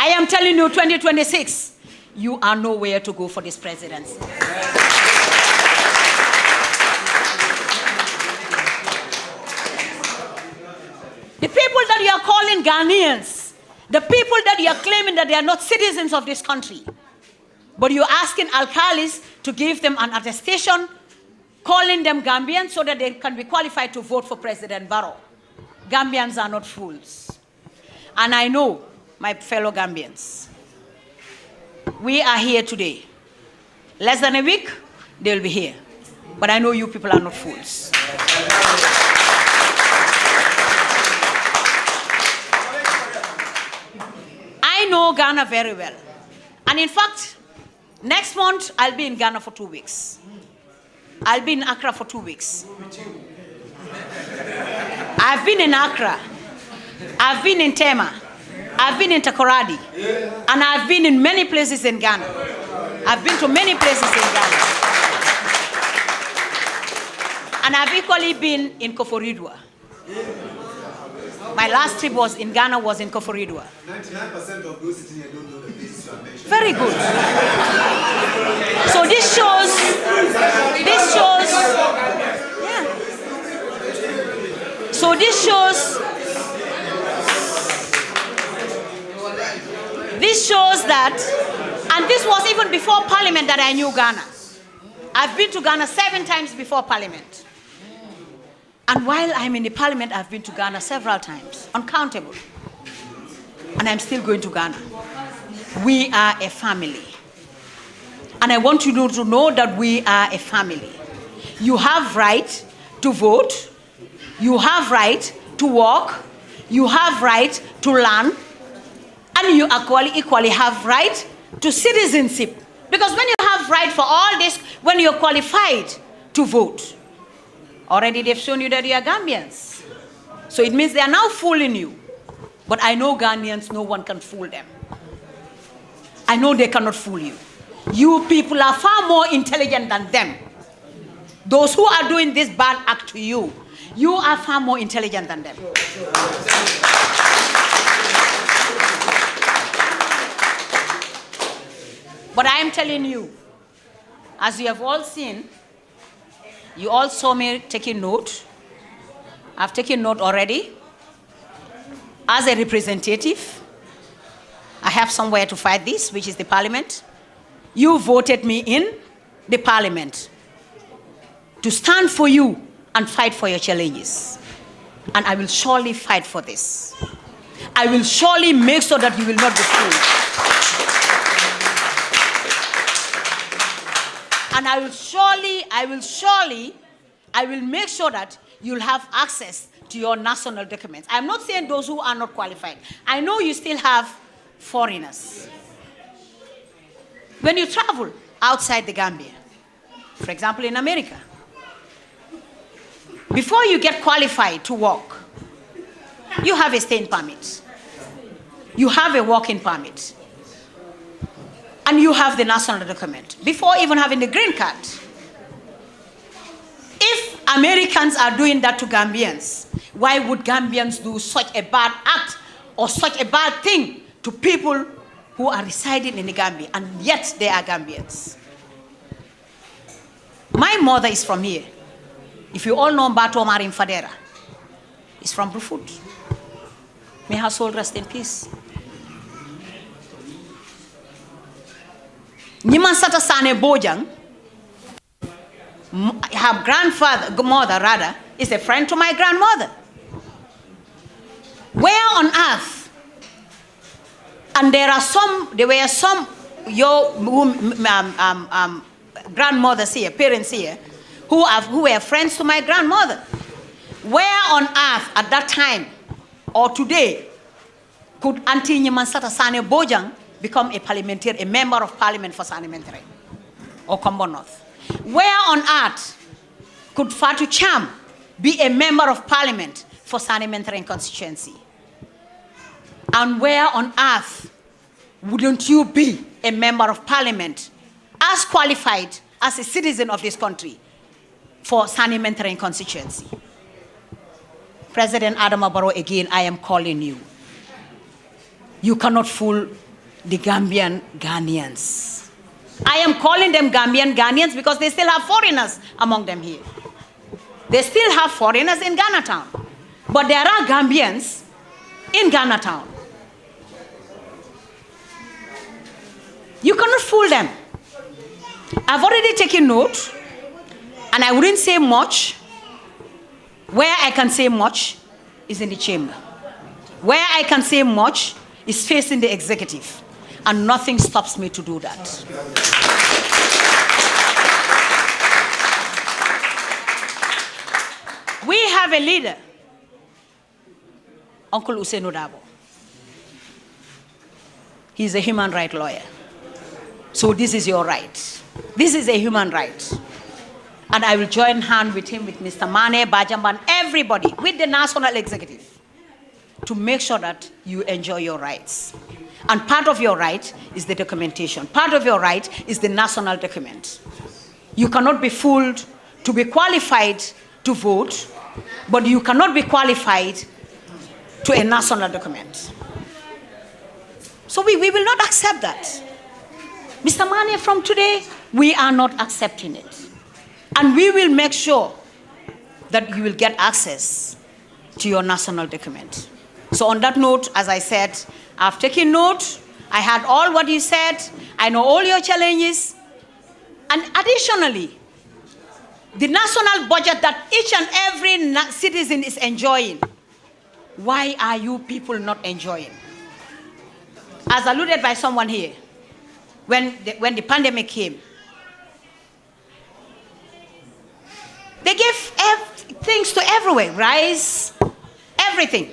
am telling you, 2026, you are nowhere to go for this presidency. The people that you are calling Ghanaians, the people that you are claiming that they are not citizens of this country, but you're asking alcalis to give them an attestation, calling them Gambians so that they can be qualified to vote for President Barrow. Gambians are not fools. And I know, my fellow Gambians, we are here today. Less than a week, they'll be here. But I know you people are not fools. I know Ghana very well. And in fact, next month, I'll be in Ghana for 2 weeks. I'll be in Accra for 2 weeks. I've been in Accra. I've been in Tema. I've been in Takoradi. And I've been in many places in Ghana. I've been to many places in Ghana. And I've equally been in Koforidua. My last trip was in Ghana was in Koforidua. 99% of those sitting here don't know the places you are mentioning. Very good. So this shows, yeah. So this shows that, and this was even before Parliament that I knew Ghana. I've been to Ghana 7 times before Parliament. And while I'm in the Parliament, I've been to Ghana several times, uncountable. And I'm still going to Ghana. We are a family. And I want you to know that we are a family. You have right to vote. You have right to walk. You have right to learn. And you equally have right to citizenship. Because when you have right for all this, when you're qualified to vote, already they've shown you that you are Gambians. So it means they are now fooling you. But I know Ghanaians, no one can fool them. I know they cannot fool you. You people are far more intelligent than them. Those who are doing this bad act to you, you are far more intelligent than them. But I am telling you, as you have all seen, you all saw me taking note. I've taken note already. As a representative, I have somewhere to fight this, which is the parliament. You voted me in the parliament to stand for you and fight for your challenges. And I will surely fight for this. I will surely make sure that you will not be fooled. And I will make sure that you'll have access to your national documents. I'm not saying those who are not qualified. I know you still have foreigners. When you travel outside the Gambia, for example in America, before you get qualified to work, you have a staying permit, you have a working permit, and you have the national document before even having the green card. If Americans are doing that to Gambians, why would Gambians do such a bad act or such a bad thing to people who are residing in the Gambia, and yet they are Gambians? My mother is from here. If you all know Mbato Marim Fadera, is from Brufut. May her soul rest in peace. Nimansata Sane Bojang, her mother rather, is a friend to my grandmother. Where on earth? And there were some your grandmothers here, parents here, who were friends to my grandmother. Where on earth at that time or today could Auntie Nimansata Sane Bojang become a member of parliament for Sane Mentere or Combo North? Where on earth could Fatu Cham be a member of parliament for Sane Mentere constituency? And where on earth wouldn't you be a member of parliament as qualified as a citizen of this country for Sane Mentere constituency? President Adama Barrow, again, I am calling you. You cannot fool the Gambian Ghanaians. I am calling them Gambian Ghanaians because they still have foreigners among them here. They still have foreigners in Ghana town. But there are Gambians in Ghana town. You cannot fool them. I've already taken note, and I wouldn't say much. Where I can say much is in the chamber. Where I can say much is facing the executive. And nothing stops me to do that. We have a leader, Uncle Usainu Dabo. He's a human rights lawyer. So this is your right. This is a human right. And I will join hand with him, with Mr. Mane, Bajamban, everybody, with the national executive, to make sure that you enjoy your rights. And part of your right is the documentation. Part of your right is the national document. You cannot be fooled to be qualified to vote, but you cannot be qualified to a national document. So we will not accept that. Mr. Mane, from today, we are not accepting it. And we will make sure that you will get access to your national document. So on that note, as I said, I've taken note. I heard all what you said. I know all your challenges. And additionally, the national budget that each and every citizen is enjoying, why are you people not enjoying? As alluded by someone here, when the pandemic came, they gave things to everywhere, rice, everything.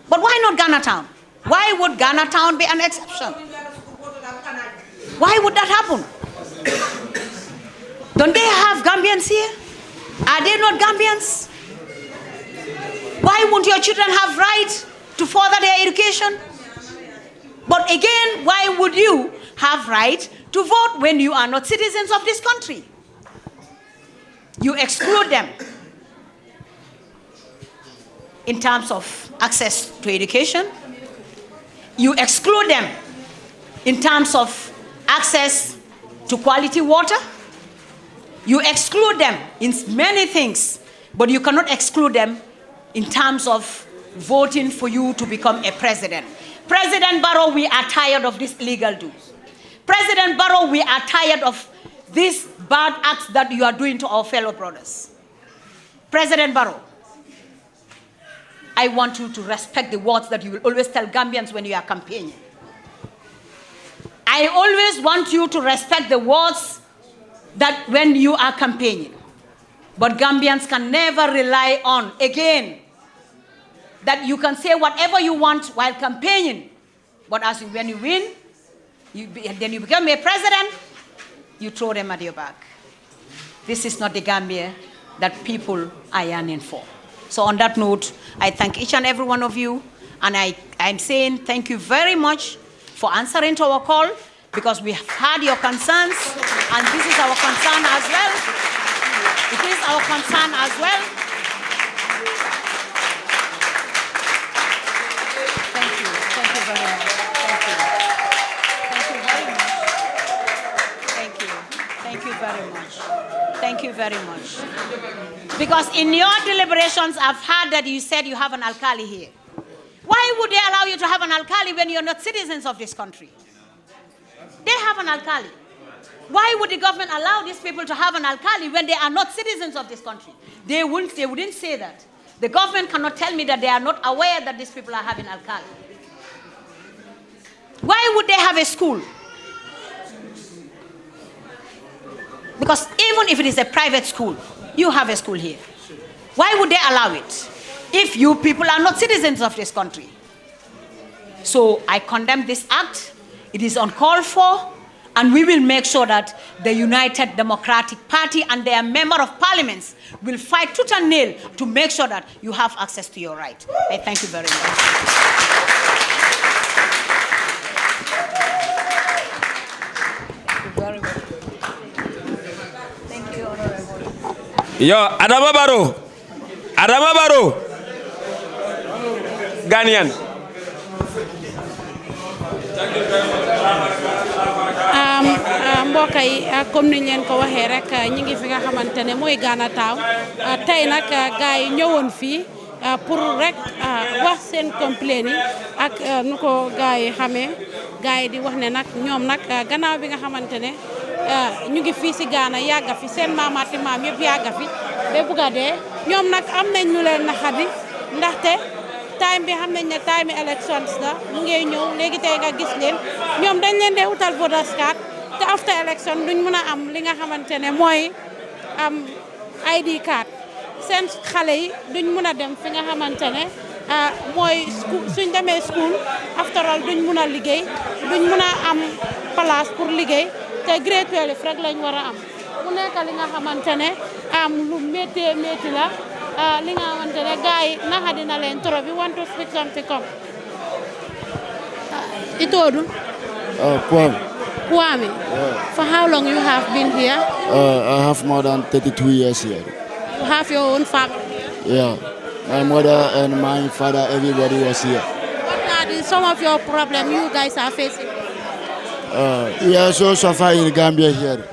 But why not Ghana town? Why would Ghana town be an exception? Why would that happen? Don't they have Gambians here? Are they not Gambians? Why won't your children have right to further their education? But again, why would you have right to vote when you are not citizens of this country. You exclude them in terms of access to education. You exclude them in terms of access to quality water. You exclude them in many things, but you cannot exclude them in terms of voting for you to become a president. President Barrow, we are tired of these illegal do's. President Barrow, we are tired of these bad acts that you are doing to our fellow brothers. President Barrow, I want you to respect the words that you will always tell Gambians when you are campaigning. I always want you to respect the words that when you are campaigning. But Gambians can never rely on, again, that you can say whatever you want while campaigning. But when you win, then you become a president, you throw them at your back. This is not the Gambia that people are yearning for. So on that note, I thank each and every one of you, and I'm saying thank you very much for answering to our call, because we have heard your concerns, and this is our concern as well. It is our concern as well. Thank you very much. Thank you very much. Because in your deliberations, I've heard that you said you have an alkali here. Why would they allow you to have an alkali when you're not citizens of this country? They have an alkali. Why would the government allow these people to have an alkali when they are not citizens of this country? They wouldn't say that. The government cannot tell me that they are not aware that these people are having alkali. Why would they have a school? Because even if it is a private school, you have a school here. Why would they allow it if you people are not citizens of this country? So I condemn this act. It is uncalled for, and we will make sure that the United Democratic Party and their member of parliaments will fight tooth and nail to make sure that you have access to your right. I thank you very much. Yo, Adama Barrow, Ghanaian. mbokk yi comme niñ leen ko waxee rek ñi ngi fi nga xamante ne mooy Ghana Town tey nag gars yi ñëwoon fii pour rek wax seen complaint yi ak nu ko gars yi xamee gars yi di wax ne nag ñoom nag gannaaw bi nga xamante ne ñu ngi fii si Ghana yàgga fi seen maamaati maam yëpp yàgga fi ba bugg a dee ñoom nag am nañ ñu leen naxadi ndaxte time bi xam nañ ne time elections la mu ngi ñëw léegi tey nga gis leen ñoom dañ leen dee utal voters card te after election duñ mën a am li nga xamante ne mooy am ID card seen xale yi duñ mën a dem fi nga xamante ne mooy suñ demee school after all duñ mën a liggéey duñ mën a am place pour liggéey te grade 12 rek lañ war a am mu nekk li nga xamante ne lu métti la li nga xamante ne gars yi naxa dina leen trop. You want to speak something? Come. Itodu? Kwame. For how long you have been here? I have more than 32 years here. You have your own family here? Yeah. My mother and my father, everybody was here. What are some of your problems you guys are facing? We are so suffering in Gambia here.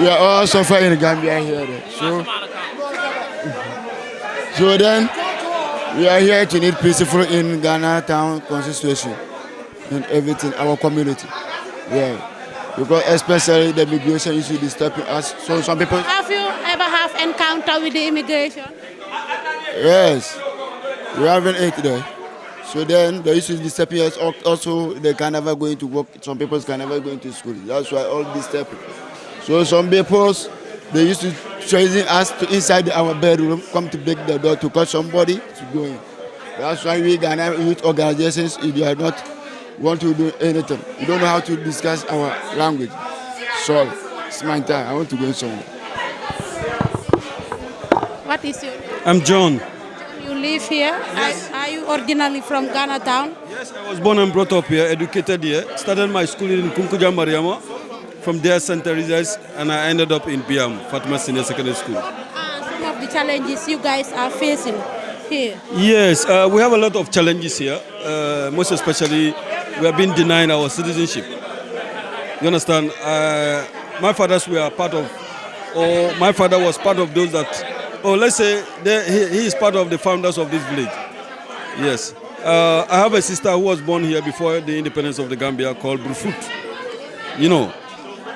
We are all suffering in Gambia here. So then, we are here to need peaceful in Ghana Town constitution and everything, our community. Yeah. Because especially the immigration issue is stopping us. So some people... Have you ever have encounter with the immigration? Yes. We haven't ate there. So then the issue is disturbing us. Also, they can never go into work. Some people can never go into school. That's why all this disturbing. So some people, they used to chasing us to inside our bedroom, come to break the door to catch somebody to go in. That's why we Ghana youth organizations, if you are not want to do anything, you don't know how to discuss our language. So it's my time. I want to go somewhere. What is your name? I'm John. You live here? Yes. Are you originally from Ghana town? Yes, I was born and brought up here, educated here. Started my school in Kunkuja Mariama. From there, St. Teresa's, and I ended up in Biam, Fatima Senior Secondary School. Some of the challenges you guys are facing here? Yes, we have a lot of challenges here. Most especially, we have been denied our citizenship. You understand? My fathers were part of, or my father was part of those that, or let's say he is part of the founders of this village. Yes. I have a sister who was born here before the independence of the Gambia called Brufut. You know.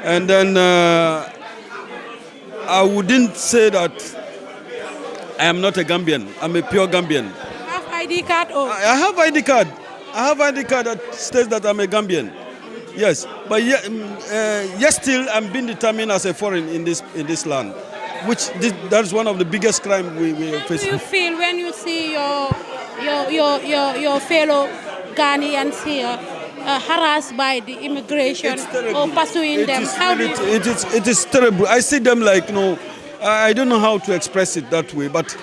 And then I wouldn't say that I am not a Gambian. I'm a pure Gambian. You have ID card? Or? I have ID card. I have ID card that states that I'm a Gambian. Yes, but yet still I'm being determined as a foreign in this land, which that's one of the biggest crimes we face. How do you feel when you see your fellow Ghanaians here harassed by the immigration or pursuing them? It is terrible. I see them like, I don't know how to express it that way, but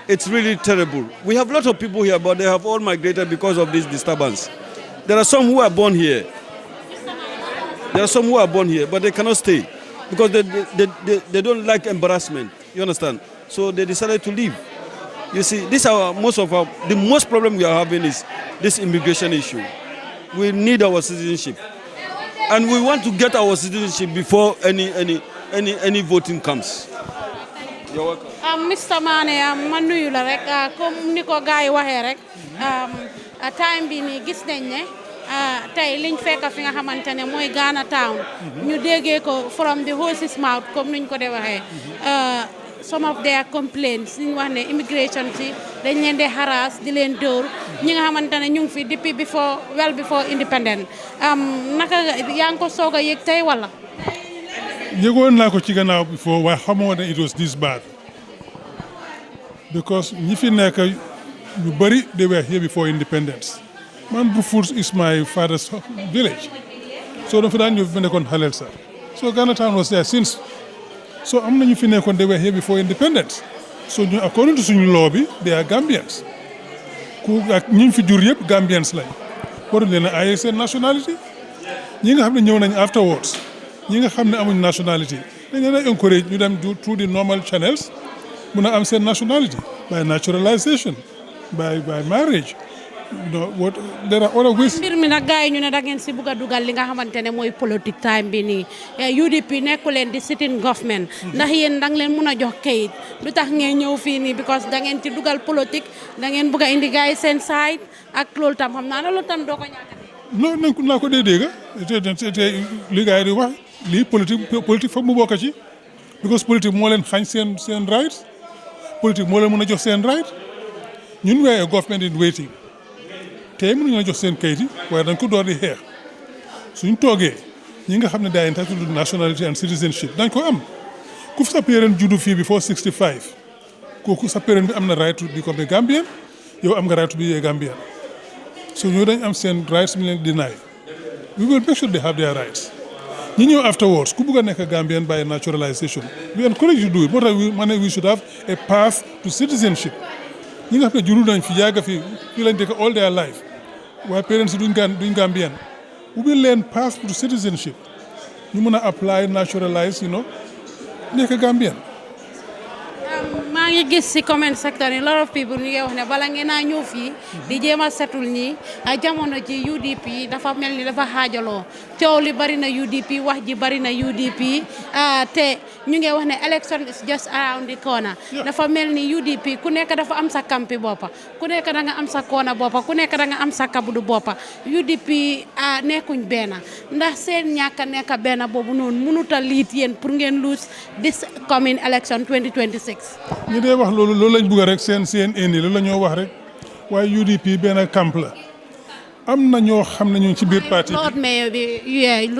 it's really terrible. We have a lot of people here, but they have all migrated because of this disturbance. There are some who are born here. But they cannot stay because they don't like embarrassment. You understand? So they decided to leave. You see, the most problem we are having is this immigration issue. We need our citizenship, and we want to get our citizenship before any voting comes. You're welcome. Mr. Mane, man nuyu la rek comme niko gaay waxé rek time bi ni gis nañ ne tay liñ fekk fi nga xamantene moy Ghana town ñu déggé ko from the horse's mouth comme niñ ko dé waxé some of their complaints ñu wax ne immigration ci dañ leen di harass di leen door ñi nga xamantene ñu ngi fi depuis before independent naka yang ko soga yek tay wala yëgoon naa ko ci gannaaw before waaye xamoo ne it was this bad because ñi fi nekk ñu bëri they were here before independence man Brufut is my father's village so dafa daan ñëw fi nekkoon xaleel sax so Ghana town was there since so am na ñu fi nekkoon they were here before independence so ñu according to suñu law bi they are Gambians ku ak ñi fi jur yëpp Gambians lañ waruñ leen a aaye seen nationality ñi nga xam ne ñëw nañ afterwards ñi nga xam ne amuñ nationality dañ leen a encourage ñu dem through the normal channels mun a am seen nationality by naturalization by marriage there are other ways. mbir mi nag gars yi ñu ne da ngeen si bugg a dugal li nga xamante ne mooy politique time bi nii UDP nekku leen di sitting government ndax yéen da leen mun a jox kayit lu tax ngeen ñëw fii nii because da ngeen ci dugal politique da ngeen bugg a indi gars yi seen side ak loolu tam xam naa ne loolu tam doo ko ñàkk. non naa ko dee dégg li gars yi di wax lii politique foog mu bokk ci because politique moo leen xañ seen right politique moo leen mën a jox seen right ñun we are government in waiting tey mënuñu la jox seen kayit yi waaye dañ ko door di xeex suñ toogee ñi nga xam ne daa entitled to nationality and citizenship dañ ko am ku fi sa parent juddu fii before 65 kooku sa parent bi am na right to become a Gambian yow am nga right to be a Gambian so ñoo dañ am seen rights mi leen deny we will make sure they have their rights ñi ñëw afterwards ku bugg a nekk Gambian by naturalization we encourage you to do it moo tax we should have a path to citizenship ñi nga xam ne juru nañ fi yàgg fi lañ dëkk all their life waaye parents yi duñ Gambian ubbi leen path to citizenship ñu mën a apply naturalize nekk Gambian. maa ngi gis si comment sector yi a lot of people ñu ngi wax ne bala ngeen a ñëw fii di jéem a setul ñi jamono ji UDP dafa mel ni dafa xaajaloo coow li bari na UDP wax ji bari na UDP te ñu ngi wax ne election is just around the corner dafa mel ni UDP ku nekk dafa am sa kampi boppa ku nekk da nga am sa koona boppa ku nekk da nga am sa kabudu boppa UDP nekkuñ benn ndax seen ñàkk nekk benn boobu noonu mënut a liit yéen pour ngeen lose this coming election 2026. ñu dee wax loolu lañ bëgg rek seen indi loolu la ñoo wax rek waaye UDP benn camp la am na ñoo xam ne ñu ci biir parti bi. Lord Mayor bi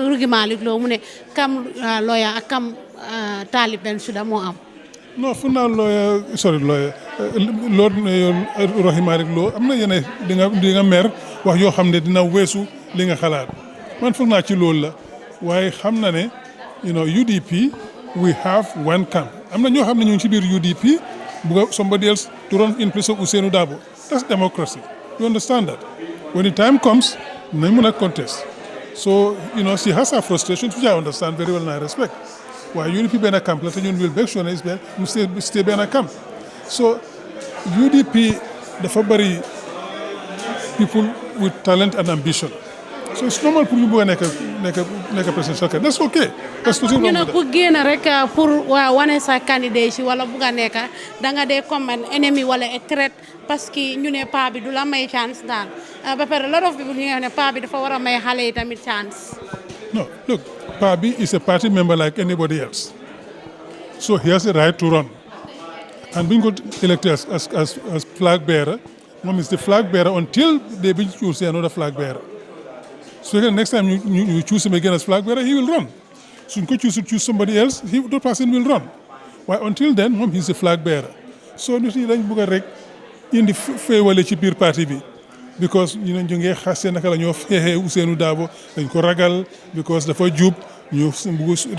Rugi Malick Lo mu ne kam lawyer ak kam taliben suda moo am. non fu naa lawyer Lord Mayor Rugi Malick Lo am na yeneen di nga mer wax yoo xam ne dina weesu li nga xalaat man foog naa ci loolu la waaye xam na ne UDP we have one camp am na ñoo xam ne ñu ngi ci biir UDP somebody else to run in place of Ousainou Darboe. That's democracy. You understand that? When the time comes, no one contest. So, she has her frustrations, which I understand very well and I respect. Why UDP be in a camp, let you will make sure you stay in a camp. So, UDP, the February people with talent and ambition. So it's normal for you to make a presidential candidate. That's okay. That's nothing wrong with that. Ku génn rek pour wane sa candidature wala buga nekk da nga dee comme an ennemi wala a threat parce que ñu ne pa bi du la may chance daal ba pare a lot of people ñu nga ne pa bi dafa war a may xale yi tamit chance. No, look, Pabi is a party member like anybody else. So he has the right to run. And being elected as flag bearer, Mom is the flag bearer until they choose another flag bearer. So again, next time you choose him again as flag bearer, he will run. So you could choose somebody else, that person will run. Well, until then, Mom, he's a flag bearer. So you see, in the favor of party because ñu ngi xasse naka la ñoo fexé Ousainou Darboe dañ ko ragal because dafa jub ñu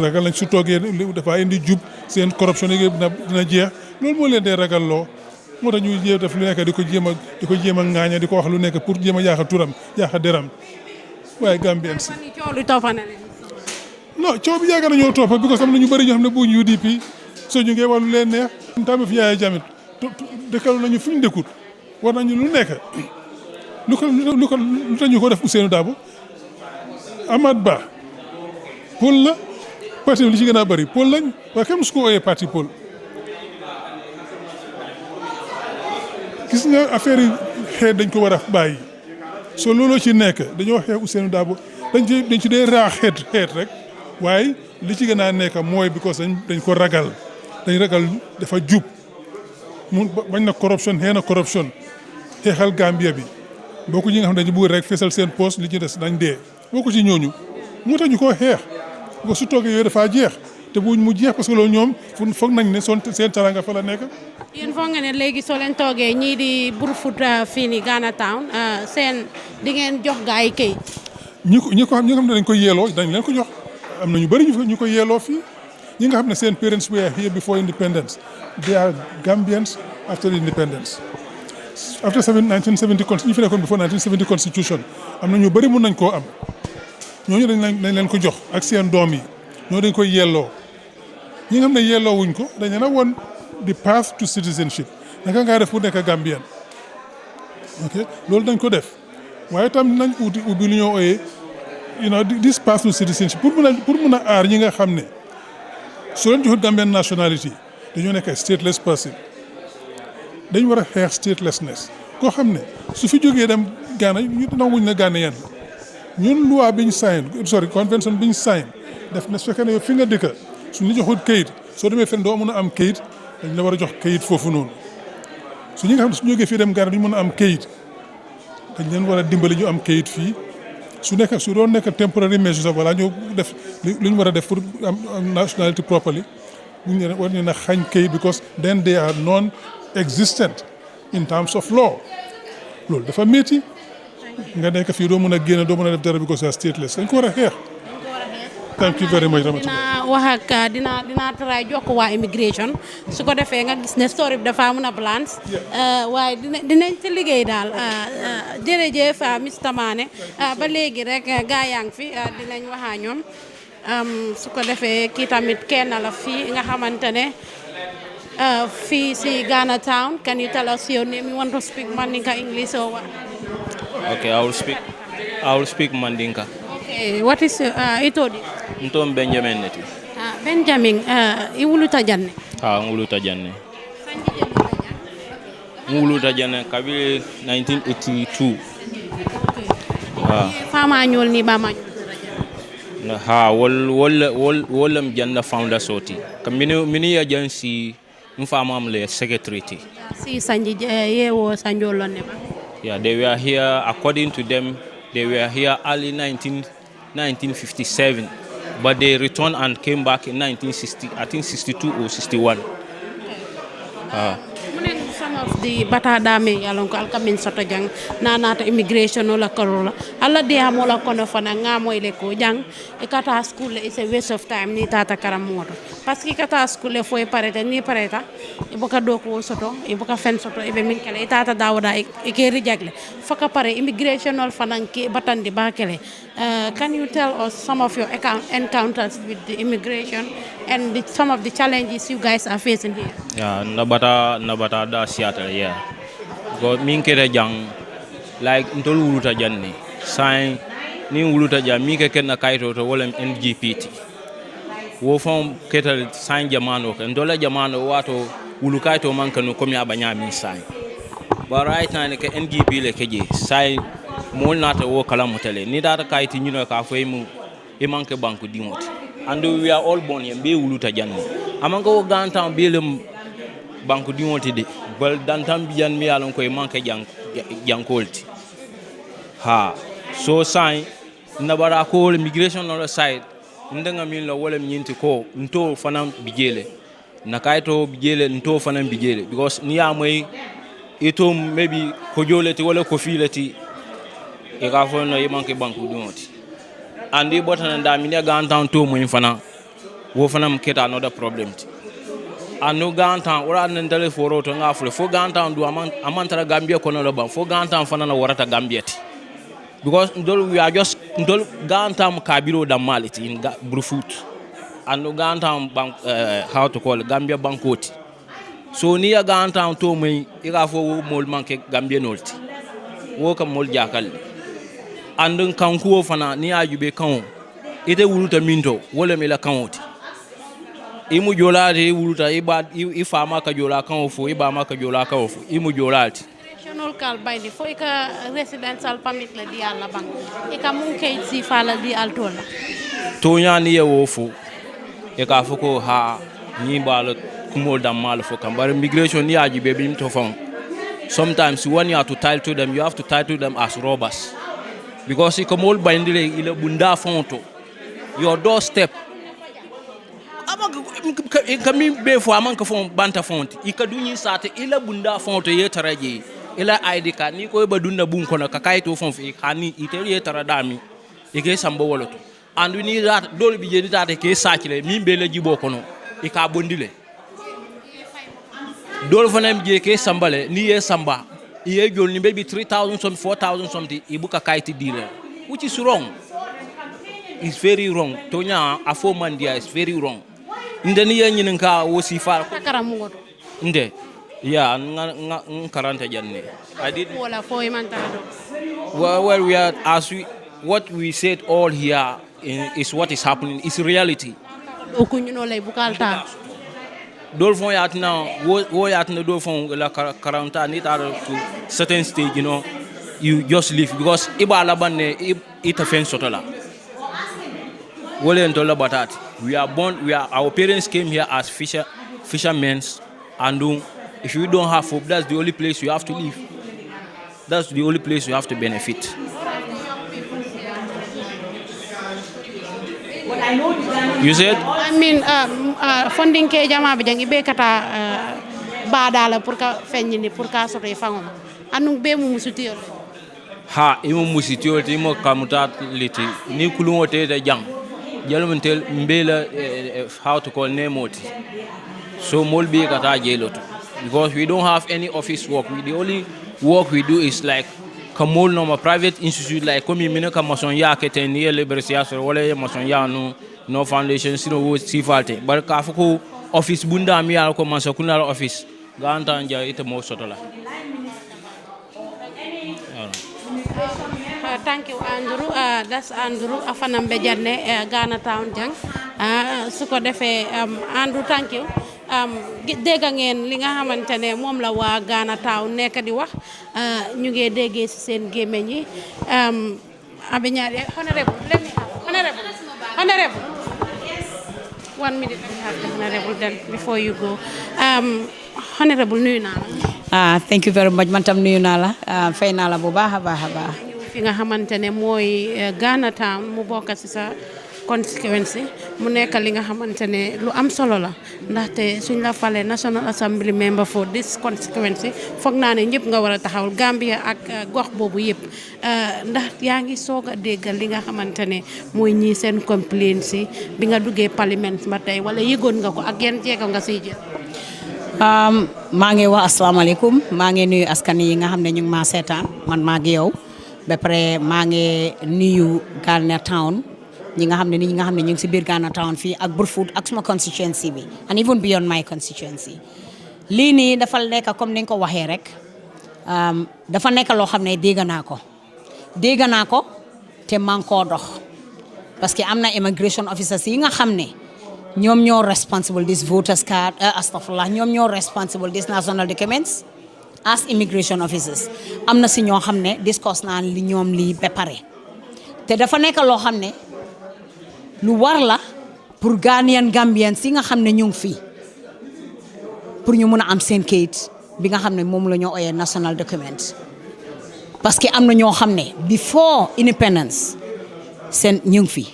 ragal lañ su toogee dafa indi jub seen corruption yi dina jeex loolu moo leen dee ragal loo moo tax ñu jéem def lu nekk di ko jéem a ŋaaña di ko wax lu nekk pour jéem a yaaxa turam yaaxa deram waaye Gambien si non coow bi yàgg na ñoo toppa because am na ñu bëri ñoo xam ne buñ UDP soo ñu ngee wax lu leen neex tamit fi Yaya Jammeh dëkkal nañu fu ñu dëkkut war nañu lu nekk lu tax ñu ko def Ousainou Darboe Amad Ba Paul la parti li ci gën a bëri Paul lañ waaye kenn su ko ooyee parti Paul gis nga affaire yi xeet dañ ko war a bàyyi soo looloo ci nekk dañoo xeex Ousainou Darboe dañ ci dee raax xeet rek waaye li ci gën a nekk mooy because dañ ko ragal dafa jub mu bañ na corruption xëy na corruption xeexal Gambia bi boo ko ñi nga xam ne dañu bëgg rek fesal seen poste li ci des dañ dee boo ko ci ñooñu moo tax ñu koo xeex ko su toogee yooyu dafaa jeex te buñ mu jeex parce que loolu ñoom foog nañ ne seen taranga fa la nekk. yéen foog nga ne léegi soo leen toogee ñii di Brufut fii nii Ghana Town seen di ngeen jox gaa yi kayit. ñi nga xam ne dañ koy yeeloo dañ leen ko jox am na ñu bëri ñu koy yeeloo fii ñi nga xam ne seen parents were here before independence they are Gambians after independence. After 1970 ñu fi nekkoon before 1970 constitution am na ñu bëri mun nañ koo am ñooñu dañ leen ko jox ak seen doom yi ñoo dañ koy yelloo ñi nga xam ne yelloo wuñ ko dañ leen a woon the path to citizenship naka ngaa def pour nekk Gambien ok loolu dañ ko def waaye tam nañ ubbi lu ñoo ooyee this path to citizenship pour mun a aar ñi nga xam ne su leen joxut Gambian nationality dañoo nekk stateless person dañ war a xeex statelessness koo xam ne su fi jógee dem Ghana ñu nanguñ na Ghanéen ñun loi biñ convention biñ sign def na su fekkee ne yow fi nga dëkka suñu la joxut kayit soo demee fenn doo mën a am kayit dañ la war a jox kayit foofu noonu su ñi nga xam ne su jógee fii dem Ghana duñ mën a am kayit dañ leen war a dimbali ñu am kayit fii su doon nekk temporary measures wala ñu def lu ñu war a def pour am nationality properly ñu war ñu na xañ kayit because then they are non-existent in terms of law loolu dafa métti nga nekk fii doo mën a génn doo mën a def dara because you are stateless dañ ko war a xeex. Thank you very much. dinaa wax ak dinaa try jox ko waa immigration su ko defee nga gis ne story bi dafa mën a balance waaye dinañ ci liggéey daal jërëjëf Mr Mane ba léegi rek gaa yaa ngi fi dinañ waxaa ñoom su ko defee kii tamit kenn la fii nga xamante ne fii si Ghana Town. Can you tell us your name? You want to speak Mandinka, English, or what? Okay, I will speak Mandinka. Okay, what is Itodi? Ntom Benjamin neti. Benjamin, iwuluta janne. Nguluta janne. Nguluta janne kabili 1982. Fama nyol ni bama wol janna founder soti. Mini agency mfama amle secretary. Si sanji yewo sanjolo ne ba. Yeah, they were here, according to them, they were here early 1957, but they returned and came back in 1960, I think 62 or 61. Some of di bata dame yalon ko alkamin soto jang nanata immigration la korola alla de amola kono fana ngamo ile ko jang e kata school is a waste of time ni tata karamoto parce que kata school fo e pareta ni pareta e boka do ko soto e boka fen soto e be min kala e tata dawda e ke rijagle faka pare immigration ol fana ke batandi bakele can you tell us some of your encounters with the immigration and some of the challenges you guys are facing here? Yeah, nabata da Seattle, yeah. Because min kere jang like ntol wuluta janni. Sign ni wuluta jang mi ke ken na kaito to wala NGPT. Wo fon ketal sign jamano ke ndola jamano wato wulukaito man kanu komi abanya min sign. But right now ke NGP le keje sign mo nata wo kala mutale ni data kaiti nyino ka fo mu e manke banku dimoti. And we are all born here be wuluta janni. Amanga wo gantan belem banku dimoti de bal dantam bijan mi alon ko e manke jankolti. Ha so sign nabara ko immigration on the side ndanga min la wala nyinti ko nto fanam bijele nakaito bijele nto fanam bijele because ni amoy ito maybe ko joleti wala ko fileti e ka fo no yimanke banku dimoti andi botana da mi ne gantan to mo fana wo fanam keta another problem ti anu gantan ora nan dale foro to ngafle fo gantan du amantara gambia ko no lo ban fo gantan fana na warata gambia ti because we are just gantam kabiro da maliti in brufut and gantam bank how to call it, Gambia bankoti so ni gantam to me ira fo mol manke Gambia nolti wo kam mol jakal and kan ko fana ni ajube kan ite wuluta minto wala mela kanoti imu jolati wuluta ifama ka jola kan fo iba ma ka jola kan fo imu jolati kal baydi fo ika residential permit la di alla bang ika mun kay si fala di altola to nyani ye wo fo e ka fo ko ha ni balo kumol dam mal fo kam bar immigration ni aji be bim to fon sometimes when you have to title them you have to title them as robbers because ika mol bayndire ile bunda fonto your doorstep ika mi be fo amanka fon banta fonti ika dunyi sate ile bunda fonto ye taraje ila ID card ni ko ba dunda bun kono ka kayto fon fi hani iteri tara dami e ke sambo woloto andu ni rat dol bi jedi tate ke saakile min be la jibo kono e ka bondile dol fanam je ke sambale ni ye samba ye jol ni maybe 3000 some 4000 something e buka kayti dire which is wrong, it's very wrong to nya afo mandia is very wrong ndeni ye nyin ka wo sifa nde yeah, karanta janne. I did. Well, we are what we said all here is what is happening. It's reality. Dolphon yat now, wo yat na dolphon la karanta ni tar to certain stage, you know, you just leave because iba laban it offense total. Wole ntola batat. Our parents came here as fishermen and if you don't have hope, that's the only place you have to live. That's the only place you have to benefit. You said? I mean, funding ke jama bijang ibe kata badala pour ka fenyini pour ka soto fangom. Anu be mu musutiyo. Ha, imo musitiyo imo kamuta liti ni kulungote da jang. Jalmentel mbela how to call name oti. So molbi kata jeloto. Because we don't have any office work. The only work we do is like kamol no private institute like komi mineka mason ya keten ni liberia so wala mason ya no foundation sino wo sifalte bar ka fuko office bunda mi ya ko mason kunal office ganta nja ite mo sotola. Thank you Andrew. That's Andrew afanam bejarne Ghana Town jang suko defé Andrew thank you. Dégg ngeen li nga xamantene mom la wa Ghana Town nek di wax ñu ngi déggé ci seen gémeñ yi abiñaari honorable 1 minute we have the honorable then before you go honorable nuyu na la thank you very much man tam nuyu na la fay na la bu baaxa baaxa baax fi nga xamantene moy Ghana Town mu bokk ci sa constituency mu nekk li nga xamantene lu am solo la ndaxte suñ la falé National Assembly member for this constituency foog naa ne ñëpp nga war a taxawal Gambia ak gox boobu yëpp ndax yaa ngi soog a déggal li nga xamantene mooy ñii seen complaints yi bi nga duggee parlement ba tey wala yëgoon nga ko ak yan jéego nga siy jël. maa ngi wax asalaamaaleykum maa ngi nuyu askan yi nga xam ne ñu ngi maa seetaan man maa ngi yow ba pare maa ngi nuyu Ghana Town ñi nga xam ne ñi nga xam ne ñu ngi si biir Ghana Town fii ak Brufut ak suma constituency bi and even beyond my constituency lii nii dafa nekk comme ni nga ko waxee rek dafa nekk loo xam ne dégg naa ko te maa ngi koo dox parce que am na immigration officers yi nga xam ne ñoom ñoo responsible this voters card astafurlah ñoom ñoo responsible this national documents as immigration officers am na si ñoo xam ne discuss naan li ñoom lii ba pare te dafa nekk loo xam ne lu war la pour Gambians yi nga xam ne ñu ngi fii pour ñu mun a am seen kayit bi nga xam ne moom la ñoo oyee national document parce que am na ñoo xam ne before independence seen ñu ngi fii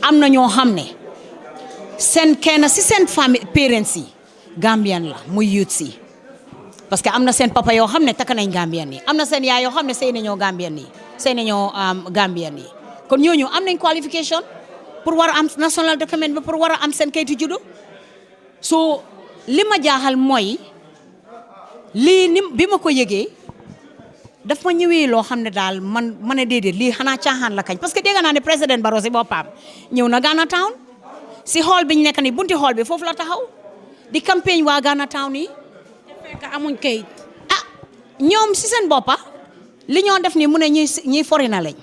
am na ñoo xam ne seen kenn si seen famille parents yi Gambian la muy youth si parce que am na seen papa yoo xam ne takk nañ Gambian yi am na seen yaay yoo xam ne sëy nañoo Gambian yi sëy nañoo Gambian yi kon ñooñu am nañ qualification pour war a am national document bi pour war a am seen kayitu juddu so li ma jaaxal mooy lii ni bi ma ko yëgee daf ma ñëwee loo xam ne daal ma ne déedéet lii xanaa caaxaan la kañ parce que dégg naa ne président Barrow si boppam ñëw na Ghana Town si hall biñ nekk ni bunti hall bi foofu la taxaw di campagne waa Ghana Town yi fekk amuñ kayit ñoom si seen boppa li ñoo def ni mu ne ñuy foreigner lañ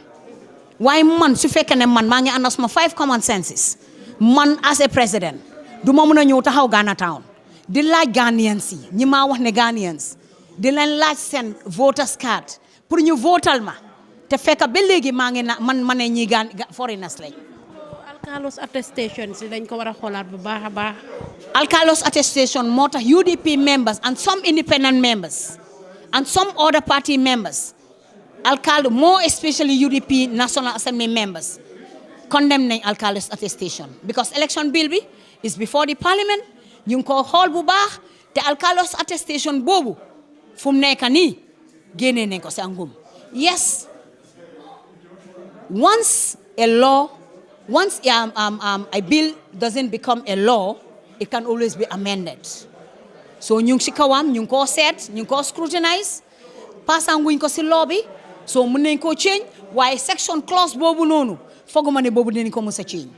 waaye man su fekkee ne man maa ngi ànd suma 5 common senses man as a president du ma mën a ñëw taxaw Ghana Town di laaj Ghanaians yi ñi maa wax ne Ghanaians di leen laaj seen voters card pour ñu votal ma te fekk ba léegi maa ngi na man ma ne ñi foreigners lañ. alkalos attestation si dañ ko war a xoolaat bu baax a baax. alkalos attestation moo tax UDP members and some independent members and some other party members more especially UDP National Assembly members condemn nañ alkalos attestation because election bill bi is before the parliament ñu ngi ko xool bu baax te alkalos attestation boobu fu mu nekk nii génnee nañ ko si angum yes once a bill doesn't become a law it can always be amended so ñu ngi si kawam ñu ngi koo seet ñu ngi koo scrutinize passanguñ ko si law bi so mën nañ koo change waaye section clause boobu noonu fooguma ne boobu dinañ ko mës a change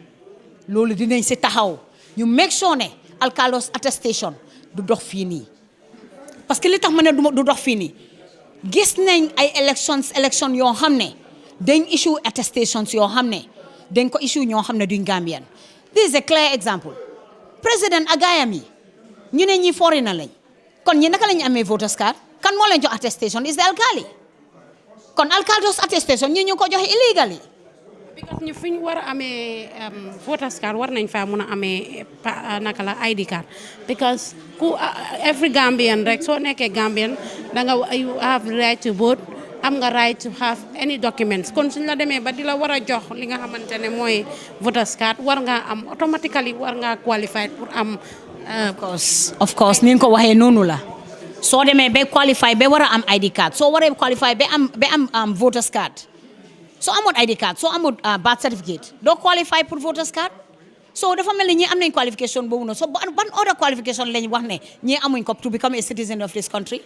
loolu dinañ si taxaw ñu make sure ne alkalos attestation du dox fii nii parce que li tax ma ne du dox fii nii gis nañ ay élection yoo xam ne dañ issue attestations yoo xam ne dañ ko issue ñoo xam ne duñ Gambian this is a clear example président agayam yi ñu ne ñi foreigner lañ kon ñi naka lañ amee voters card kan moo leen jox attestation is the alkali kon alkalos attestation ñu ko joxe illegally because ñu fi ñu war a amee voters card war nañ faa mun a amee naka la ID card because every Gambian rek soo nekkee Gambian you have the right to vote am nga right to have any documents kon suñ la demee ba di la war a jox li nga xamante ne mooy voters card war nga am automatically war nga qualified pour am of course ni nga ko waxee noonu la soo demee ba qualify ba war a am ID card soo waree qualify ba am voters card soo amul ID card soo amul birth certificate doo qualify pour voters card so dafa mel ni ñi am nañ qualification boobu noonu so ban other qualification lañ wax ne ñi amuñ ko to become a citizen of this country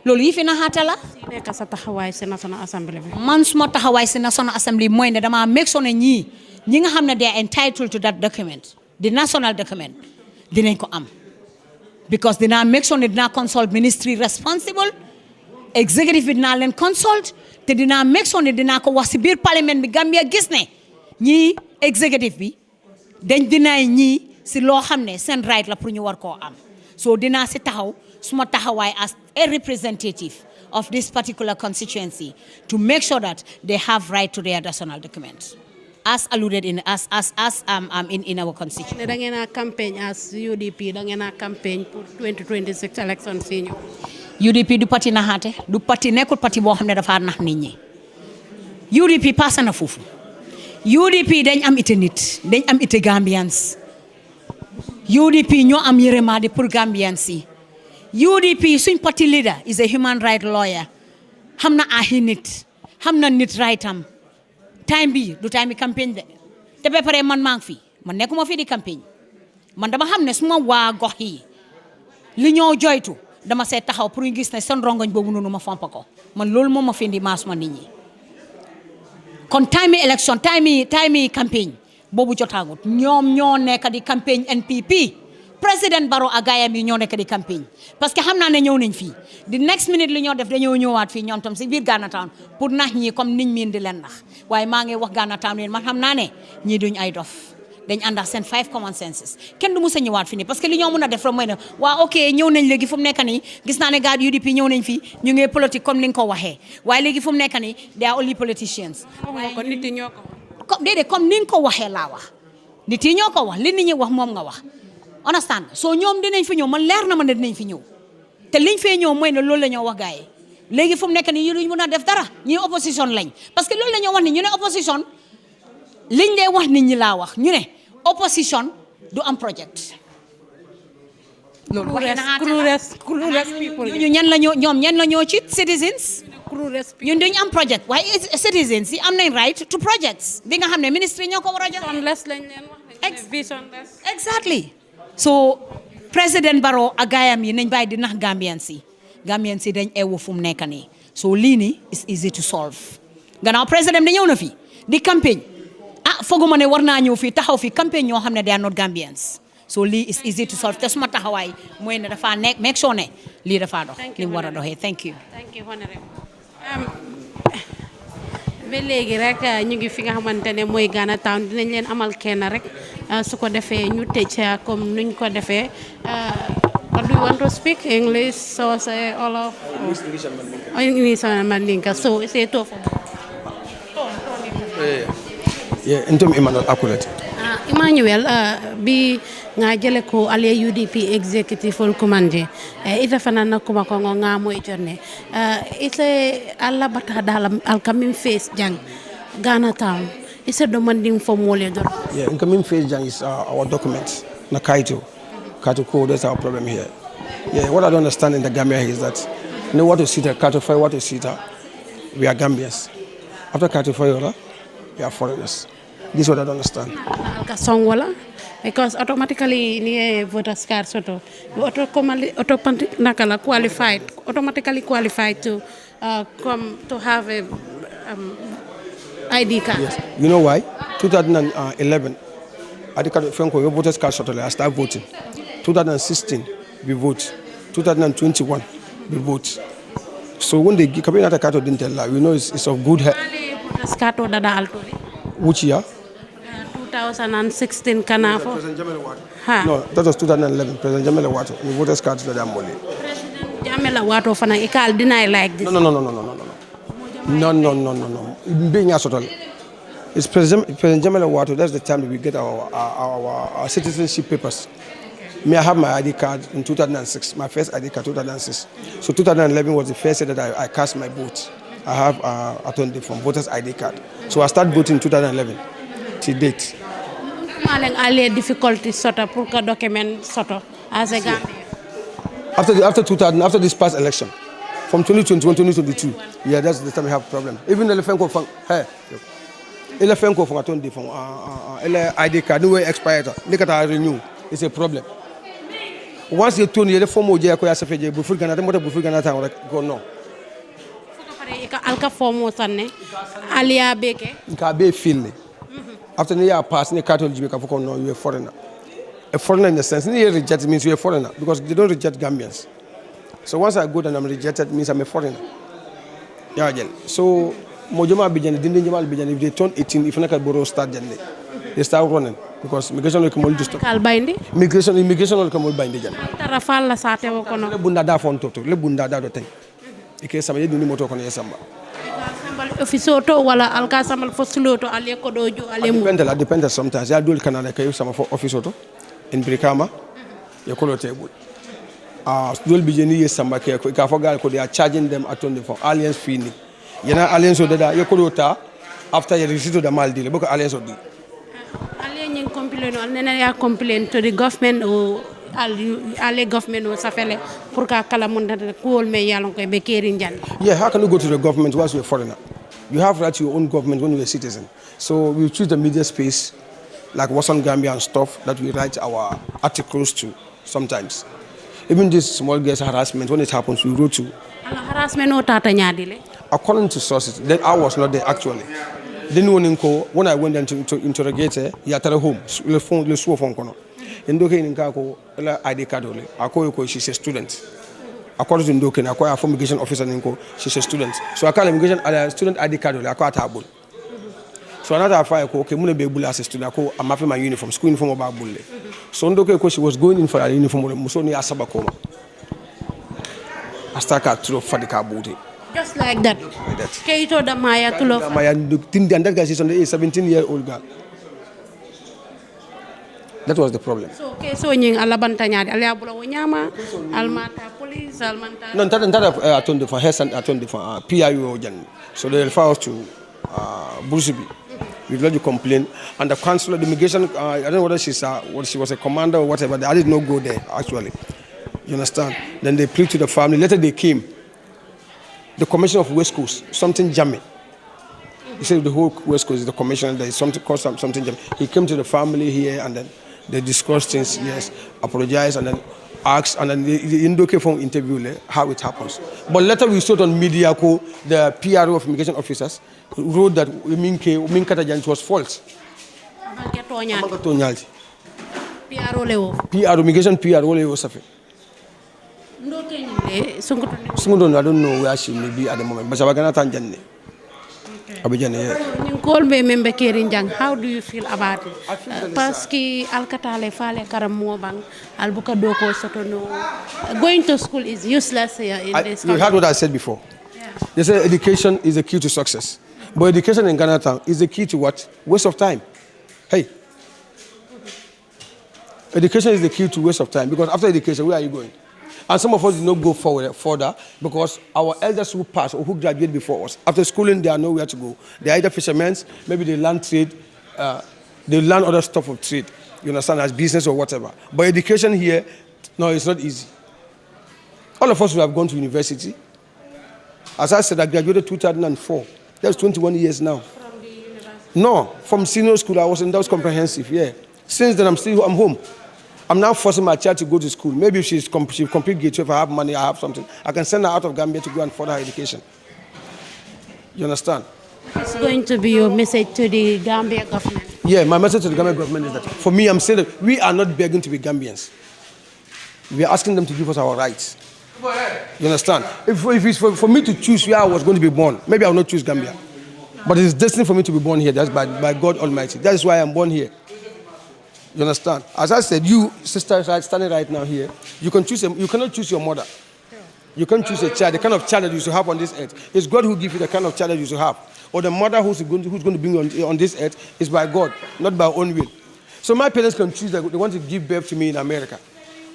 loolu yi fi naxaate la. nekk sa taxawaay si National Assembly bi. man suma taxawaay si National Assembly mooy ne dama make sure ne ñi nga xam ne they are entitled to that document the national document dinañ ko am because dinaa make sure ne dinaa consult ministry responsible executive bi dinaa leen consult te dinaa make sure ne dinaa ko wax si biir parlement bi Gambia gis ne ñii executive bi dañ dinaay ñii si loo xam ne seen right la pour ñu war koo am so dinaa si taxaw suma taxawaay as a representative of this particular constituency to make sure that they have right to their national documents as alluded in in our constitution. Da ngeen a campaign as UDP da ngeen a campaign pour 2026 elections yi ñëw. UDP du parti naxaate du parti nekkul parti boo xam ne dafa nax nit ñi UDP passé na foofu UDP dañ am ite nit dañ am ite Gambians UDP ñoo am yërëmaade pour Gambians yi UDP suñ party leader is a human right lawyer xam na ahi nit xam na nit right am time bi du time bi campagne de te ba pare man maa ngi fi man nekkuma fi di campagne man dama xam ne suma waa gox yi li ñoo joytu dama seet taxaw pour ñu gis ne seen rongoñ boobu noonu ma fomp ko man loolu moom ma fi indi maas ma nit ñi kon time election time campagne boobu jotaagut ñoom ñoo nekk di campagne NPP président Barrow ak gaayam yi ñoo nekk di campagne parce que xam naa ne ñëw nañ fii di next minute li ñoo def dañoo ñëwaat fii ñoom tam si biir Ghana Town pour nax ñii comme niñ miin di leen nax waaye maa ngi wax Ghana Town yéen man xam naa ne ñii duñ ay dof dañ ànd ak seen 5 common senses kenn du mus a ñëwaat fii nii parce que li ñoo mën a def rek mooy ne waa ok ñëw nañ léegi fu mu nekk nii gis naa ne gars UDP ñëw nañ fii ñu ngi politique comme ni nga ko waxee waaye léegi fu mu nekk nii they are only politicians. kon nit yi ñoo ko comme déedéet comme ni nga ko waxee laa wax nit yi ñoo ko wax li nit ñi wax moom nga wax understand soo ñoom dinañ fi ñëw man leer na ma ne dinañ fi ñëw te liñ fee ñëw mooy ne loolu la ñoo wax gars yi léegi fu mu nekk nii ñu duñ mën a def dara ñii opposition lañ parce que loolu la ñoo wax ni ñu ne opposition liñ dee wax nit ñi laa wax ñu ne opposition du am project loolu ñu ñan la ñoo ñoom ñan la ñoo ci citizens ñun duñ am project waaye citizens yi am nañ right to projects bi nga xam ne ministre ñoo ko war a jox exactly so président Barrow ak gaayam yi nañ bàyyi di nax Gambians yi dañ eewu fu mu nekk nii so lii nii is easy to solve gannaaw président da ñëw na fi di campagne foguma ne war naa ñëw fii taxaw fii campagne ñoo xam ne they are not Gambians so lii is easy to solve te suma taxawaay mooy ne dafa nekk make sure ne lii dafa dox li mu war a doxee thank you ba léegi rek ñu ngi fi nga xamante ne mooy Ghana Town dinañ leen amal kenn rek su ko defee ñu tëj comme nuñ ko defee what do you want to speak English so say all of English and Mandinka so say to Intom Emmanuel accurate Emmanuel bi nga jele ko ale UDP executive full commande ita fana na kuma ko nga mo itorne ite alla bata dalam alkamin face jang Ghana Town ise demanding for more leader incoming face jang is our documents na kaito code that's our problem here what I don't understand in the Gambia is that you know what to see the Kaito Fire what to see we are Gambians after Kaito Fire we are foreigners. This is what I don't understand. Because automatically ni voters card soto automatically qualified to come to have a ID card. Yes. You know why? 2011 ID card Franco voters card soto I start voting. 2016 we vote. 2021 we vote. So when they give a card didn't tell we know it's of good health. Which year? 2016 Kanafo. No, that was 2011. President Jamela Wato. The voters card that I'm only. President Jamela Wato fana ikal deny like this. No. Being as total. It's President Jamela Wato. That's the time that we get our citizenship papers. Me, I have my ID card in 2006. My first ID card 2006. So 2011 was the first year that I cast my vote. I have attended from voters ID card. So I started voting in 2011 to date. Earlier difficulties sort of pour document sort of as a Gambian. After this past election, from 2021 2022, that's the time we have problem. Even the elephant from attended from ID card, no way expired. Look at our renew. It's a problem. Once you turn the form of JACO, before Ghana go no. Alka form sanne alia beke nka be feel after the year pass the Catholic Jamaica for no you a foreigner in the sense they reject means you a foreigner because they don't reject Gambians so once I go and I'm rejected means I'm a foreigner so mojoma bijan dinde jamal bijan if they turn 18 if naka boro start jande they start running because migration will come to stop immigration will come bindi jan tarafal la sate wo kono le bunda da fon toto le bunda da do ten ike sama yedi ni moto kono yesamba office wala alka samal fosuloto ale ko dojo ale mu depend sometimes ya dul kanana kay sama for office auto in Brikama ya kolo table dul bijeni yesamba ke ka fo gal ko they are charging them at on the for alliance fee ni yana alliance so da ya kolo ta after you receive the mal deal, book alliance of the. Alien complain on nene complain to the government or alle government or safele pour ka kala munda ko me yalon ko be kerin jan. Yeah, how can you go to the government once you're a foreigner? You have right to your own government when you're a citizen. So we choose the media space, like Western Gambia and stuff, that we write our articles to sometimes. Even this small girls harassment, when it happens, we wrote to. Harassment no tata nyadile. According to sources, then I was not there actually. Then when I went there to interrogate her, he had home. Le phone kono. Ndoke ninka ko la ID card ole. Ako she's a student. According to Ndoke, ako a formation officer ninko, she's a student. So I call immigration student ID card ole. Ako atabul. So another affair ko okay, mune be bula as a student. Ako I'm having my uniform, school uniform about bulle. So Ndoke ko she was going in for a uniform. Muso ni asaba koma. Astaka through for the car booty. Just like that. Keito da Maya to love. Maya, that guy is on the 17-year-old girl. That was the problem. So, okay, so nying alabanta nyadi aliabula wonyama, almata police, almanta. No, that attended for her and attended for PIU. So they refer us to Burusibi. We lodged a complaint, and the council of the immigration. I don't know whether she was a commander or whatever. I did not go there actually. You understand? Then they plead to the family. Later they came. The commissioner of West Coast, something jamming. He said the whole West Coast is the commissioner. There is something called something jamming. He came to the family here and then they discussed things. Yes, apologized and then asked and then the Indoke phone interview how it happens. But later we saw on media the PRO of immigration officers wrote that Minkata was false. PRO immigration PRO was a Sunguton, I don't know where she may be at the moment, but I'm going to tell you. How do you feel about it? Paski alkatale fale karamu bang albuka doko sotono. Going to school is useless here in this country. You heard what I said before. Yeah. They say education is the key to success. But education in Ghana town is the key to what? Waste of time. Hey. Education is the key to waste of time because after education, where are you going? And some of us did not go further because our elders who passed or who graduated before us, after schooling, they are nowhere to go. They are either fishermen, maybe they learn trade, they learn other stuff of trade, you understand, as business or whatever. But education here, no, it's not easy. All of us who have gone to university, as I said, I graduated 2004. That's 21 years now. From the university? No, from senior school, I was in that comprehensive, yeah. Since then, I'm home. I'm now forcing my child to go to school. Maybe if she complete grade 12, if I have money, I have something, I can send her out of Gambia to go and further her education. You understand? What's going to be your message to the Gambia government? Yeah, my message to the Gambia government is that, for me, I'm saying that we are not begging to be Gambians. We are asking them to give us our rights. You understand? If it's for me to choose where I was going to be born, maybe I will not choose Gambia. But it's destined for me to be born here. That's by God Almighty. That is why I'm born here. You understand? As I said, you, sister, standing right now here, you cannot choose your mother. You can't choose a child, the kind of child that you should have on this earth. It's God who gives you the kind of child that you should have. Or the mother who's going to bring you on this earth is by God, not by own will. So my parents can choose that they want to give birth to me in America.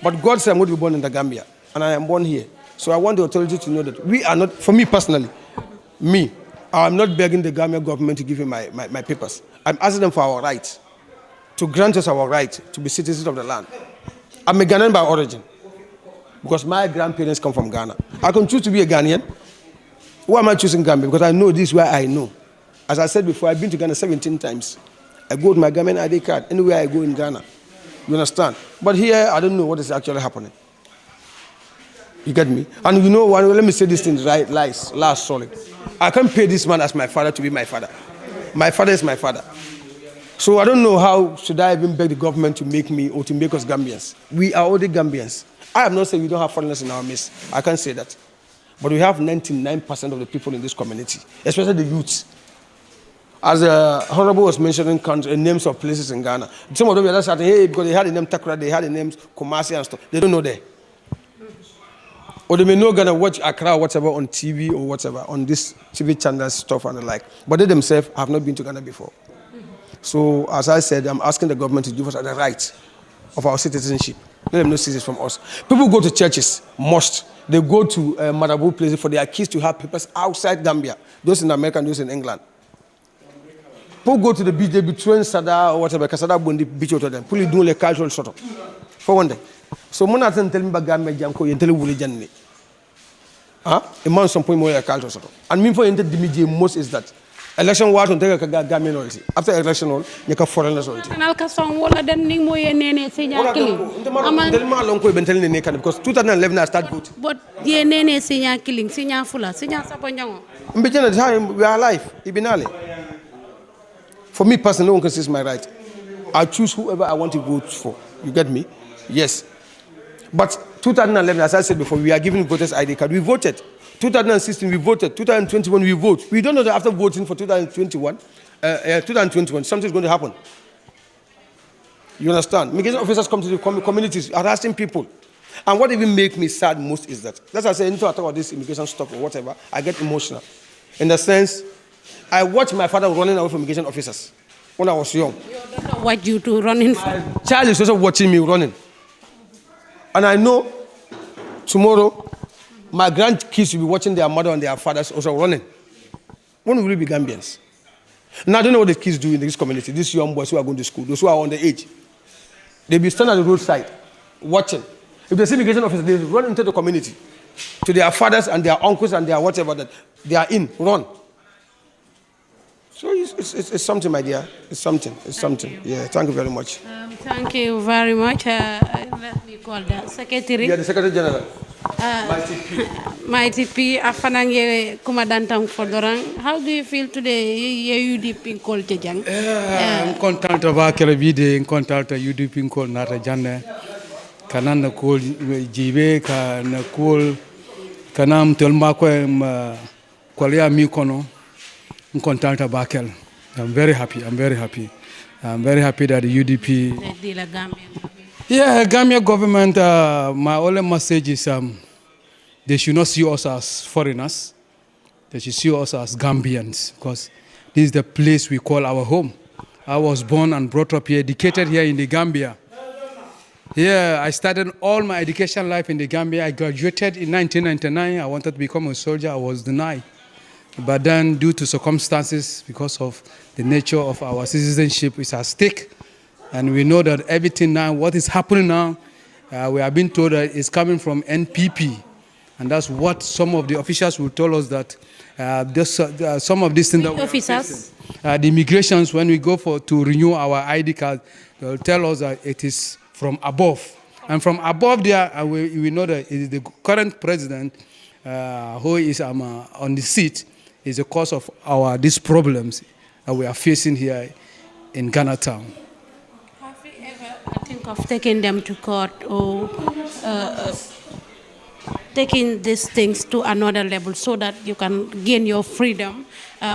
But God said I'm going to be born in the Gambia, and I am born here. So I want the authority to know that we are not, for me personally, I'm not begging the Gambia government to give me my papers. I'm asking them for our rights, to grant us our right to be citizens of the land. I'm a Ghanaian by origin, because my grandparents come from Ghana. I can choose to be a Ghanaian. Why am I choosing Gambia? Because I know this is where I know. As I said before, I've been to Ghana 17 times. I go with my Ghanaian ID card anywhere I go in Ghana. You understand? But here, I don't know what is actually happening. You get me? And you know what? Let me say this thing right, last solid. I can't pay this man as my father to be my father. My father is my father. So I don't know how should I even beg the government to make me or to make us Gambians. We are already Gambians. I have not said we don't have foreigners in our midst. I can't say that. But we have 99% of the people in this community, especially the youths. As Honorable was mentioning names of places in Ghana. Some of them are just saying, hey, because they had the name Takra, they had the names Kumasi and stuff. They don't know there. Or they may know Ghana, watch Accra or whatever on TV or whatever, on this TV channels, stuff and the like. But they themselves have not been to Ghana before. So, as I said, I'm asking the government to give us the right of our citizenship. Let them know citizens from us. People go to churches, mosques. They go to Marabu places for their kids to have papers outside Gambia. Those in America and those in England. Pour go to the beach, they be throwing sada or whatever, because sada on the beach to them. Pull do like casual sort of. For one day. So when I tell me about me jam ko yentele wuli janni. A man some point more like casual sort of. And me for enter the most is that election what on take a gaminoity. After election all, you can foreigners all. Kanal ka song wala den ning mo yenene sinya killing. Because 2011 I started voting. But yenene sinya killing, sinya fula, sinya saponjango. Mbijana time we are alive. Ibinale. For me personally, no one considers my right. I choose whoever I want to vote for. You get me? Yes. But 2011, as I said before, we are giving voters ID card. We voted. 2016, we voted. 2021, we vote. We don't know that after voting for 2021, something is going to happen. You understand? Immigration officers come to the communities, harassing people. And what even makes me sad most is that, as I say, anytime I talk about this immigration stuff or whatever, I get emotional. In the sense, I watched my father running away from immigration officers when I was young. What you to running for? My child is also watching me running. And I know tomorrow my grandkids will be watching their mother and their fathers also running. When will we be Gambians? Now I don't know what the kids do in this community, these young boys who are going to school, those who are on the age. They'll be standing at the roadside, watching. If they see immigration officers, they run into the community, to their fathers and their uncles and their whatever that they are in, run. So it's something, my dear. It's something. It's something. Yeah, thank you very much. Thank you very much. Let me call the secretary. Yeah, the Secretary General. My TP, Afanange Kumadantang Fodorang. How do you feel today? You deep in call Jang? I'm content about Kerevide, I'm content you deep in call Nata Jane. Kanan call Jive, can call Kanam Telmakwe Kwalia Mikono. I'm content about Kel. I'm very happy. I'm very happy. I'm very happy that the UDP. Yeah, Gambia government, my only message is they should not see us as foreigners. They should see us as Gambians, because this is the place we call our home. I was born and brought up here, educated here in the Gambia. Here, I started all my education life in the Gambia. I graduated in 1999. I wanted to become a soldier. I was denied. But then, due to circumstances, because of the nature of our citizenship, it's at stake. And we know that everything now, what is happening now, we have been told that it's coming from NPP. And that's what some of the officials will tell us, that some of these things that officers? The immigrations, when we go to renew our ID card, they'll tell us that it is from above. And from above there, we know that it is the current president who is on the seat is the cause of these problems that we are facing here in Ghana town. Have you ever think of taking them to court or taking these things to another level so that you can gain your freedom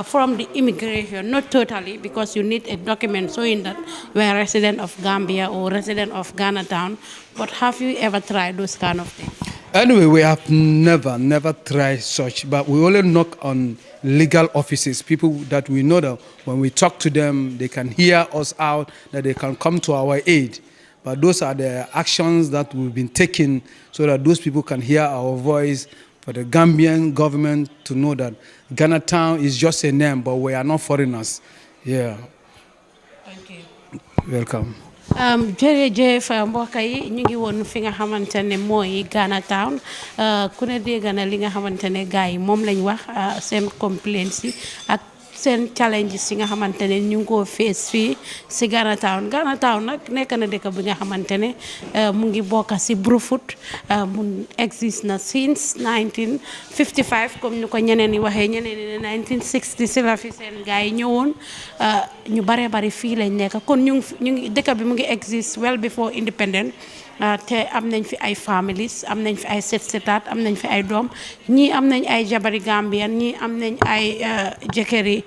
from the immigration? Not totally, because you need a document showing that you are a resident of Gambia or resident of Ghana town. But have you ever tried those kind of things? Anyway, we have never tried such, but we only knock on legal offices, people that we know that when we talk to them, they can hear us out, that they can come to our aid. But those are the actions that we've been taking so that those people can hear our voice, for the Gambian government to know that Ghana town is just a name, but we are not foreigners. Yeah. Thank you. Welcome. jërëjëf mbokk yi ñu ngi woon fi nga xamante ne mooy Ghana town ku ne dégg na li nga xamante ne gars yi moom lañ wax seen complaints yi ak seen challenges yi nga xamante ne ñu ngi ko face fii si Ghana town nag nekk na dëkk bi nga xamante ne mu ngi bokk si Brufut mu exist na since 1955 comme ñu ko ñeneen yi waxee ñeneen ne 1960 si la fi seen gars yi ñëwoon ñu bare bari fii lañ nekk kon ñu ngi dëkk bi mu ngi exist well before independent te am nañ fi ay families am nañ fi ay setaat am nañ fi ay doom ñii am nañ ay jabari Gambien ñii am nañ ay jëkkëri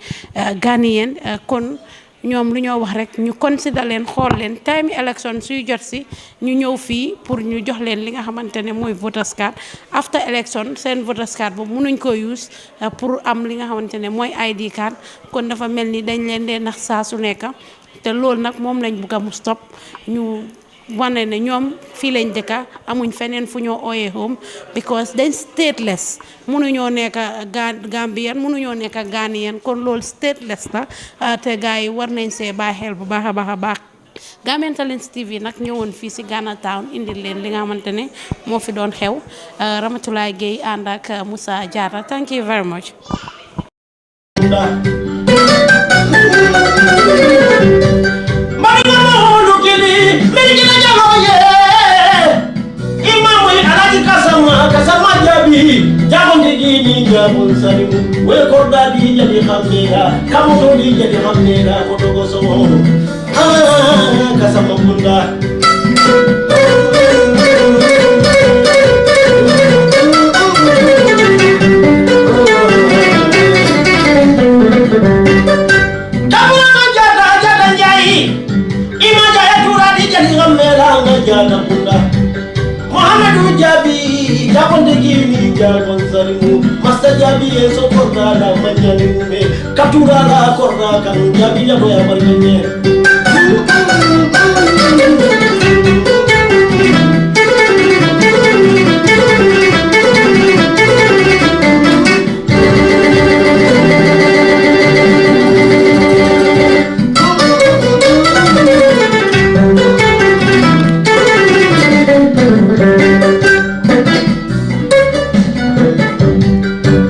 Ghanaian kon ñoom lu ñoo wax rek ñu consider leen xool leen time election suy jot si ñu ñëw fii pour ñu jox leen li nga xamante ne mooy voters card after election seen voters card boobu mënuñ ko use pour am li nga xamante ne mooy ID card kon dafa mel ni dañ leen dee nax saa su nekk te loolu nag moom lañ bëgg a mu stop ñu wane ne ñoom fii lañ dëkka amuñ feneen fu ñoo ooyee home because dañ stateless mënuñoo nekk Gambian mënuñoo nekk Ghanaian kon loolu stateless la te gars yi war nañ see bàyyi xel bu baax a baax a baax Gambian Talents TV nag ñëwoon fii si Ghana Town indil leen li nga xamante ne moo fi doon xew Ramatulaay Gueye ànd ak Moussa Diarra thank you very much. Muhammadu Jabi, Japonde Gini, Jabon Salimu, Master Jabi, and so Korda, Manjani, Katura, Korda, Jabi, Jaboya, Marine.